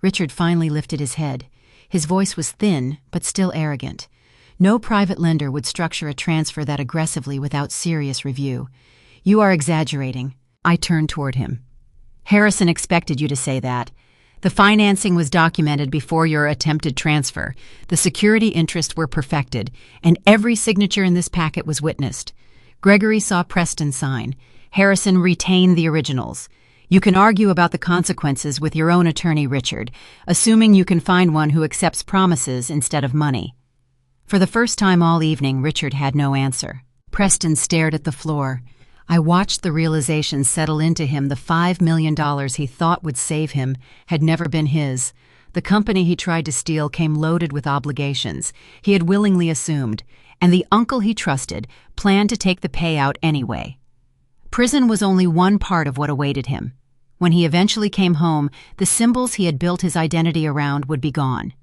Richard finally lifted his head. His voice was thin, but still arrogant. No private lender would structure a transfer that aggressively without serious review. "You are exaggerating." I turned toward him. "Harrison expected you to say that. The financing was documented before your attempted transfer. The security interests were perfected, and every signature in this packet was witnessed. Gregory saw Preston sign. Harrison retained the originals. You can argue about the consequences with your own attorney, Richard, assuming you can find one who accepts promises instead of money." For the first time all evening, Richard had no answer. Preston stared at the floor. I watched the realization settle into him. The $5 million he thought would save him had never been his. The company he tried to steal came loaded with obligations he had willingly assumed, and the uncle he trusted planned to take the payout anyway. Prison was only one part of what awaited him. When he eventually came home, the symbols he had built his identity around would be gone.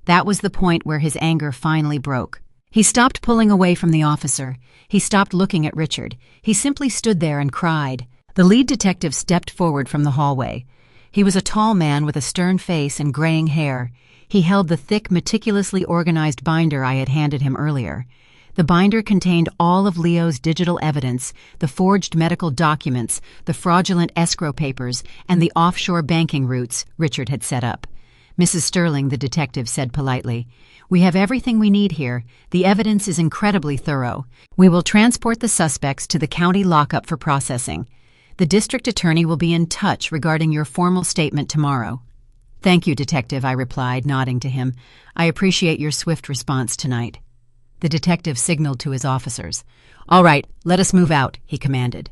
That was the point where his anger finally broke. He stopped pulling away from the officer. He stopped looking at Richard. He simply stood there and cried. The lead detective stepped forward from the hallway. He was a tall man with a stern face and graying hair. He held the thick, meticulously organized binder I had handed him earlier. The binder contained all of Leo's digital evidence, the forged medical documents, the fraudulent escrow papers, and the offshore banking routes Richard had set up. "Mrs. Sterling," the detective said politely, "we have everything we need here. The evidence is incredibly thorough. We will transport the suspects to the county lockup for processing. The district attorney will be in touch regarding your formal statement tomorrow." "Thank you, Detective," I replied, nodding to him. "I appreciate your swift response tonight." The detective signaled to his officers. "All right, let us move out," he commanded.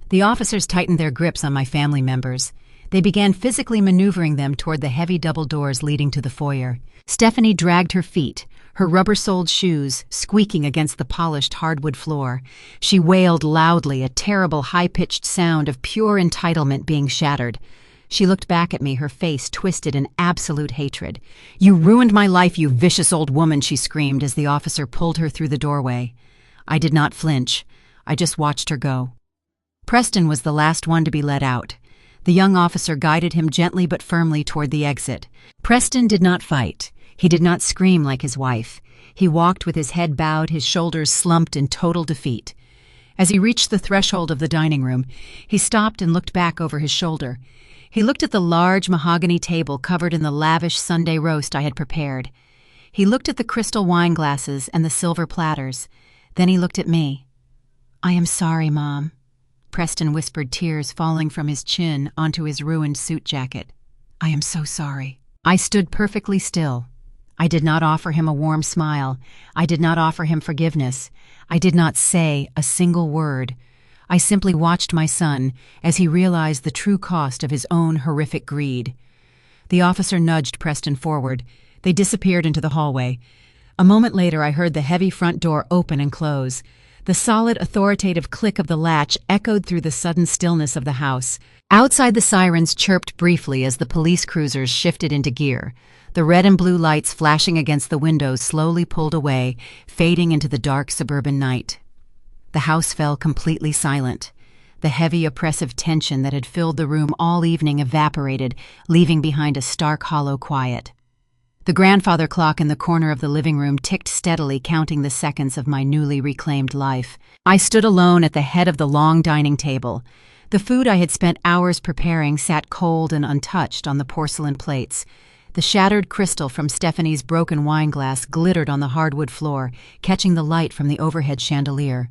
The officers tightened their grips on my family members. They began physically maneuvering them toward the heavy double doors leading to the foyer. Stephanie dragged her feet. her rubber-soled shoes squeaking against the polished hardwood floor. She wailed loudly, a terrible high-pitched sound of pure entitlement being shattered. She looked back at me, her face twisted in absolute hatred. "You ruined my life, you vicious old woman," she screamed as the officer pulled her through the doorway. I did not flinch. I just watched her go. Preston was the last one to be let out. The young officer guided him gently but firmly toward the exit. Preston did not fight. He did not scream like his wife. He walked with his head bowed, his shoulders slumped in total defeat. As he reached the threshold of the dining room, he stopped and looked back over his shoulder. He looked at the large mahogany table covered in the lavish Sunday roast I had prepared. He looked at the crystal wine glasses and the silver platters. Then he looked at me. "I am sorry, Mom," Preston whispered, tears falling from his chin onto his ruined suit jacket. "I am so sorry." I stood perfectly still. I did not offer him a warm smile. I did not offer him forgiveness. I did not say a single word. I simply watched my son as he realized the true cost of his own horrific greed. The officer nudged Preston forward. They disappeared into the hallway. A moment later, I heard the heavy front door open and close. The solid, authoritative click of the latch echoed through the sudden stillness of the house. Outside, the sirens chirped briefly as the police cruisers shifted into gear. The red and blue lights flashing against the windows slowly pulled away, fading into the dark suburban night. The house fell completely silent. The heavy, oppressive tension that had filled the room all evening evaporated, leaving behind a stark, hollow quiet. The grandfather clock in the corner of the living room ticked steadily, counting the seconds of my newly reclaimed life. I stood alone at the head of the long dining table. The food I had spent hours preparing sat cold and untouched on the porcelain plates. The shattered crystal from Stephanie's broken wine glass glittered on the hardwood floor, catching the light from the overhead chandelier.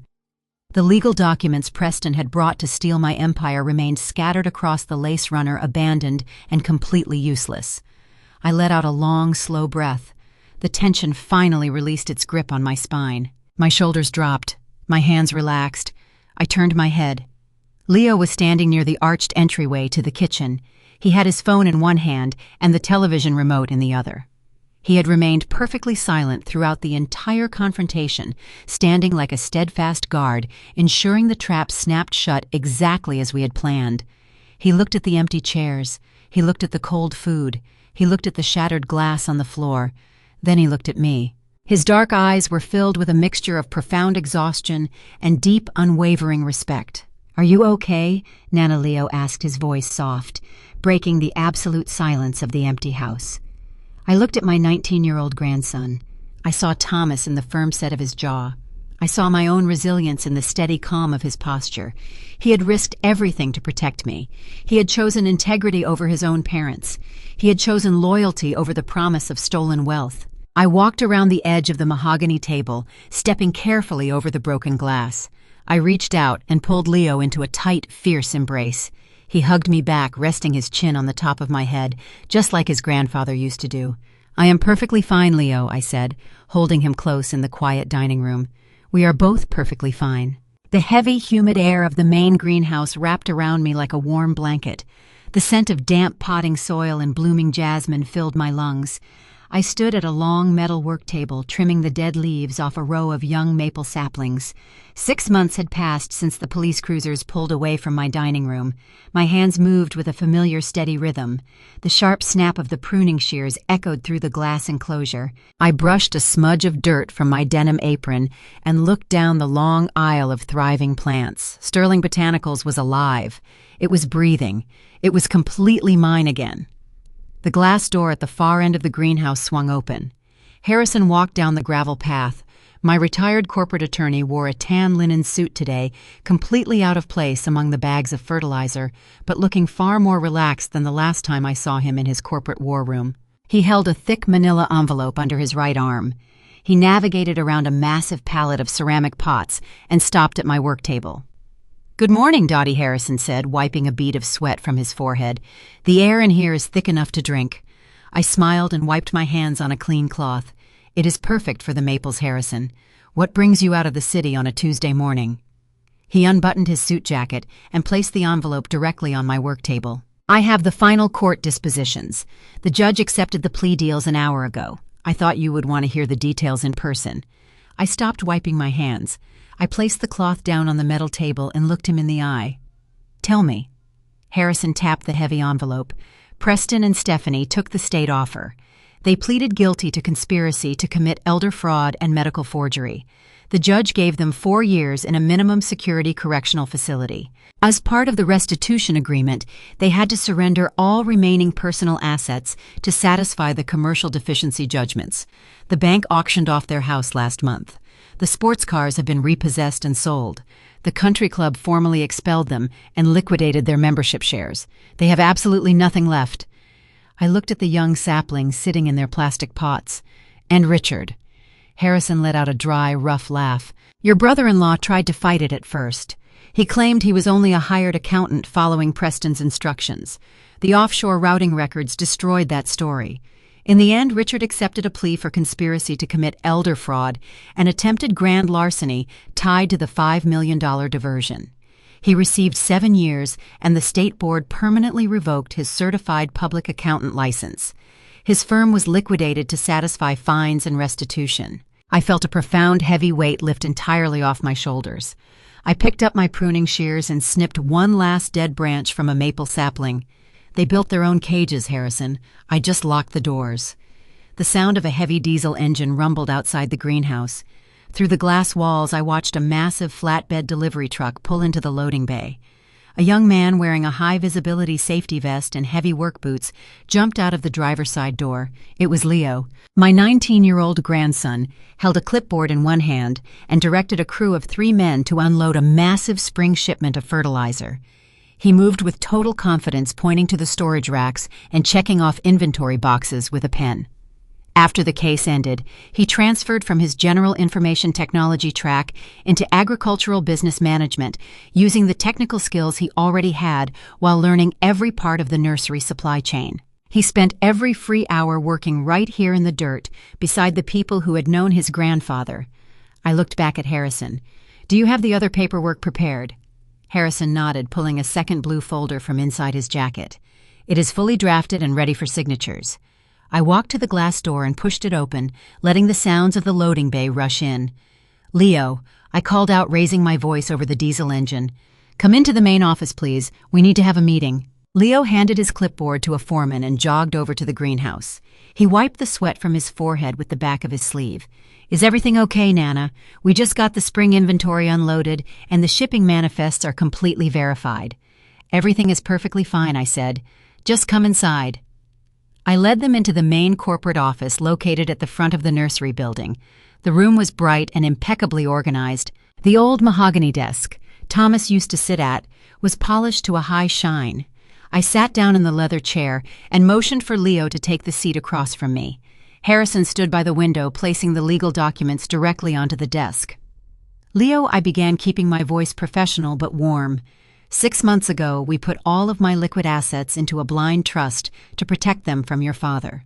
The legal documents Preston had brought to steal my empire remained scattered across the lace runner, abandoned and completely useless. I let out a long, slow breath. The tension finally released its grip on my spine. My shoulders dropped. My hands relaxed. I turned my head. Leo was standing near the arched entryway to the kitchen. He had his phone in one hand and the television remote in the other. He had remained perfectly silent throughout the entire confrontation, standing like a steadfast guard, ensuring the trap snapped shut exactly as we had planned. He looked at the empty chairs. He looked at the cold food. He looked at the shattered glass on the floor. Then he looked at me. His dark eyes were filled with a mixture of profound exhaustion and deep, unwavering respect. "Are you okay?" Nana Leo asked, his voice soft, breaking the absolute silence of the empty house. I looked at my 19-year-old grandson. I saw Thomas in the firm set of his jaw. I saw my own resilience in the steady calm of his posture. He had risked everything to protect me. He had chosen integrity over his own parents. He had chosen loyalty over the promise of stolen wealth. I walked around the edge of the mahogany table, stepping carefully over the broken glass. I reached out and pulled Leo into a tight, fierce embrace. He hugged me back, resting his chin on the top of my head, just like his grandfather used to do. "I am perfectly fine, Leo," I said, holding him close in the quiet dining room. "We are both perfectly fine." The heavy, humid air of the main greenhouse wrapped around me like a warm blanket. The scent of damp potting soil and blooming jasmine filled my lungs. I stood at a long metal work table, trimming the dead leaves off a row of young maple saplings. 6 months had passed since the police cruisers pulled away from my dining room. My hands moved with a familiar, steady rhythm. The sharp snap of the pruning shears echoed through the glass enclosure. I brushed a smudge of dirt from my denim apron and looked down the long aisle of thriving plants. Sterling Botanicals was alive. It was breathing. It was completely mine again. The glass door at the far end of the greenhouse swung open. Harrison walked down the gravel path. My retired corporate attorney wore a tan linen suit today, completely out of place among the bags of fertilizer, but looking far more relaxed than the last time I saw him in his corporate war room. He held a thick manila envelope under his right arm. He navigated around a massive pallet of ceramic pots and stopped at my work table. "Good morning," Dottie, Harrison said, wiping a bead of sweat from his forehead. "The air in here is thick enough to drink." I smiled and wiped my hands on a clean cloth. "It is perfect for the maples, Harrison. What brings you out of the city on a Tuesday morning?" He unbuttoned his suit jacket and placed the envelope directly on my work table. "I have the final court dispositions. The judge accepted the plea deals an hour ago. I thought you would want to hear the details in person. I stopped wiping my hands. I placed the cloth down on the metal table and looked him in the eye. Tell me. Harrison tapped the heavy envelope. Preston and Stephanie took the state offer. They pleaded guilty to conspiracy to commit elder fraud and medical forgery. The judge gave them 4 years in a minimum security correctional facility. As part of the restitution agreement, they had to surrender all remaining personal assets to satisfy the commercial deficiency judgments. The bank auctioned off their house last month. The sports cars have been repossessed and sold. The country club formally expelled them and liquidated their membership shares. They have absolutely nothing left. I looked at the young saplings sitting in their plastic pots. And Richard. Harrison let out a dry, rough laugh. Your brother-in-law tried to fight it at first. He claimed he was only a hired accountant following Preston's instructions. The offshore routing records destroyed that story. In the end, Richard accepted a plea for conspiracy to commit elder fraud and attempted grand larceny tied to the $5 million diversion. He received 7 years, and the state board permanently revoked his certified public accountant license. His firm was liquidated to satisfy fines and restitution. I felt a profound, heavy weight lift entirely off my shoulders. I picked up my pruning shears and snipped one last dead branch from a maple sapling. They built their own cages, Harrison. I just locked the doors. The sound of a heavy diesel engine rumbled outside the greenhouse. Through the glass walls, I watched a massive flatbed delivery truck pull into the loading bay. A young man wearing a high-visibility safety vest and heavy work boots jumped out of the driver's side door. It was Leo. My 19-year-old grandson held a clipboard in one hand and directed a crew of 3 men to unload a massive spring shipment of fertilizer. He moved with total confidence, pointing to the storage racks and checking off inventory boxes with a pen. After the case ended, he transferred from his general information technology track into agricultural business management, using the technical skills he already had while learning every part of the nursery supply chain. He spent every free hour working right here in the dirt beside the people who had known his grandfather. I looked back at Harrison. Do you have the other paperwork prepared? Harrison nodded, pulling a second blue folder from inside his jacket. It is fully drafted and ready for signatures. I walked to the glass door and pushed it open, letting the sounds of the loading bay rush in. Leo, I called out, raising my voice over the diesel engine. Come into the main office, please. We need to have a meeting. Leo handed his clipboard to a foreman and jogged over to the greenhouse. He wiped the sweat from his forehead with the back of his sleeve. Is everything okay, Nana? We just got the spring inventory unloaded, and the shipping manifests are completely verified. Everything is perfectly fine, I said. Just come inside. I led them into the main corporate office located at the front of the nursery building. The room was bright and impeccably organized. The old mahogany desk Thomas used to sit at was polished to a high shine. I sat down in the leather chair and motioned for Leo to take the seat across from me. Harrison stood by the window, placing the legal documents directly onto the desk. Leo, I began, keeping my voice professional but warm. 6 months ago, we put all of my liquid assets into a blind trust to protect them from your father.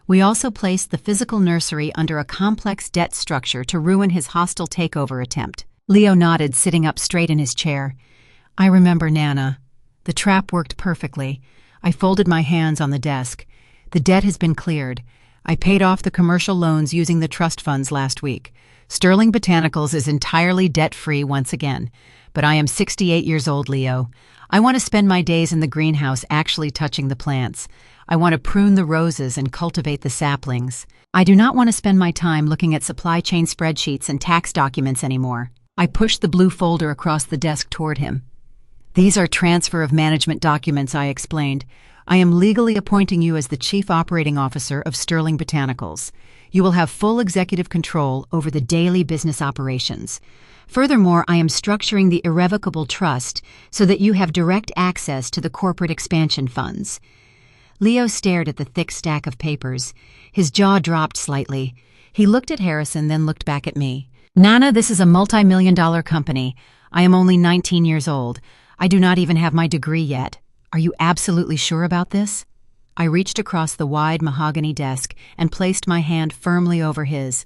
We also placed the physical nursery under a complex debt structure to ruin his hostile takeover attempt. Leo nodded, sitting up straight in his chair. I remember, Nana. The trap worked perfectly. I folded my hands on the desk. The debt has been cleared. I paid off the commercial loans using the trust funds last week. Sterling Botanicals is entirely debt-free once again. But I am 68 years old, Leo. I want to spend my days in the greenhouse actually touching the plants. I want to prune the roses and cultivate the saplings. I do not want to spend my time looking at supply chain spreadsheets and tax documents anymore. I pushed the blue folder across the desk toward him. These are transfer of management documents, I explained. I am legally appointing you as the Chief Operating Officer of Sterling Botanicals. You will have full executive control over the daily business operations. Furthermore, I am structuring the irrevocable trust so that you have direct access to the corporate expansion funds. Leo stared at the thick stack of papers. His jaw dropped slightly. He looked at Harrison, then looked back at me. Nana, this is a multi-million-dollar company. I am only 19 years old. I do not even have my degree yet. Are you absolutely sure about this? I reached across the wide mahogany desk and placed my hand firmly over his.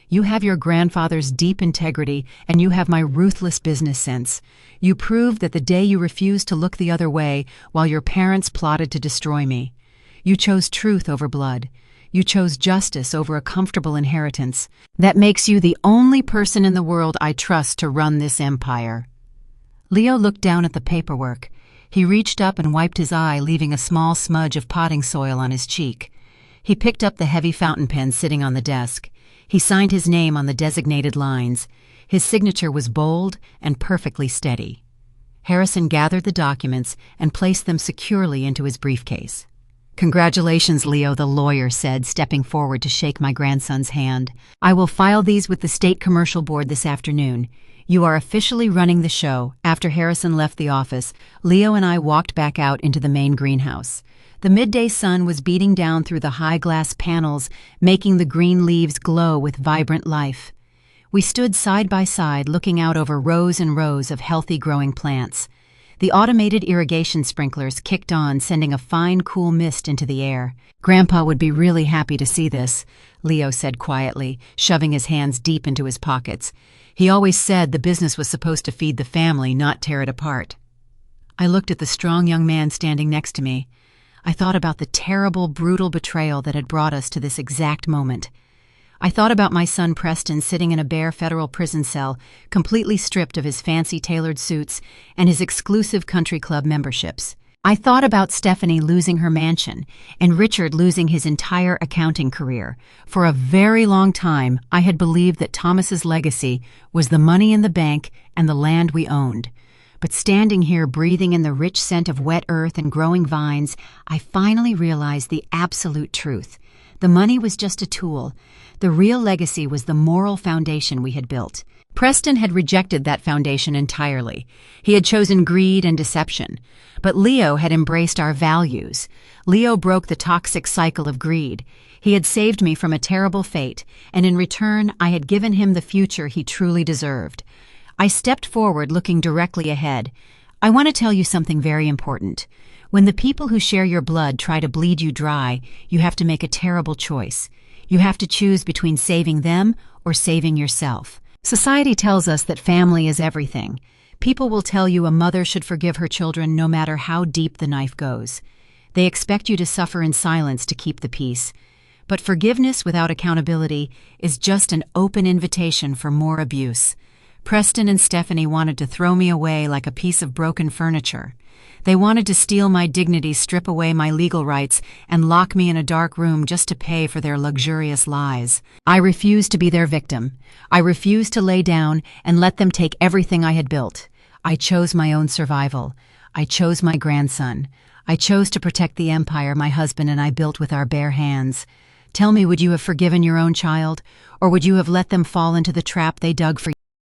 You have your grandfather's deep integrity, and you have my ruthless business sense. You proved that the day you refused to look the other way while your parents plotted to destroy me. You chose truth over blood. You chose justice over a comfortable inheritance. That makes you the only person in the world I trust to run this empire." Leo looked down at the paperwork. He reached up and wiped his eye, leaving a small smudge of potting soil on his cheek. He picked up the heavy fountain pen sitting on the desk. He signed his name on the designated lines. His signature was bold and perfectly steady. Harrison gathered the documents and placed them securely into his briefcase. "Congratulations, Leo," the lawyer said, stepping forward to shake my grandson's hand. "I will file these with the State Commercial Board this afternoon. You are officially running the show." After Harrison left the office, Leo and I walked back out into the main greenhouse. The midday sun was beating down through the high glass panels, making the green leaves glow with vibrant life. We stood side by side, looking out over rows and rows of healthy growing plants. The automated irrigation sprinklers kicked on, sending a fine, cool mist into the air. "Grandpa would be really happy to see this," Leo said quietly, shoving his hands deep into his pockets. "He always said the business was supposed to feed the family, not tear it apart." I looked at the strong young man standing next to me. I thought about the terrible, brutal betrayal that had brought us to this exact moment. I thought about my son Preston sitting in a bare federal prison cell, completely stripped of his fancy tailored suits and his exclusive country club memberships. I thought about Stephanie losing her mansion and Richard losing his entire accounting career. For a very long time, I had believed that Thomas's legacy was the money in the bank and the land we owned. But standing here breathing in the rich scent of wet earth and growing vines, I finally realized the absolute truth. The money was just a tool. The real legacy was the moral foundation we had built. Preston had rejected that foundation entirely. He had chosen greed and deception. But Leo had embraced our values. Leo broke the toxic cycle of greed. He had saved me from a terrible fate, and in return, I had given him the future he truly deserved. I stepped forward, looking directly ahead. "I want to tell you something very important. When the people who share your blood try to bleed you dry, you have to make a terrible choice. You have to choose between saving them or saving yourself. Society tells us that family is everything. People will tell you a mother should forgive her children no matter how deep the knife goes. They expect you to suffer in silence to keep the peace. But forgiveness without accountability is just an open invitation for more abuse. Preston and Stephanie wanted to throw me away like a piece of broken furniture. They wanted to steal my dignity, strip away my legal rights, and lock me in a dark room just to pay for their luxurious lies. I refused to be their victim. I refused to lay down and let them take everything I had built. I chose my own survival. I chose my grandson. I chose to protect the empire my husband and I built with our bare hands. Tell me, would you have forgiven your own child, or would you have let them fall into the trap they dug for you?